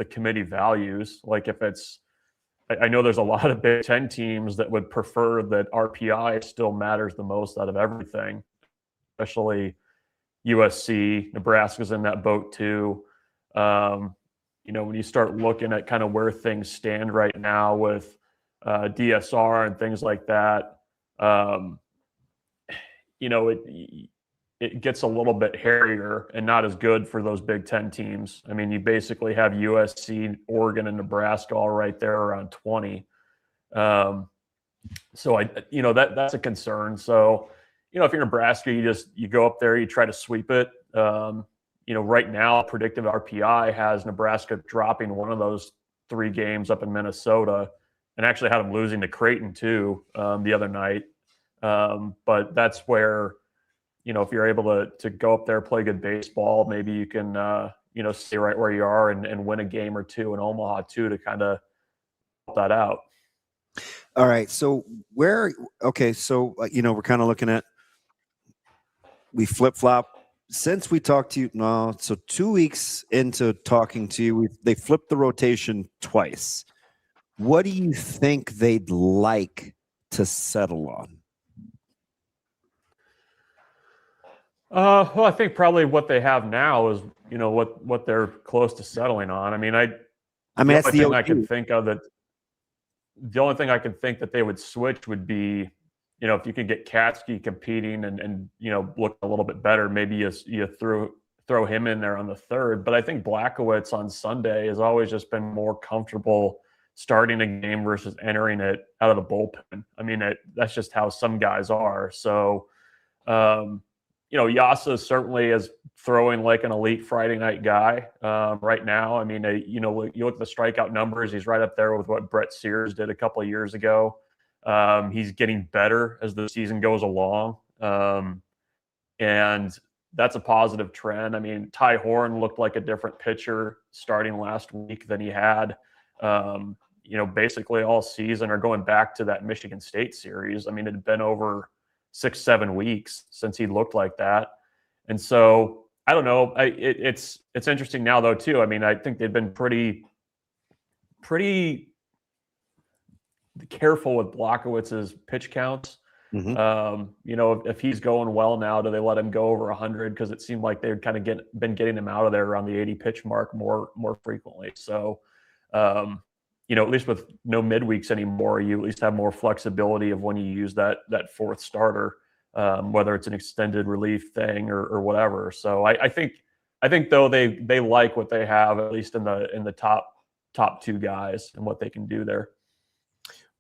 committee values, like if it's, I know there's a lot of Big Ten teams that would prefer that RPI still matters the most out of everything, especially USC. Nebraska's in that boat too. When you start looking at kind of where things stand right now with DSR and things like that, it gets a little bit hairier and not as good for those Big Ten teams. I mean, you basically have USC, Oregon, and Nebraska all right there around 20. So that's a concern. So, if you're Nebraska, you go up there, you try to sweep it. Right now, predictive RPI has Nebraska dropping one of those 3 games up in Minnesota, and actually had them losing to Creighton too the other night. But that's where, if you're able to go up there, play good baseball, maybe you can, stay right where you are and win a game or 2 in Omaha too to kind of help that out. All right. So we're kind of looking at, we flip-flop since we talked to you. No, so 2 weeks into talking to you, they flipped the rotation twice. What do you think they'd like to settle on? Well, I think probably what they have now is, what they're close to settling on. I mean, that's the I can think of that. The only thing I can think that they would switch would be, if you could get Katsky competing and look a little bit better, maybe you throw him in there on the 3rd. But I think Blackowitz on Sunday has always just been more comfortable starting a game versus entering it out of the bullpen. I mean, that's just how some guys are. So, Yasa certainly is throwing like an elite Friday night guy right now. I mean, you look at the strikeout numbers, he's right up there with what Brett Sears did a couple of years ago. He's getting better as the season goes along. And that's a positive trend. I mean, Ty Horn looked like a different pitcher starting last week than he had, basically all season, or going back to that Michigan State series. I mean, it had been over 6-7 weeks since he looked like that. And so I don't know. It's interesting now though, too. I mean, I think they've been pretty careful with Blackowitz's pitch counts. Mm-hmm. If he's going well now, do they let him go over 100? Because it seemed like they'd kind of been getting him out of there around the 80 pitch mark more frequently. So, at least with no midweeks anymore, you at least have more flexibility of when you use that 4th starter, whether it's an extended relief thing or whatever. So I think though they like what they have, at least in the top 2 guys and what they can do there.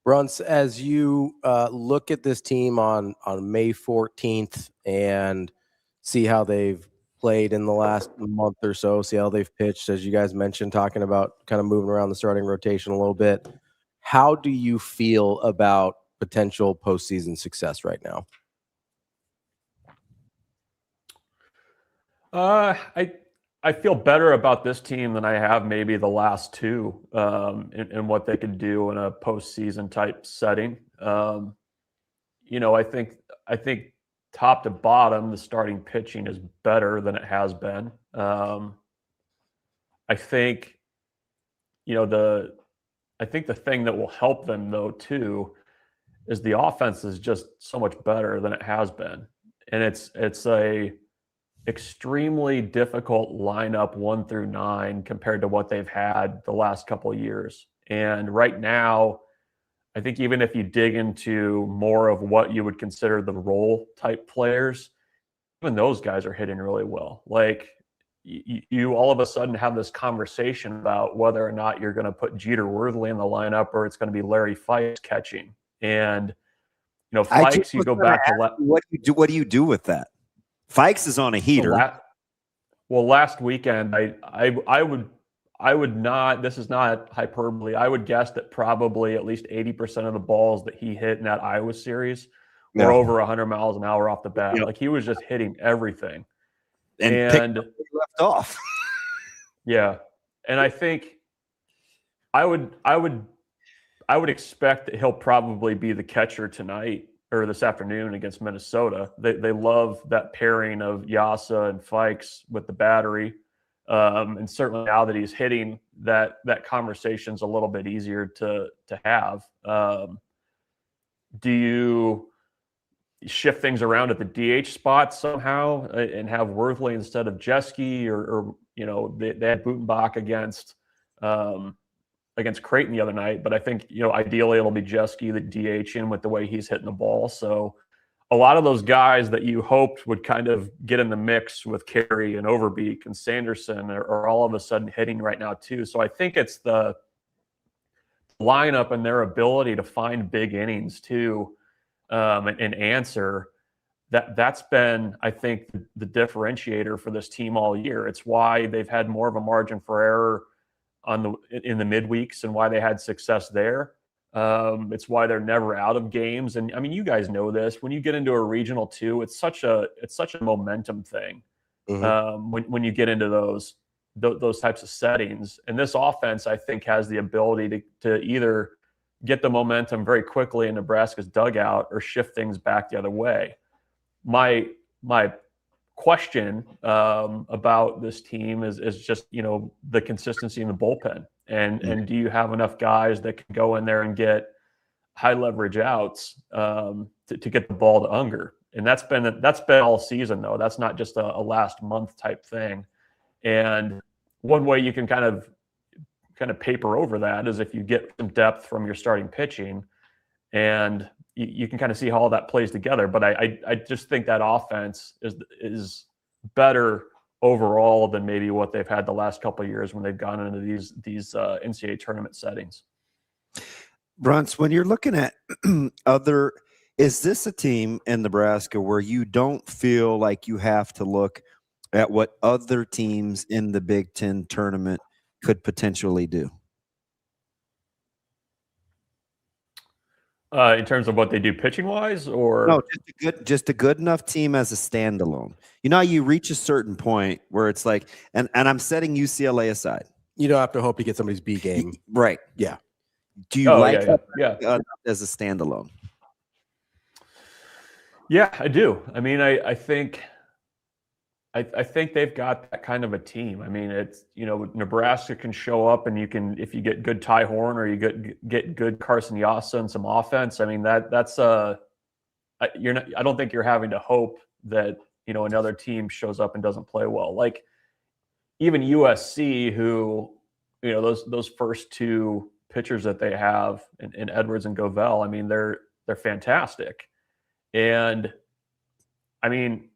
Bruntz, as you look at this team on May 14th and see how they've played in the last month or so, see how they've pitched, as you guys mentioned, talking about kind of moving around the starting rotation a little bit, how do you feel about potential postseason success right now? I feel better about this team than I have maybe the last 2 in what they could do in a postseason type setting. I think top to bottom, the starting pitching is better than it has been. I think the thing that will help them though too is the offense is just so much better than it has been, and it's a extremely difficult lineup 1 through 9 compared to what they've had the last couple of years. And right now, I think even if you dig into more of what you would consider the role type players, even those guys are hitting really well. Like you all of a sudden have this conversation about whether or not you're going to put Jeter Worthley in the lineup or it's going to be Larry Fikes catching. And Fikes, you go back to what do you do with that? Fikes is on a heater. Last weekend, I would not, this is not hyperbole, I would guess that probably at least 80% of the balls that he hit in that Iowa series were over 100 miles an hour off the bat. Yeah. Like he was just hitting everything. And left off. Yeah. And I think I would expect that he'll probably be the catcher tonight or this afternoon against Minnesota. They love that pairing of Yasa and Fikes with the battery. And certainly now that he's hitting, that conversation's a little bit easier to have. Do you shift things around at the DH spot somehow and have Worthley instead of Jeske, or they had Butenbach against Creighton the other night, but I think ideally it'll be Jeske the DH in with the way he's hitting the ball. So a lot of those guys that you hoped would kind of get in the mix with Carey and Overbeek and Sanderson are all of a sudden hitting right now too. So I think it's the lineup and their ability to find big innings too, and answer. that's been, I think, the differentiator for this team all year. It's why they've had more of a margin for error in the midweeks and why they had success there. It's why they're never out of games. And I mean, you guys know this. When you get into a regional too, it's such a momentum thing. When you get into those types of settings, and this offense, I think, has the ability to either get the momentum very quickly in Nebraska's dugout or shift things back the other way. My question about this team is just, the consistency in the bullpen, and do you have enough guys that can go in there and get high leverage outs to get the ball to Unger? And that's been all season, though. That's not just a last month type thing. And one way you can kind of paper over that is if you get some depth from your starting pitching, and you can kind of see how all that plays together. But I just think that offense is better overall than maybe what they've had the last couple of years when they've gone into these NCAA tournament settings. Bruntz, when you're looking at is this a team in Nebraska where you don't feel like you have to look at what other teams in the Big Ten tournament could potentially do? In terms of what they do pitching wise, or no, just a good enough team as a standalone. You know, you reach a certain point where it's like, and I'm setting UCLA aside. You don't have to hope you get somebody's B game, right? Yeah. Do you that as a standalone? Yeah, I do. I mean, I think they've got that kind of a team. I mean, it's, Nebraska can show up, and if you get good Ty Horn or you get good Carson Yassa and some offense. I mean, that's I don't think you're having to hope that, another team shows up and doesn't play well. Like even USC, who, those first two pitchers that they have in Edwards and Govell, I mean, they're fantastic. And I mean,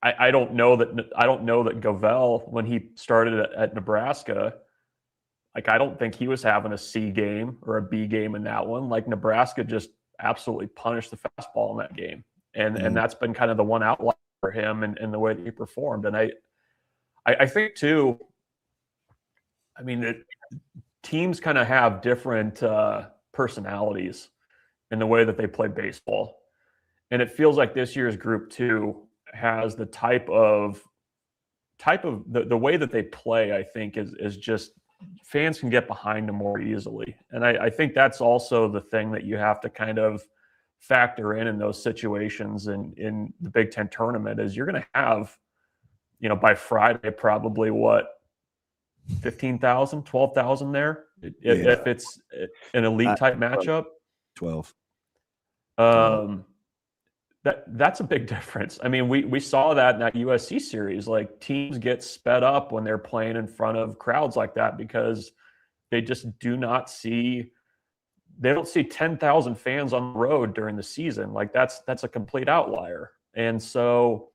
I don't know that Govell, when he started at Nebraska, like, I don't think he was having a C game or a B game in that one. Like, Nebraska just absolutely punished the fastball in that game. And that's been kind of the one outlier for him and the way that he performed. And I think too, I mean, teams kind of have different personalities in the way that they play baseball. And it feels like this year's group 2 has the type of the way that they play, I think, is just fans can get behind them more easily. And I think that's also the thing that you have to kind of factor in those situations in the Big Ten tournament, is you're going to have, by Friday, probably 15,000, 12,000 there. If it's an elite type matchup. 12. That's a big difference. I mean, we saw that in that USC series. Like, teams get sped up when they're playing in front of crowds like that because they just don't see 10,000 fans on the road during the season. Like, that's a complete outlier. And so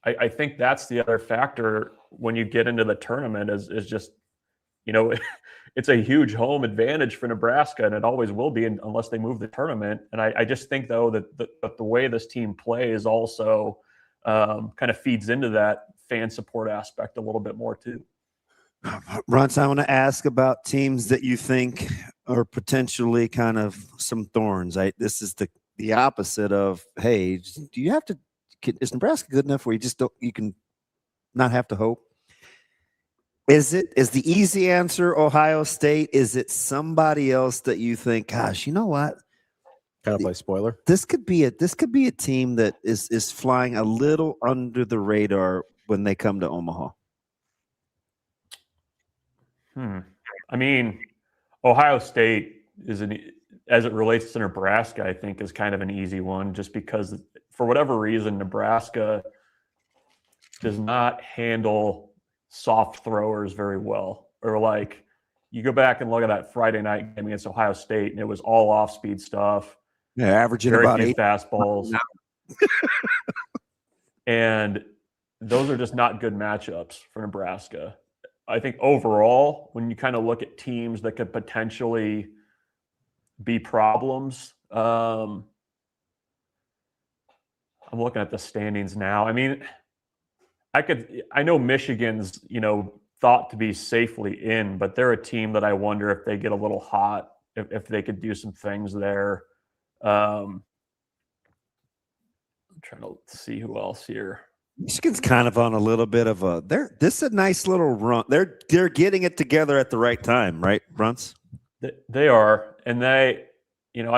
I think that's the other factor when you get into the tournament is just, it's a huge home advantage for Nebraska, and it always will be unless they move the tournament. And I just think, though, that the way this team plays also kind of feeds into that fan support aspect a little bit more too. Bruntz, I want to ask about teams that you think are potentially kind of some thorns. This is the opposite of, hey, do you have to? Is Nebraska good enough where you can not have to hope? Is the easy answer Ohio State? Is it somebody else that you think, gosh, you know what? Kind of play spoiler. This could be a team that is flying a little under the radar when they come to Omaha. I mean, Ohio State as it relates to Nebraska, I think, is kind of an easy one, just because for whatever reason, Nebraska does not handle soft throwers very well. Or, like, you go back and look at that Friday night game against Ohio State, and it was all off-speed stuff. Yeah, averaging very about few 8 fastballs. And those are just not good matchups for Nebraska. I think overall, when you kind of look at teams that could potentially be problems, I'm looking at the standings now. I mean, I know Michigan's, thought to be safely in, but they're a team that I wonder if they get a little hot, if they could do some things there. I'm trying to see who else here. Michigan's kind of on a little bit of a this is a nice little run. They're getting it together at the right time, right, Bruntz? They are, and I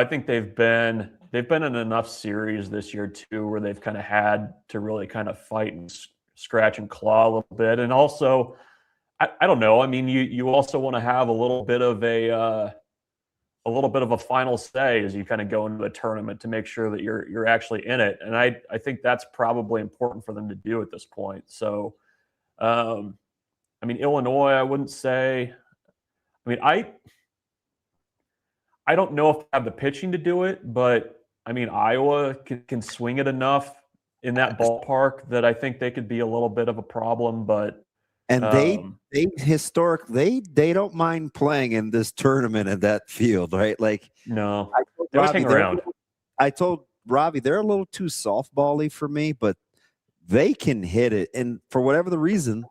think they've been in enough series this year too, where they've kind of had to really kind of fight and scratch and claw a little bit, and also, I don't know. I mean, you also want to have a little bit of a final say as you kind of go into the tournament to make sure that you're actually in it, and I think that's probably important for them to do at this point. So, I mean, Illinois, I wouldn't say. I mean, I don't know if they have the pitching to do it, but I mean, Iowa can swing it enough in that ballpark that I think they could be a little bit of a problem. But they don't mind playing in this tournament in that field, right? Like, no, they always hang around. I told Ravi they're a little too softball-y for me, but they can hit it, and for whatever the reason,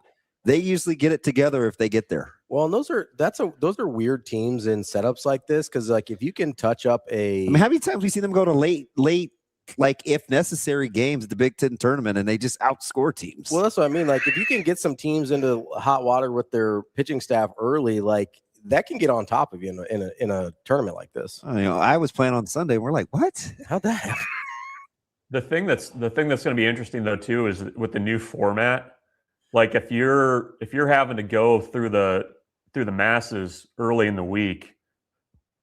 they usually get it together if they get there. Well, and those are weird teams in setups like this, because like if you can touch up I mean, how many times we see them go to late, like if necessary games at the Big Ten tournament, and they just outscore teams. Well, that's what I mean. Like if you can get some teams into hot water with their pitching staff early, like that can get on top of you in a tournament like this. I was playing on Sunday. And we're like, what? How'd that happen? The thing that's going to be interesting though too is with the new format. Like if you're having to go through the masses early in the week,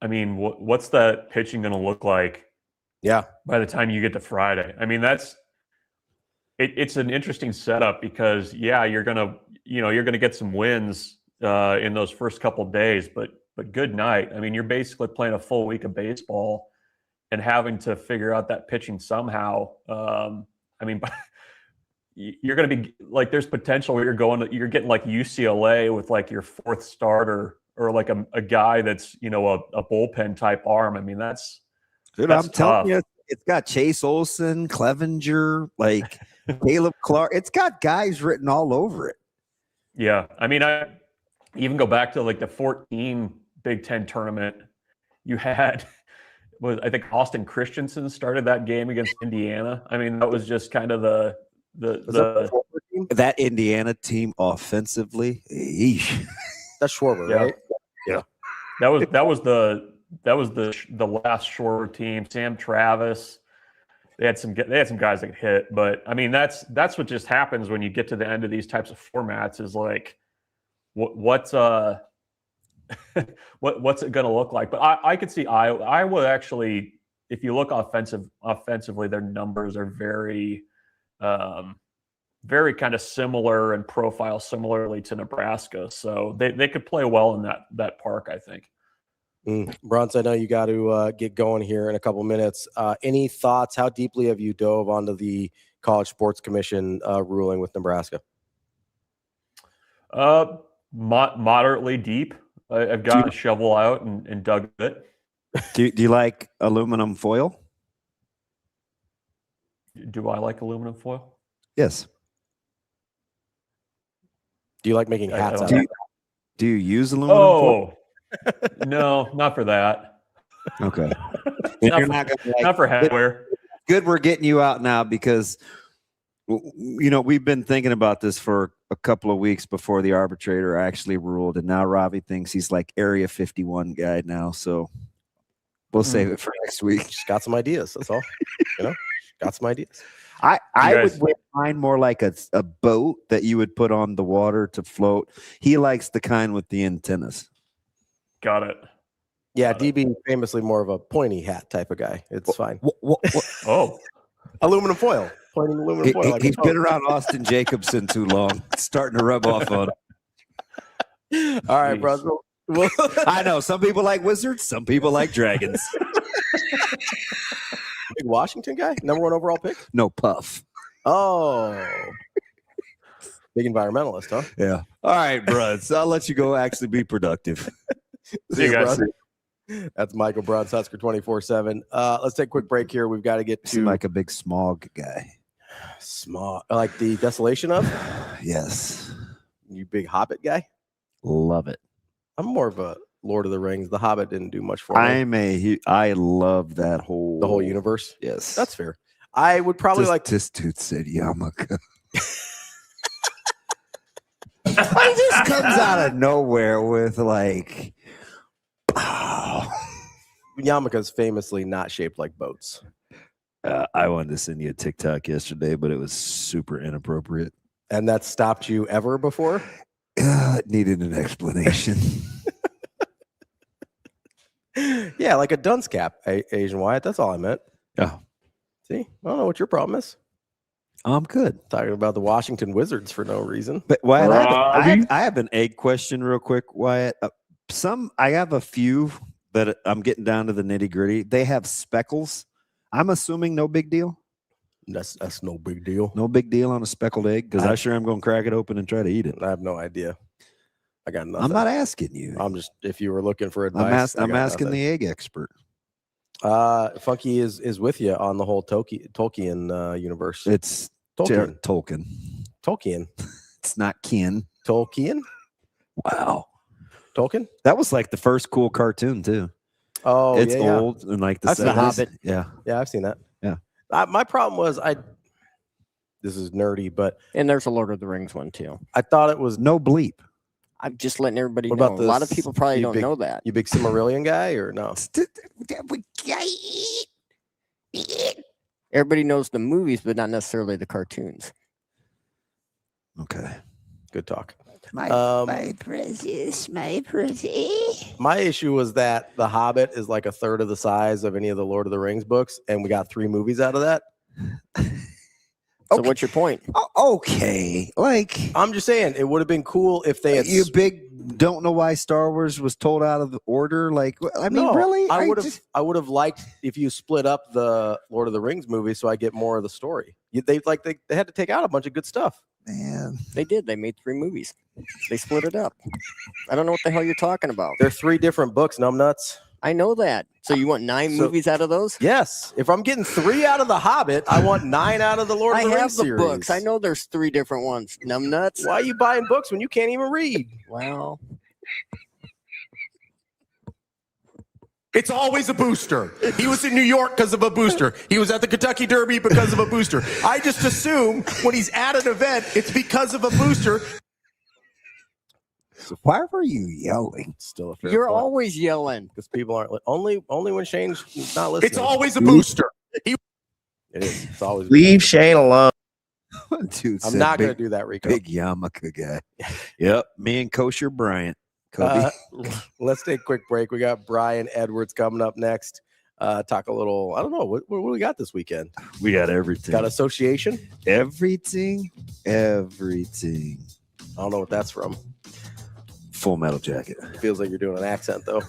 I mean, what's that pitching going to look like? Yeah. By the time you get to Friday, I mean it's an interesting setup because you're gonna get some wins in those first couple of days, but good night. I mean, you're basically playing a full week of baseball and having to figure out that pitching somehow. I mean. You're going to be like, there's potential where you're getting like UCLA with like your fourth starter or like a guy that's, a bullpen type arm. I mean, that's I'm telling you, it's got Chase Olson, Clevenger, like Caleb Clark. It's got guys written all over it. Yeah. I mean, I even go back to like the 14 Big Ten tournament. You had, I think Austin Christensen started that game against Indiana. I mean, that was just kind of that Indiana team offensively. That's Schwarber, right? Yeah. That was the last Schwarber team. Sam Travis. They had some guys that could hit, but I mean that's what just happens when you get to the end of these types of formats. Is like what's it going to look like? But I could see Iowa actually. If you look offensively, their numbers are very kind of similar and profile similarly to Nebraska. So they could play well in that park, I think. Bruntz, I know you got to get going here in a couple minutes. Any thoughts? How deeply have you dove onto the College Sports Commission ruling with Nebraska? Moderately deep. I've got a shovel out and dug it. Do you like aluminum foil? Do I like aluminum foil? Yes. Do you like making hats out of it? Do you use aluminum foil? No, not for that. Okay. Not for headwear. Good, we're getting you out now because, we've been thinking about this for a couple of weeks before the arbitrator actually ruled, and now Ravi thinks he's like Area 51 guy now, so we'll save it for next week. Just got some ideas, that's all. Got some ideas. I would wear mine more like a boat that you would put on the water to float. He likes the kind with the antennas. Got it. Yeah, DB famously more of a pointy hat type of guy. It's fine. Oh, aluminum foil. Pointing aluminum foil. He's been around Austin Jacobson too long. It's starting to rub off on him. All right, bro. I know some people like wizards, some people like dragons. Big Washington guy, number 1 overall pick. No, Puff. Oh, big environmentalist, huh? Yeah. All right, Bruntz. I'll let you go. Actually, be productive. See you guys. That's Michael Bruntz, Husker 24/7. Let's take a quick break here. We've got to get to Seem like a big smog guy. smog, like the desolation of. Yes. You big Hobbit guy. Love it. I'm more of a Lord of the Rings. The Hobbit didn't do much for me. I love that whole the whole universe. Yes, that's fair. I would probably this dude said yarmulke. He just comes out of nowhere with like, yarmulke is famously not shaped like boats. I wanted to send you a TikTok yesterday, but it was super inappropriate. And that stopped you ever before? It needed an explanation. Yeah, like a dunce cap, Asian Wyatt. That's all I meant. Oh. See, I don't know what your problem is. I'm good. Talking about the Washington Wizards for no reason. But Wyatt, I have an egg question real quick, Wyatt. I have a few that I'm getting down to the nitty gritty. They have speckles. I'm assuming no big deal. That's no big deal. No big deal on a speckled egg, because I sure am going to crack it open and try to eat it. I have no idea. I got nothing. I'm not asking you. I'm just, if you were looking for advice. I'm asking the egg expert. Funky is with you on the whole Tolkien universe. It's Tolkien. It's not Ken. Tolkien. Wow. Tolkien. That was like the first cool cartoon too. Oh, it's yeah, old and like the I've seen 70s. Hobbit. Yeah, yeah, I've seen that. Yeah. My problem was this is nerdy, but and there's a Lord of the Rings one too. I thought it was no bleep. I'm just letting everybody What know. about A lot this? of people probably You don't big- know that. You big Silmarillion guy or no? Everybody knows the movies, but not necessarily the cartoons. Okay. Good talk. My precious, my pretty. My issue was that The Hobbit is like a third of the size of any of the Lord of the Rings books, and we got 3 movies out of that. So what's your point? Okay, like I'm just saying, it would have been cool if they had. You don't know why Star Wars was told out of the order. Like, I mean, No, really? I would have liked if you split up the Lord of the Rings movie so I get more of the story. They had to take out a bunch of good stuff. Man, they did. They made 3 movies. They split it up. I don't know what the hell you're talking about. They're 3 different books, numbnuts. I know that. So you want 9 movies out of those? Yes. If I'm getting 3 out of The Hobbit, I want 9 out of the Lord of the I have Rings the series. books. I know there's 3 different ones. Numbnuts. Why are you buying books when you can't even read? Well, it's always a booster. He was in New York because of a booster. He was at the Kentucky Derby because of a booster. I just assume when he's at an event, it's because of a booster. So why were you yelling? Still a fair you're point. always yelling. Because people aren't only when Shane's not listening. It's always a booster. It is. It's always. Leave Shane alone. Dude, I'm said not going to big- do that, Rico. Big yarmulke guy. Yep, me and Kosher Bryant. Kobe. Let's take a quick break. We got Brian Edwards coming up next. Talk a little. I don't know what we got this weekend. We got everything. Got association. Everything. I don't know what that's from. Full Metal Jacket. Feels like you're doing an accent though.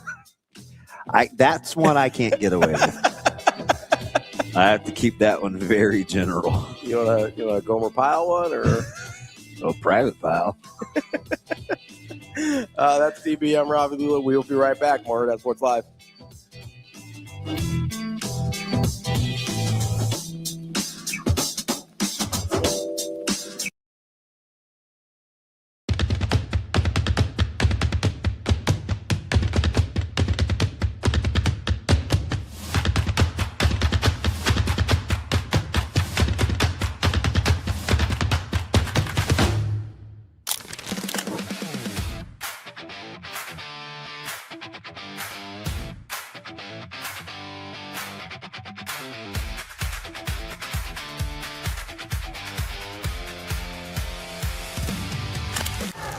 That's one I can't get away with. I have to keep that one very general. You want a Gomer Pyle one or a private pile? That's DB. I'm Ravi Lulla. We'll be right back. More Hurrdat Sports Live.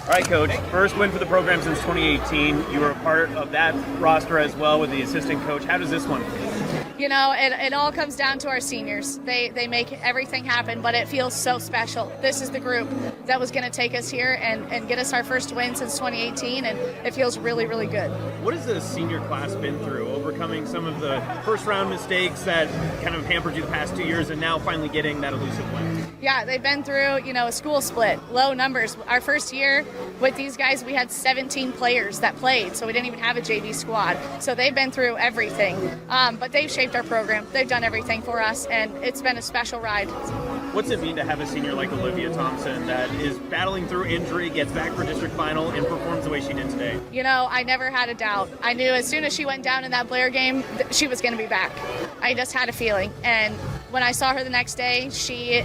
All right, Coach. First win for the program since 2018. You were a part of that roster as well with the assistant coach. How does this one feel? You know, it all comes down to our seniors. They make everything happen, but it feels so special. This is the group that was going to take us here and get us our first win since 2018, and it feels really, really good. What has the senior class been through, overcoming some of the first-round mistakes that kind of hampered you the past 2 years and now finally getting that elusive win? Yeah, they've been through, you know, a school split, low numbers. Our first year with these guys, we had 17 players that played, so we didn't even have a JV squad. So they've been through everything, but they've shaped our program. They've done everything for us, and it's been a special ride. What's it mean to have a senior like Olivia Thompson that is battling through injury, gets back for district final, and performs the way she did today? You know, I never had a doubt. I knew as soon as she went down in that Blair game, she was going to be back. I just had a feeling. And when I saw her the next day, she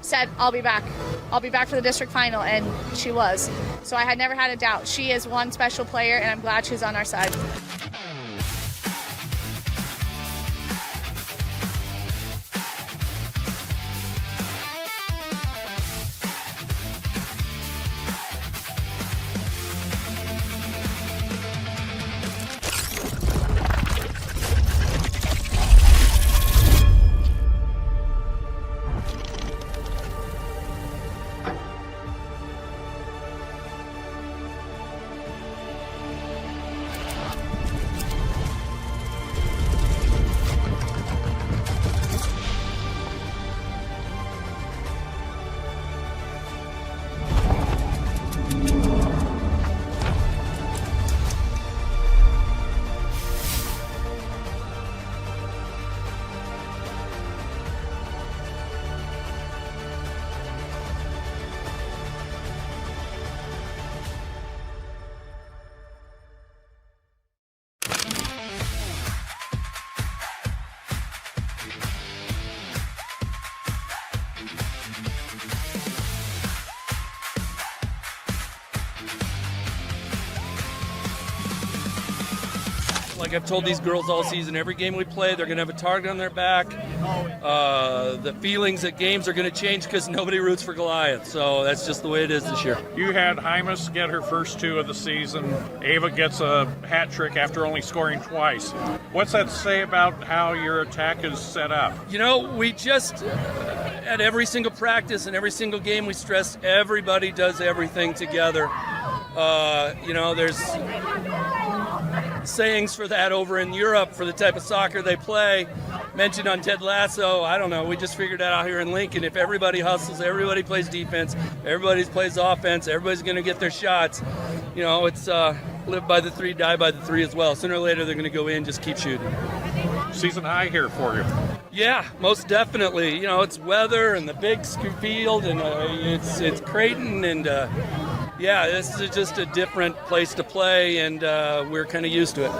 said, I'll be back. I'll be back for the district final, and she was. So I had never had a doubt. She is one special player, and I'm glad she's on our side. Like I've told these girls all season, every game we play, they're going to have a target on their back. The feelings at games are going to change because nobody roots for Goliath. So that's just the way it is this year. You had Hymas get her first 2 of the season. Ava gets a hat trick after only scoring twice. What's that say about how your attack is set up? You know, we just, at every single practice and every single game, we stress everybody does everything together. You know, there's sayings for that over in Europe for the type of soccer they play. Mentioned on Ted Lasso, I don't know, we just figured that out here in Lincoln. If everybody hustles, everybody plays defense, everybody plays offense, everybody's going to get their shots. You know, it's live by the 3, die by the 3 as well. Sooner or later, they're going to go in, just keep shooting. Season high here for you. Yeah, most definitely. You know, it's weather and the big field, and it's Creighton, and yeah, this is just a different place to play, and we're kind of used to it.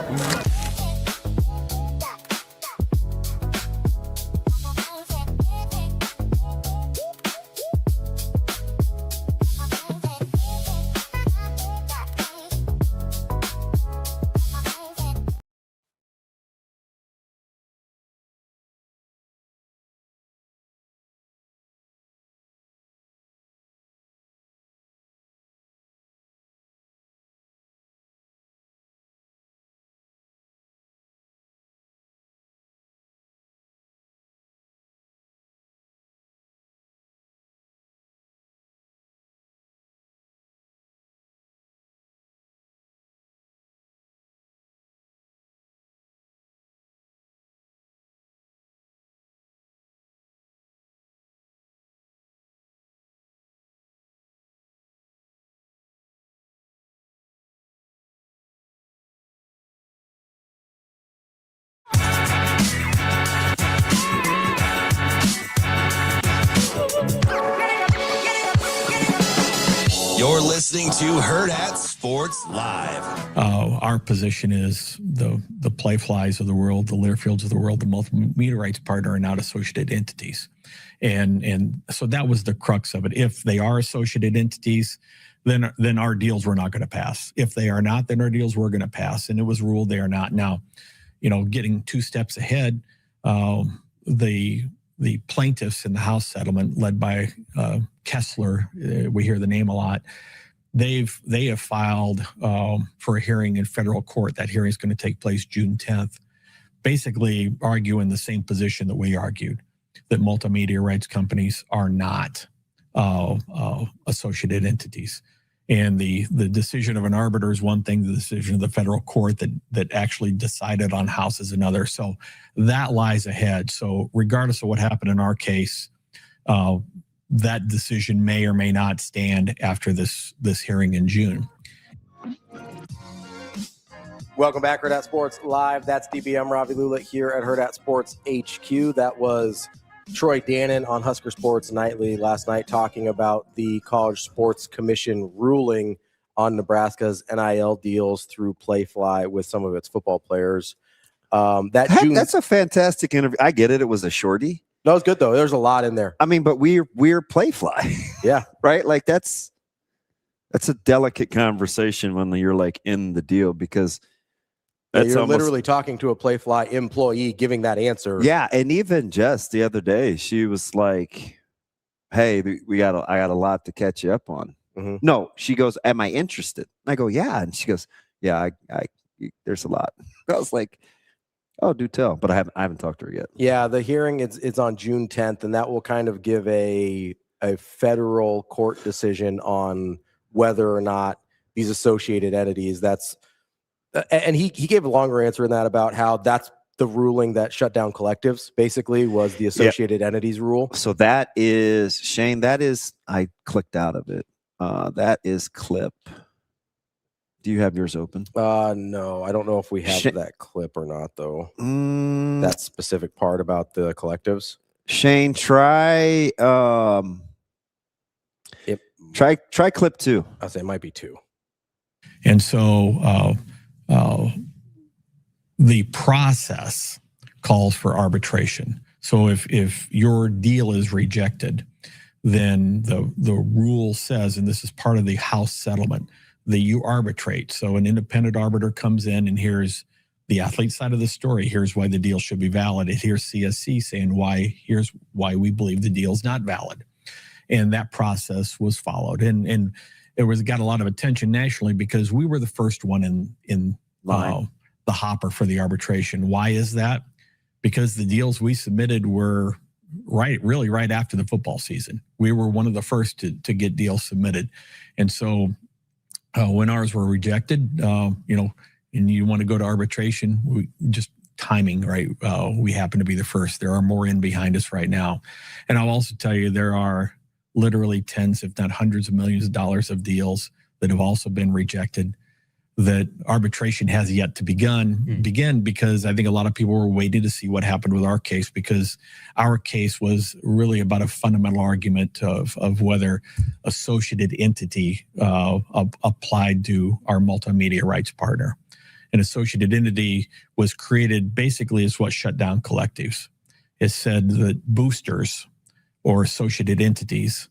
You're listening to Hurrdat Sports Live. Our position is the play flies of the world, the Learfields of the world, the multiple media rights partner are not associated entities. And so that was the crux of it. If they are associated entities, then our deals were not going to pass. If they are not, then our deals were going to pass. And it was ruled they are not. Now, you know, getting 2 steps ahead, the plaintiffs in the House settlement led by Kessler, we hear the name a lot, they have filed for a hearing in federal court. That hearing is going to take place June 10th. basically arguing the same position that we argued, that multimedia rights companies are not associated entities. And the decision of an arbiter is one thing, the decision of the federal court that actually decided on House is another. So that lies ahead. So regardless of what happened in our case, that decision may or may not stand after this hearing in June. Welcome back, Hurrdat Sports Live. That's DBM Ravi Lulla here at Hurrdat Sports HQ. That was Troy Dannon on Husker Sports Nightly last night talking about the College Sports Commission ruling on Nebraska's NIL deals through Playfly with some of its football players. That's a fantastic interview. I get it. It was a shorty. No, it's good, though. There's a lot in there. I mean, but we're Playfly. Yeah. Right? Like, that's a delicate conversation when you're, like, in the deal, because you're literally talking to a Playfly employee giving that answer. Yeah, and even just the other day, she was like, "Hey, I got a lot to catch you up on." Mm-hmm. No, she goes, "Am I interested?" I go, "Yeah," and she goes, "Yeah, there's a lot." I was like, "Oh, do tell," but I haven't talked to her yet. Yeah, the hearing it's on June 10th, and that will kind of give a federal court decision on whether or not these associated entities. And he gave a longer answer in that about how that's the ruling that shut down collectives, basically, was the associated entities rule. So that is, Shane, I clicked out of it. That is clip. Do you have yours open? No, I don't know if we have that clip or not, though. That specific part about the collectives. Shane, try try clip 2. I'll say it might be 2. And so the process calls for arbitration. So if your deal is rejected, then the rule says, and this is part of the House settlement, that you arbitrate. So an independent arbiter comes in and here's the athlete side of the story. Here's why the deal should be valid. And here's CSC saying here's why we believe the deal is not valid. And that process was followed. And it got a lot of attention nationally because we were the first one in the hopper for the arbitration. Why is that? Because the deals we submitted were really right after the football season. We were one of the first to get deals submitted. And so when ours were rejected, and you want to go to arbitration, timing, right? We happen to be the first. There are more in behind us right now. And I'll also tell you, there are literally tens, if not hundreds of millions of dollars of deals that have also been rejected, that arbitration has yet to begin because I think a lot of people were waiting to see what happened with our case, because our case was really about a fundamental argument of whether associated entity applied to our multimedia rights partner. An associated entity was created basically as what shut down collectives. It said that boosters or associated entities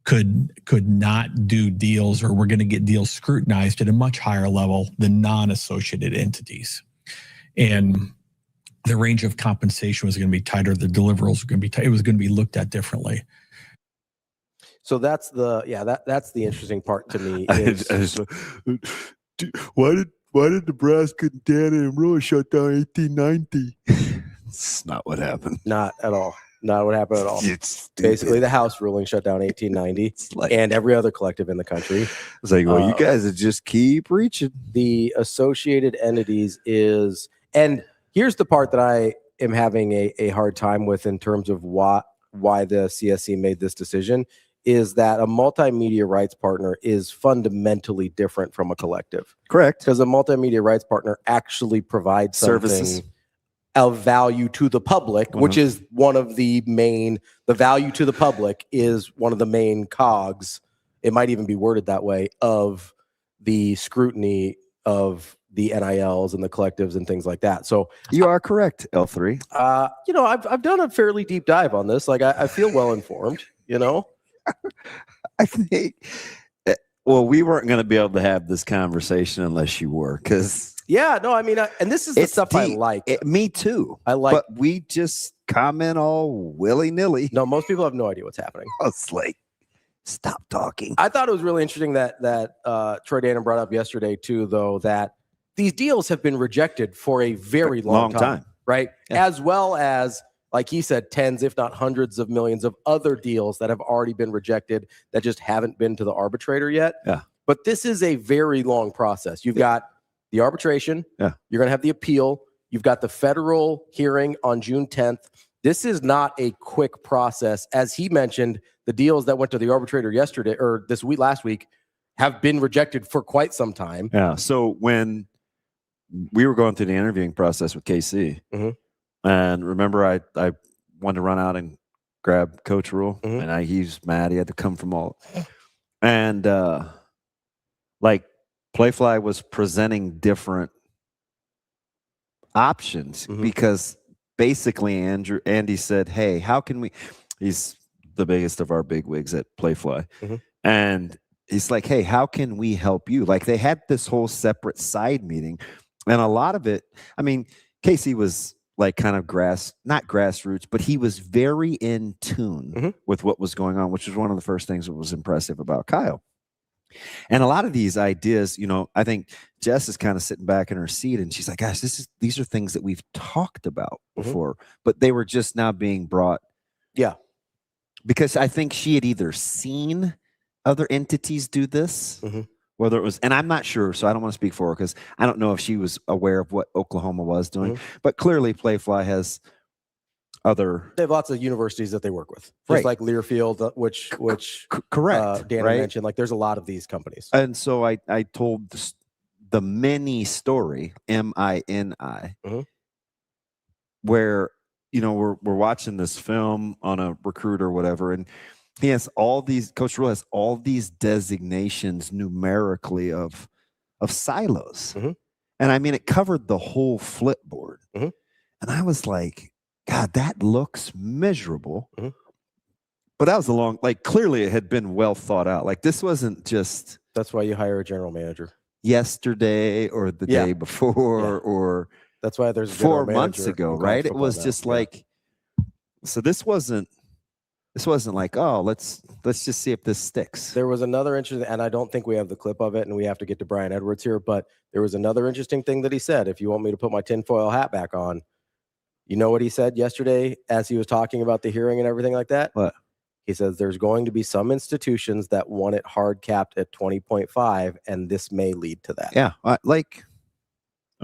could not do deals, or we're going to get deals scrutinized at a much higher level than non-associated entities. And the range of compensation was going to be tighter. The deliverables were going to be tight. It was going to be looked at differently. So that's the interesting part to me. Why did Nebraska and Dannon really shut down 1890? It's not what happened. Not at all. Not what happened at all. It's basically the House ruling shut down 1890 and every other collective in the country. It's like, well, you guys would just keep reaching. The associated entities and here's the part that I am having a hard time with in terms of why the CSC made this decision, is that a multimedia rights partner is fundamentally different from a collective. Correct. Because a multimedia rights partner actually provides services of value to the public, which is one of the value to the public is one of the main cogs. It might even be worded that way, of the scrutiny of the NILs and the collectives and things like that. So you are correct, L3. I've done a fairly deep dive on this. Like I feel well informed, I think, well, we weren't going to be able to have this conversation unless you were, because and this is the stuff deep. I like. Me too. I like, but we just comment all willy-nilly. No, most people have no idea what's happening. I was like, stop talking. I thought it was really interesting that Troy Dannon brought up yesterday too, though, that these deals have been rejected for a very long time. right? As well as, like he said, tens, if not hundreds of millions of other deals that have already been rejected that just haven't been to the arbitrator yet. Yeah. But this is a very long process. You've got the arbitration. Yeah. You're going to have the appeal. You've got the federal hearing on June 10th. This is not a quick process. As he mentioned, the deals that went to the arbitrator yesterday or last week have been rejected for quite some time. Yeah. So when we were going through the interviewing process with KC, and remember I wanted to run out and grab Coach Rule, and he's mad. He had to come from all. And like Playfly was presenting different options because basically Andy said, hey, how can we, he's the biggest of our big wigs at Playfly. And he's like, hey, how can we help you? Like they had this whole separate side meeting, and a lot of it, I mean, Casey was like kind of not grassroots, but he was very in tune with what was going on, which was one of the first things that was impressive about Kyle. And a lot of these ideas, you know, I think Jess is kind of sitting back in her seat and she's like, gosh, these are things that we've talked about before, but they were just now being brought. Yeah. Because I think she had either seen other entities do this, whether it was, and I'm not sure, so I don't want to speak for her because I don't know if she was aware of what Oklahoma was doing, but clearly Playfly has other. They have lots of universities that they work with, just like Learfield, which correct, Dan mentioned. Like, there's a lot of these companies, and so I told the mini story, MINI, where you know we're watching this film on a recruit or whatever, and he has all these. Coach Rule has all these designations numerically of silos, and I mean it covered the whole flipboard, and I was like, God, that looks miserable. But that was a long, like clearly it had been well thought out. Like this wasn't just. That's why you hire a general manager. Yesterday or the day before or. That's why there's a 4 months ago, right? It was just like. So this wasn't like, oh, let's just see if this sticks. There was another interesting, and I don't think we have the clip of it, and we have to get to Brian Edwards here, but there was another interesting thing that he said. If you want me to put my tinfoil hat back on. You know what he said yesterday as he was talking about the hearing and everything like that? What? He says there's going to be some institutions that want it hard capped at 20.5, and this may lead to that. Yeah. I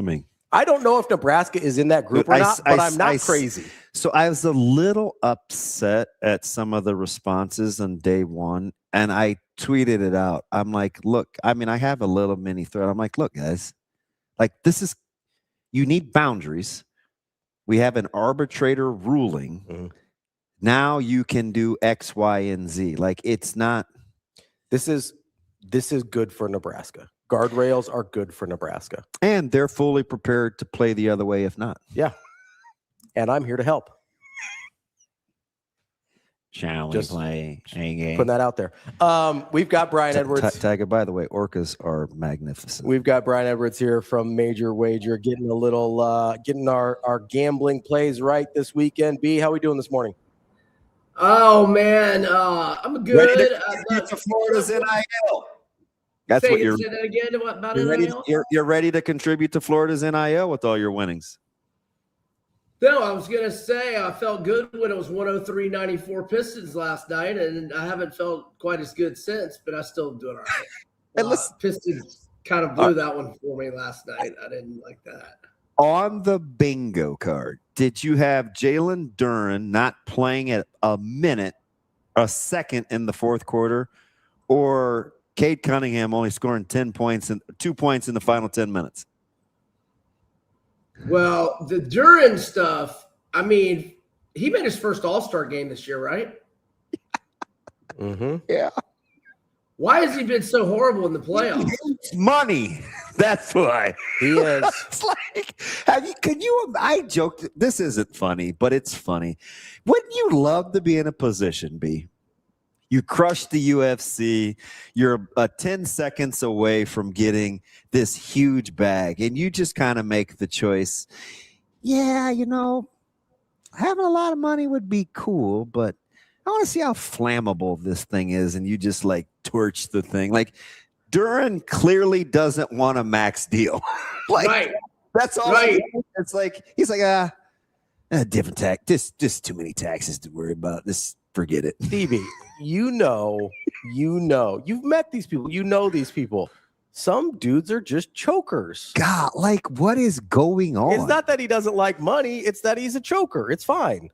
mean. I don't know if Nebraska is in that group or not, but I'm not crazy. So I was a little upset at some of the responses on day one, and I tweeted it out. I'm like, look, I mean, I have a little mini thread. I'm like, look, guys, like you need boundaries. We have an arbitrator ruling. Now you can do X, Y, and Z. Like it's not. This is good for Nebraska. Guardrails are good for Nebraska. And they're fully prepared to play the other way if not. Yeah. And I'm here to help. Shall we play a game? Putting that out there. We've got Brian Edwards. Tag it, by the way, orcas are magnificent. We've got Brian Edwards here from MajorWager getting a little, getting our gambling plays right this weekend. B, how we doing this morning? Oh, man. I'm good. Ready to get to Florida's NIL. That's what you're. Say that again. About You're ready, NIL? you're ready to contribute to Florida's NIL with all your winnings. No, I was gonna say I felt good when it was 103-94 Pistons last night, and I haven't felt quite as good since. But I still am doing all right. And listen, Pistons kind of blew that one for me last night. I didn't like that. On the bingo card, did you have Jalen Duren not playing at a second in the fourth quarter, or Cade Cunningham only scoring 10 points and 2 points in the final 10 minutes? Well, the Duren stuff, I mean, he made his first All-Star game this year, right? Yeah. Why has he been so horrible in the playoffs? Money. That's why. He is. It's like, I joked, this isn't funny, but it's funny. Wouldn't you love to be in a position, B? You crush the UFC. You're 10 seconds away from getting this huge bag, and you just kind of make the choice. Yeah, you know, having a lot of money would be cool, but I want to see how flammable this thing is, and you just like torch the thing. Like Duren clearly doesn't want a max deal. Like right. That's all. Right. It's like he's like, Different tax. Just too many taxes to worry about. Just forget it. Stevie, you've met these people. You know these people. Some dudes are just chokers. God, like what is going on? It's not that he doesn't like money. It's that he's a choker. It's fine.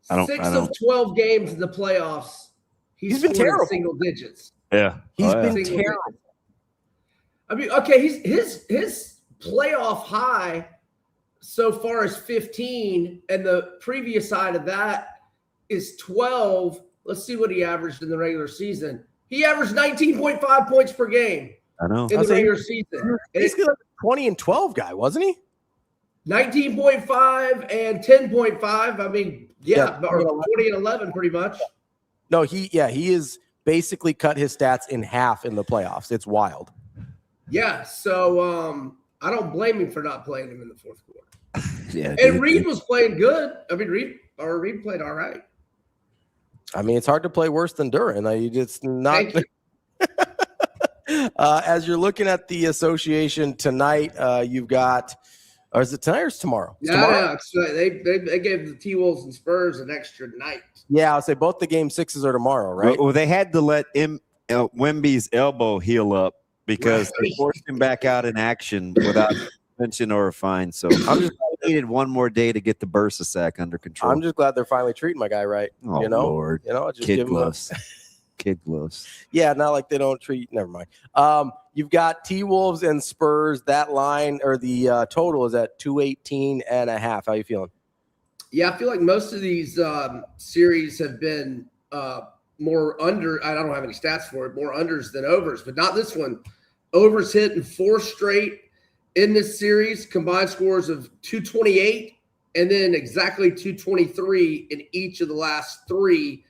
6 of 12 games in the playoffs. He's been terrible. Single digits. Yeah. He's been Single terrible. digits. I mean, okay, his playoff high so far is 15, and the previous side of that is 12. Let's see what he averaged in the regular season. He averaged 19.5 points per game. I know. In the regular season. He's like a 20 and 12 guy, wasn't he? 19.5 and 10.5. I mean, or 20 and 11 pretty much. No, he is basically cut his stats in half in the playoffs. It's wild. Yeah, so I don't blame him for not playing him in the fourth quarter. Yeah, and Reed was playing good. I mean, Reed played all right. I mean, it's hard to play worse than Duran. It's not. As you're looking at the association tonight, you've got, or is it tonight or is it tomorrow? No, they gave the T-Wolves and Spurs an extra night. Yeah, I'll say both the game 6s are tomorrow, right? Well, they had to let Wemby's elbow heal up because they forced him back out in action without suspension or a fine. So I'm just needed one more day to get the bursa sack under control. I'm just glad they're finally treating my guy right. Oh, Lord. Just Kid give him gloves. Kid gloves. Yeah, not like they don't treat. Never mind. You've got T-Wolves and Spurs. That line or the total is at 218.5. How you feeling? Yeah, I feel like most of these series have been more under. I don't have any stats for it. More unders than overs, but not this one. Overs hit in 4 straight in this series. Combined scores of 228, and then exactly 223 in each of the last 3.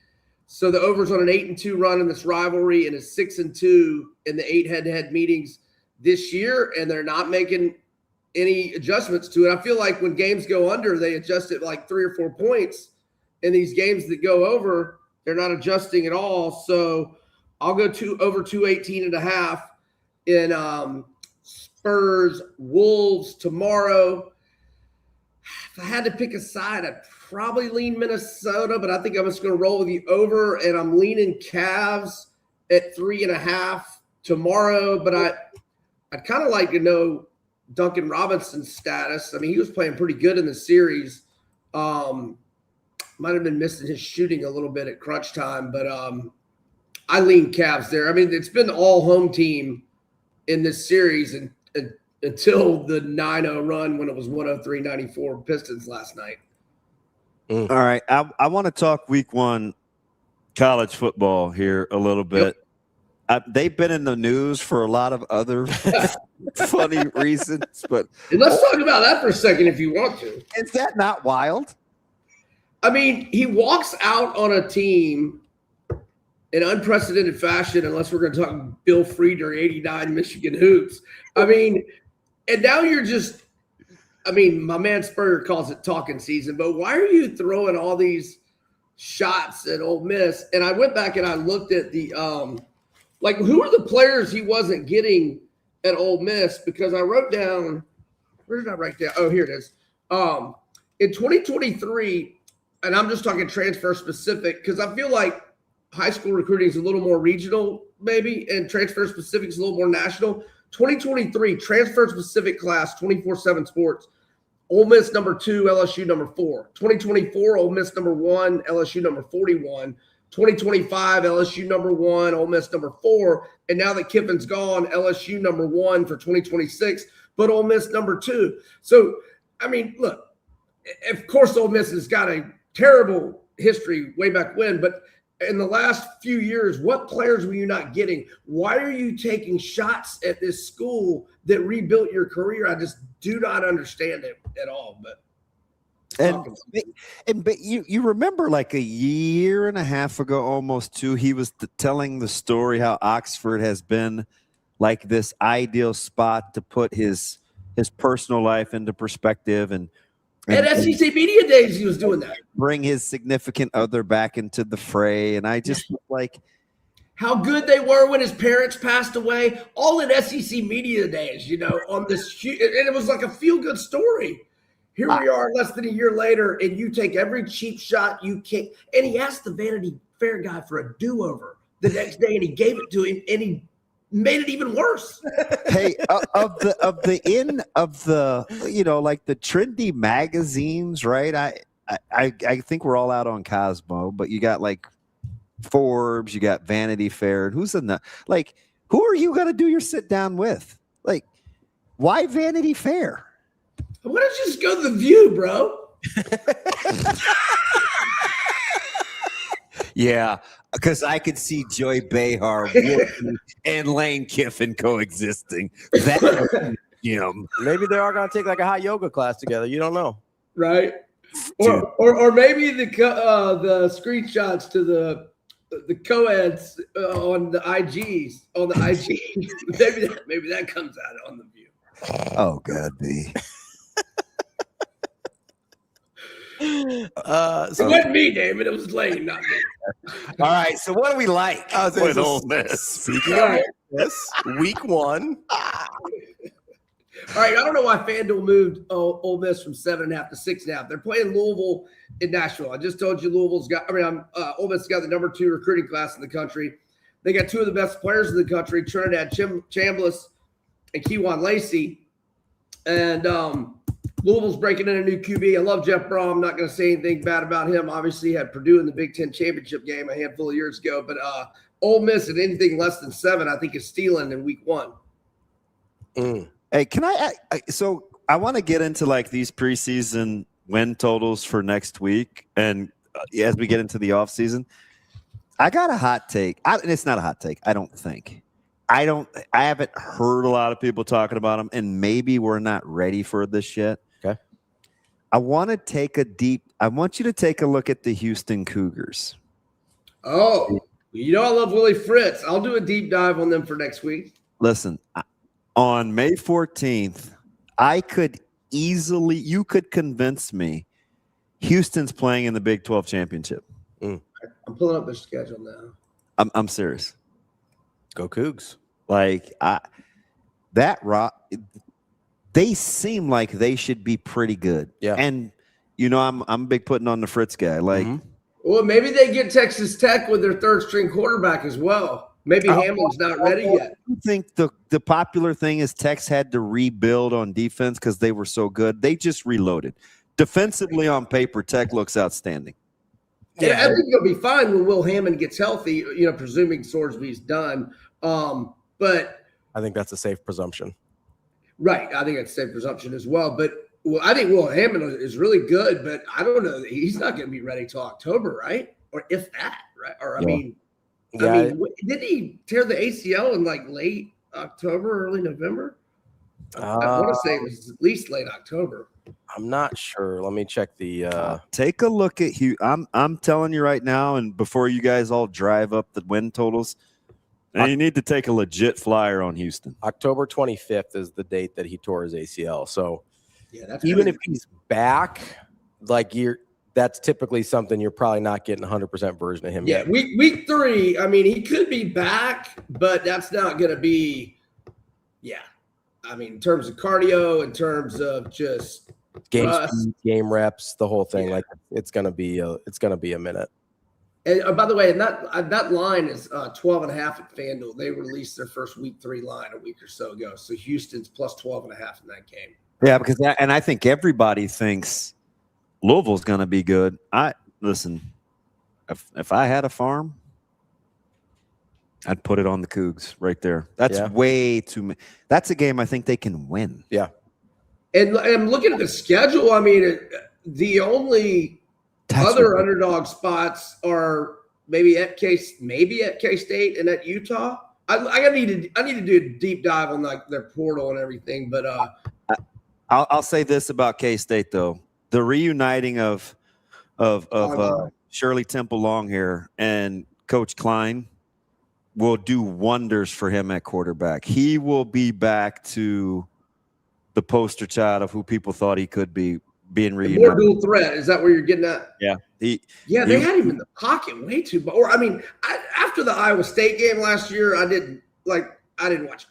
So the over's on an 8-2 run in this rivalry and a 6-2 in the 8 head-to-head meetings this year, and they're not making any adjustments to it. I feel like when games go under, they adjust it like 3 or 4 points. In these games that go over, they're not adjusting at all. So I'll go over 218.5 in Spurs Wolves tomorrow. If I had to pick a side, I'd probably lean Minnesota, but I think I'm just going to roll with the over, and I'm leaning Cavs at 3.5 tomorrow. But I'd kind of like to know Duncan Robinson's status. I mean, he was playing pretty good in the series. Might have been missing his shooting a little bit at crunch time, but I lean Cavs there. I mean, it's been all home team in this series and until the 9-0 run when it was 103-94 Pistons last night. All right. I want to talk week 1 college football here a little bit. Yep. They've been in the news for a lot of other funny reasons, but let's talk about that for a second if you want to. Is that not wild? I mean, he walks out on a team in unprecedented fashion, unless we're going to talk Bill Frieder, 89 Michigan hoops. I mean, and now you're just, I mean, my man Spurrier calls it talking season, but why are you throwing all these shots at Ole Miss? And I went back and I looked at the, like, who are the players he wasn't getting at Ole Miss? Because I wrote down, where did I write down? Oh, here it is. In 2023, and I'm just talking transfer specific, because I feel like high school recruiting is a little more regional, maybe, and transfer specific is a little more national. 2023 transfer specific class, 24/7 Sports. Ole Miss number 2, LSU number 4. 2024 Ole Miss number 1, LSU number 41. 2025 LSU number 1, Ole Miss number 4, and now that Kiffin's gone, LSU number 1 for 2026, but Ole Miss number 2. So, I mean, look, of course Ole Miss has got a terrible history way back when, but in the last few years, what players were you not getting? Why are you taking shots at this school that rebuilt your career? I just do not understand it at all. But you remember like a year and a half ago, almost 2, he was telling the story how Oxford has been like this ideal spot to put his personal life into perspective and at SEC Media Days, he was doing that. Bring his significant other back into the fray. And I just like how good they were when his parents passed away, all in SEC Media Days, you know, on this. And it was like a feel-good story. Here we are less than a year later, and you take every cheap shot you can. And he asked the Vanity Fair guy for a do-over the next day, and he gave it to him, and he made it even worse. Hey, of the like the trendy magazines, right? I think we're all out on Cosmo, but you got like Forbes, you got Vanity Fair. Who's in the who are you gonna do your sit down with? Like, why Vanity Fair? Why don't you just go to The View, bro? Yeah, because I could see Joy Behar and Lane Kiffin coexisting. That, maybe they are going to take like a hot yoga class together. You don't know, right? Or maybe the screenshots to the co-eds on the IGs maybe that comes out on The View. Oh God, B. It wasn't me, Damon. It was Lane, not me. All right. So what do we like with Ole Miss? Speaking of Ole Miss, week 1. All right. I don't know why FanDuel moved Ole Miss from 7.5 to 6.5. They're playing Louisville in Nashville. I just told you Ole Miss got the number 2 recruiting class in the country. They got 2 of the best players in the country, Trinidad Chambliss and Kewan Lacey. And Louisville's breaking in a new QB. I love Jeff Brom. I'm not going to say anything bad about him. Obviously, he had Purdue in the Big Ten championship game a handful of years ago. But Ole Miss at anything less than 7, I think, is stealing in week 1. Hey, can so I want to get into like these preseason win totals for next week. And as we get into the offseason, I got a hot take. And it's not a hot take, I don't think. I haven't heard a lot of people talking about them, and maybe we're not ready for this yet. Okay. I want you to take a look at the Houston Cougars. Oh, I love Willie Fritz. I'll do a deep dive on them for next week. Listen, on May 14th, you could convince me Houston's playing in the Big 12 championship. I'm pulling up their schedule now. I'm serious. Go Cougs. They seem like they should be pretty good. Yeah. And I'm big putting on the Fritz guy. Well, maybe they get Texas Tech with their 3rd string quarterback as well. Maybe Hamlin's not ready yet. I think the popular thing is Tech's had to rebuild on defense because they were so good. They just reloaded. Defensively on paper, Tech looks outstanding. Yeah, I think it'll be fine when Will Hammond gets healthy, presuming Sorsby's done. But I think that's a safe presumption. Right. I think it's a safe presumption as well. But I think Will Hammond is really good, but I don't know. He's not going to be ready till October, right? Or if that, right? Or didn't he tear the ACL in late October, early November? I want to say it was at least late October. I'm not sure. Let me check the. Take a look at Hugh. I'm telling you right now, and before you guys all drive up the win totals, and you need to take a legit flyer on Houston. October 25th is the date that he tore his ACL. So that's even if he's back, that's typically something you're probably not getting 100% version of him yet. Week 3. I mean, he could be back, but that's not going to be. Yeah. I mean, in terms of cardio, in terms of just game reps, the whole thing, it's gonna be a minute. And by the way, that line is 12.5 at FanDuel. They released their first week 3 line a week or so ago. So Houston's plus 12.5 in that game. Yeah, because I think everybody thinks Louisville's gonna be good. If I had a farm, I'd put it on the Cougs right there. That's way too many. That's a game I think they can win. Yeah. And I'm looking at the schedule. I mean, the only other underdog spots are maybe at K-State and at Utah. I need to do a deep dive on their portal and everything. But I'll say this about K-State though: the reuniting of Shirley Temple Longhair and Coach Klein will do wonders for him at quarterback. He will be back to the poster child of who people thought he could be, being reunited. More dual threat. Is that where you're getting at? Yeah. They had him in the pocket way too much. Or after the Iowa State game last year, I didn't watch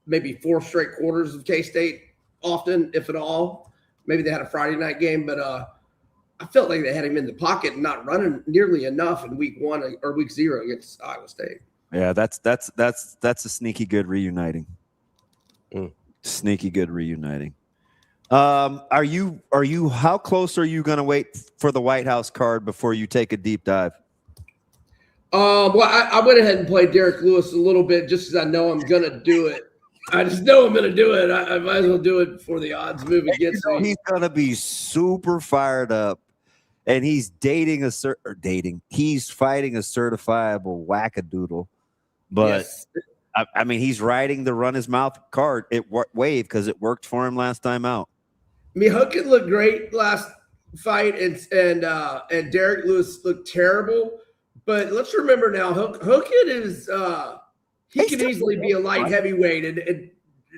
maybe 4 straight quarters of K-State often, if at all. Maybe they had a Friday night game, but I felt like they had him in the pocket and not running nearly enough in week 1 or week 0 against Iowa State. Yeah, that's a sneaky good reuniting. Sneaky good reuniting. Are you how close are you going to wait for the White House card before you take a deep dive? Well, I went ahead and played Derek Lewis a little bit just because I know I'm going to do it. I just know I'm going to do it. I might as well do it before the odds move against me. He's going to be super fired up, and he's he's fighting a certifiable wackadoodle. But Yes. I mean, he's riding the run his mouth card wave because it worked for him last time out. I mean, Hookett looked great last fight, and Derek Lewis looked terrible. But let's remember now, Hookett is he can easily be a light heavyweight, and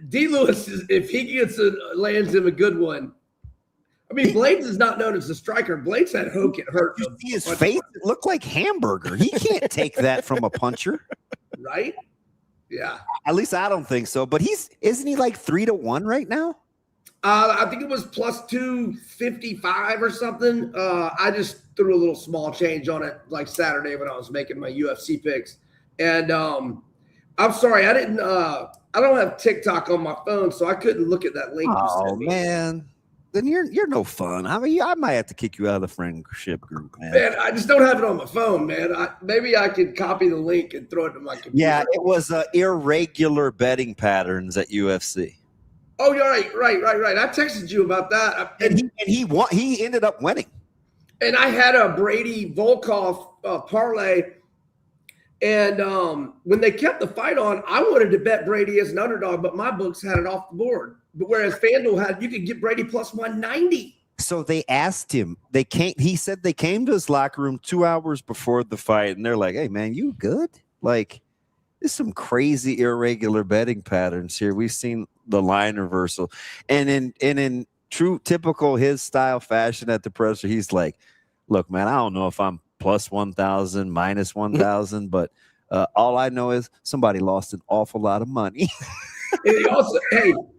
D. Lewis is, if he lands him a good one. I mean, Blades is not known as a striker. Blades had Hookett hurt. You see his face? It looked like hamburger. He can't take that from a puncher, right? Yeah. At least I don't think so. But isn't he like 3-1 right now? I think it was plus 255 or something. I just threw a little small change on it like Saturday when I was making my UFC picks. And I'm sorry, I don't have TikTok on my phone, so I couldn't look at that link. Oh man, then you're no fun. I mean, I might have to kick you out of the friendship group, man. Man, I just don't have it on my phone, man. Maybe I could copy the link and throw it to my computer. Yeah, it was irregular betting patterns at UFC. Oh, you're right. I texted you about that, and he won. He ended up winning. And I had a Brady Volkov parlay, and when they kept the fight on, I wanted to bet Brady as an underdog, but my books had it off the board. But whereas FanDuel you could get Brady plus 190. So they asked him. He said they came to his locker room 2 hours before the fight, and they're like, "Hey, man, you good? Like, there's some crazy irregular betting patterns here. We've seen the line reversal." And in true typical his style fashion at the presser, he's like, "Look, man, I don't know if I'm plus 1,000, minus 1,000, but all I know is somebody lost an awful lot of money." And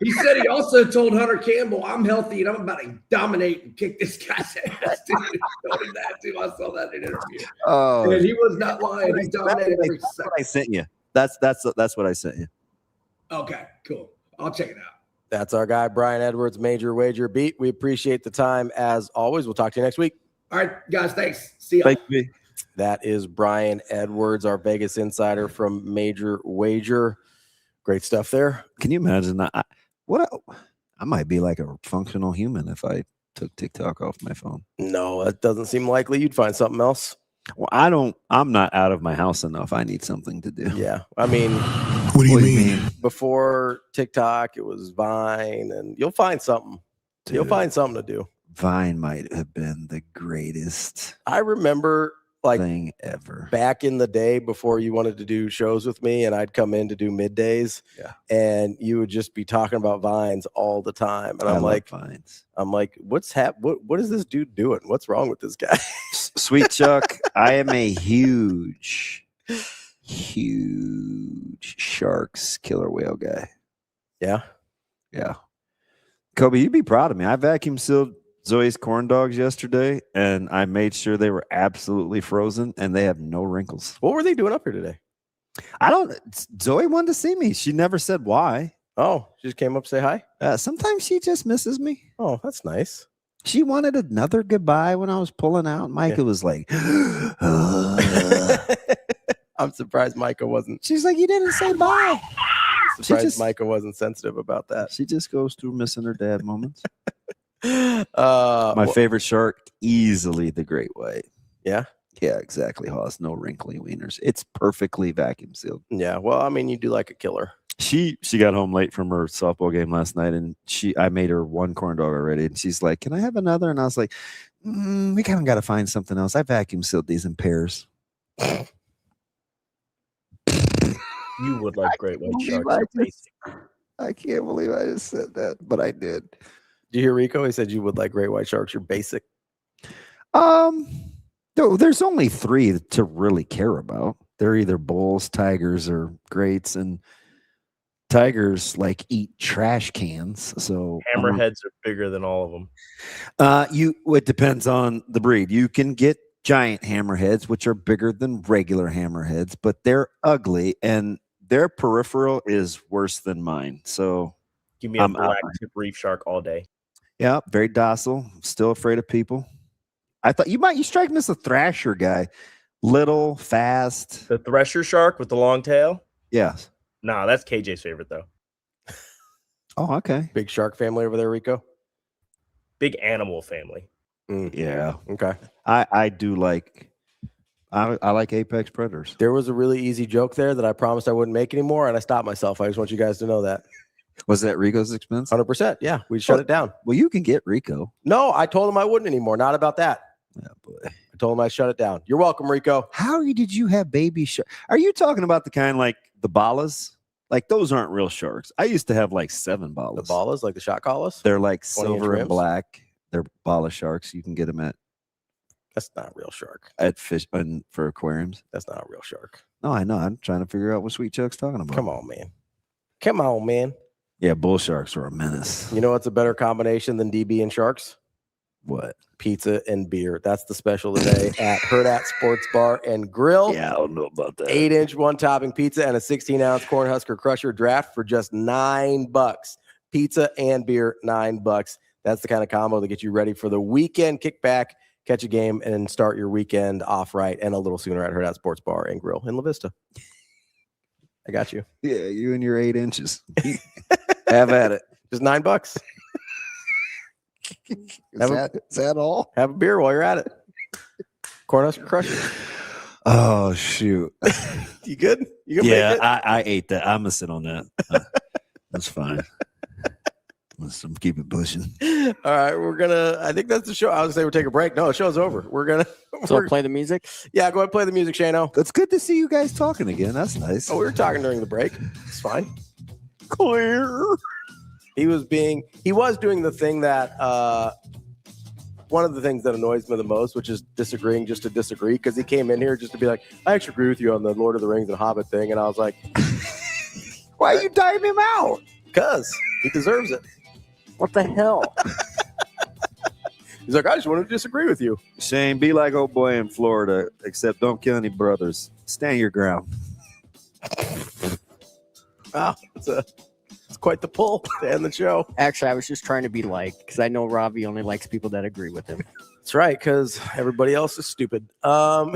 he said he also told Hunter Campbell, "I'm healthy and I'm about to dominate and kick this guy's ass." Dude, he told him that too. I saw that in an interview. Oh, and he was not lying. He dominated every that's second. what I sent you. That's what I sent you. Okay, cool. I'll check it out. That's our guy, Brian Edwards, Major Wager Beat. We appreciate the time as always. We'll talk to you next week. All right, guys. Thanks. See you. That is Brian Edwards, our Vegas insider from Major Wager. Great stuff there. Can you imagine that? I might be like a functional human if I took TikTok off my phone. No, that doesn't seem likely. You'd find something else. Well, I'm not out of my house enough. I need something to do. Yeah. I mean, what do you mean? Before TikTok, it was Vine, and you'll find something. Dude, you'll find something to do. Vine might have been the greatest I remember thing ever. Back in the day before you wanted to do shows with me and I'd come in to do middays, and you would just be talking about Vines all the time. And I'm like, Vines. I'm like, what is this dude doing? What's wrong with this guy? Sweet Chuck, I am a huge sharks killer whale guy. Yeah. Yeah. Kobe, you'd be proud of me. I vacuum sealed Zoe's corn dogs yesterday, and I made sure they were absolutely frozen, and they have no wrinkles. What were they doing up here today? Zoe wanted to see me. She never said why. Oh, she just came up to say hi? Sometimes she just misses me. Oh, that's nice. She wanted another goodbye when I was pulling out. Micah was like, I'm surprised Micah wasn't. She's like, you didn't say bye. Surprised Micah wasn't sensitive about that. She just goes through missing her dad moments. My favorite shark, easily the great white. Yeah? Yeah, exactly, Hoss. No wrinkly wieners. It's perfectly vacuum sealed. Yeah, well, I mean, you do like a killer. She got home late from her softball game last night, and I made her one corn dog already, and she's like, "Can I have another?" And I was like, "We kind of got to find something else. I vacuum sealed these in pairs." You would like great white sharks. I can't believe I just said that, but I did. Did you hear Rico? He said you would like great white sharks. You're basic. There's only 3 to really care about. They're either bulls, tigers, or greats, and tigers like eat trash cans. So Hammerheads are bigger than all of them. It depends on the breed. You can get giant hammerheads, which are bigger than regular hammerheads, but they're ugly and their peripheral is worse than mine. So Give me a black tip reef shark all day. yeah, very docile. Still afraid of people. I thought you strike me as a thrasher guy. Little, fast. The thresher shark with the long tail? Yes. Nah, that's KJ's favorite though. Oh, okay. Big shark family over there, Rico. Big animal family. Yeah. Okay. I do like I like apex predators. There was a really easy joke there that I promised I wouldn't make anymore, and I stopped myself. I just want you guys to know that. Was that Rico's expense? 100%. Yeah, we shut it down. Well, you can get Rico. No, I told him I wouldn't anymore. Not about that. Yeah, boy. I told him I shut it down. You're welcome, Rico. How did you have baby shark? Are you talking about the kind like the balas? Like those aren't real sharks. I used to have like 7 balas. The balas, like the shot collas? They're like 20-inch silver and rims? black. They're bala sharks. You can get them at That's not a real shark. fish and for aquariums. That's not a real shark. No, I know. I'm trying to figure out what Sweet Chuck's talking about. Come on, man. Come on, man. Yeah, bull sharks are a menace. You know what's a better combination than DB and sharks? What? Pizza and beer. That's the special today at Hurrdat Sports Bar and Grill. Yeah, I don't know about that. 8-inch one-topping pizza and a 16-ounce Cornhusker Crusher draft for just $9. Pizza and beer, $9. That's the kind of combo that gets you ready for the weekend. Kick back, catch a game, and start your weekend off right and a little sooner at Hurrdat Sports Bar and Grill in La Vista. I got you. Yeah, you and your 8 inches. Have at it. Just $9. Is that all? Have a beer while you're at it. Cornhusker Crusher. Oh shoot! You good? You can Yeah, make it? I ate that. I'm gonna sit on that. That's fine. Let's keep it pushing. All right, I think that's the show. I was gonna say we'll take a break. No, the show's over. So play the music? Yeah, go ahead and play the music, Shano. It's good to see you guys talking again. That's nice. Oh, we were talking during the break. It's fine. Clear. He was doing the thing that one of the things that annoys me the most, which is disagreeing just to disagree, because he came in here just to be like, I actually agree with you on the Lord of the Rings and Hobbit thing. And I was like, why are you diving him out? Because he deserves it. What the hell? He's like, I just want to disagree with you. Shane, be like old boy in Florida, except don't kill any brothers. Stand your ground. Wow, it's quite the pull to end the show. Actually, I was just trying to be like, because I know Ravi only likes people that agree with him. That's right, because everybody else is stupid. I'm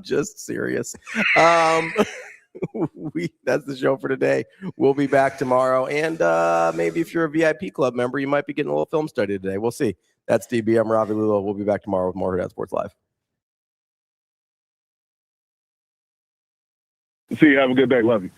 just serious. That's the show for today. We'll be back tomorrow, and maybe if you're a VIP club member, you might be getting a little film study today. We'll see. That's DB. I'm Ravi Lulla. We'll be back tomorrow with more Hurrdat Sports Live. See you. Have a good day. Love you.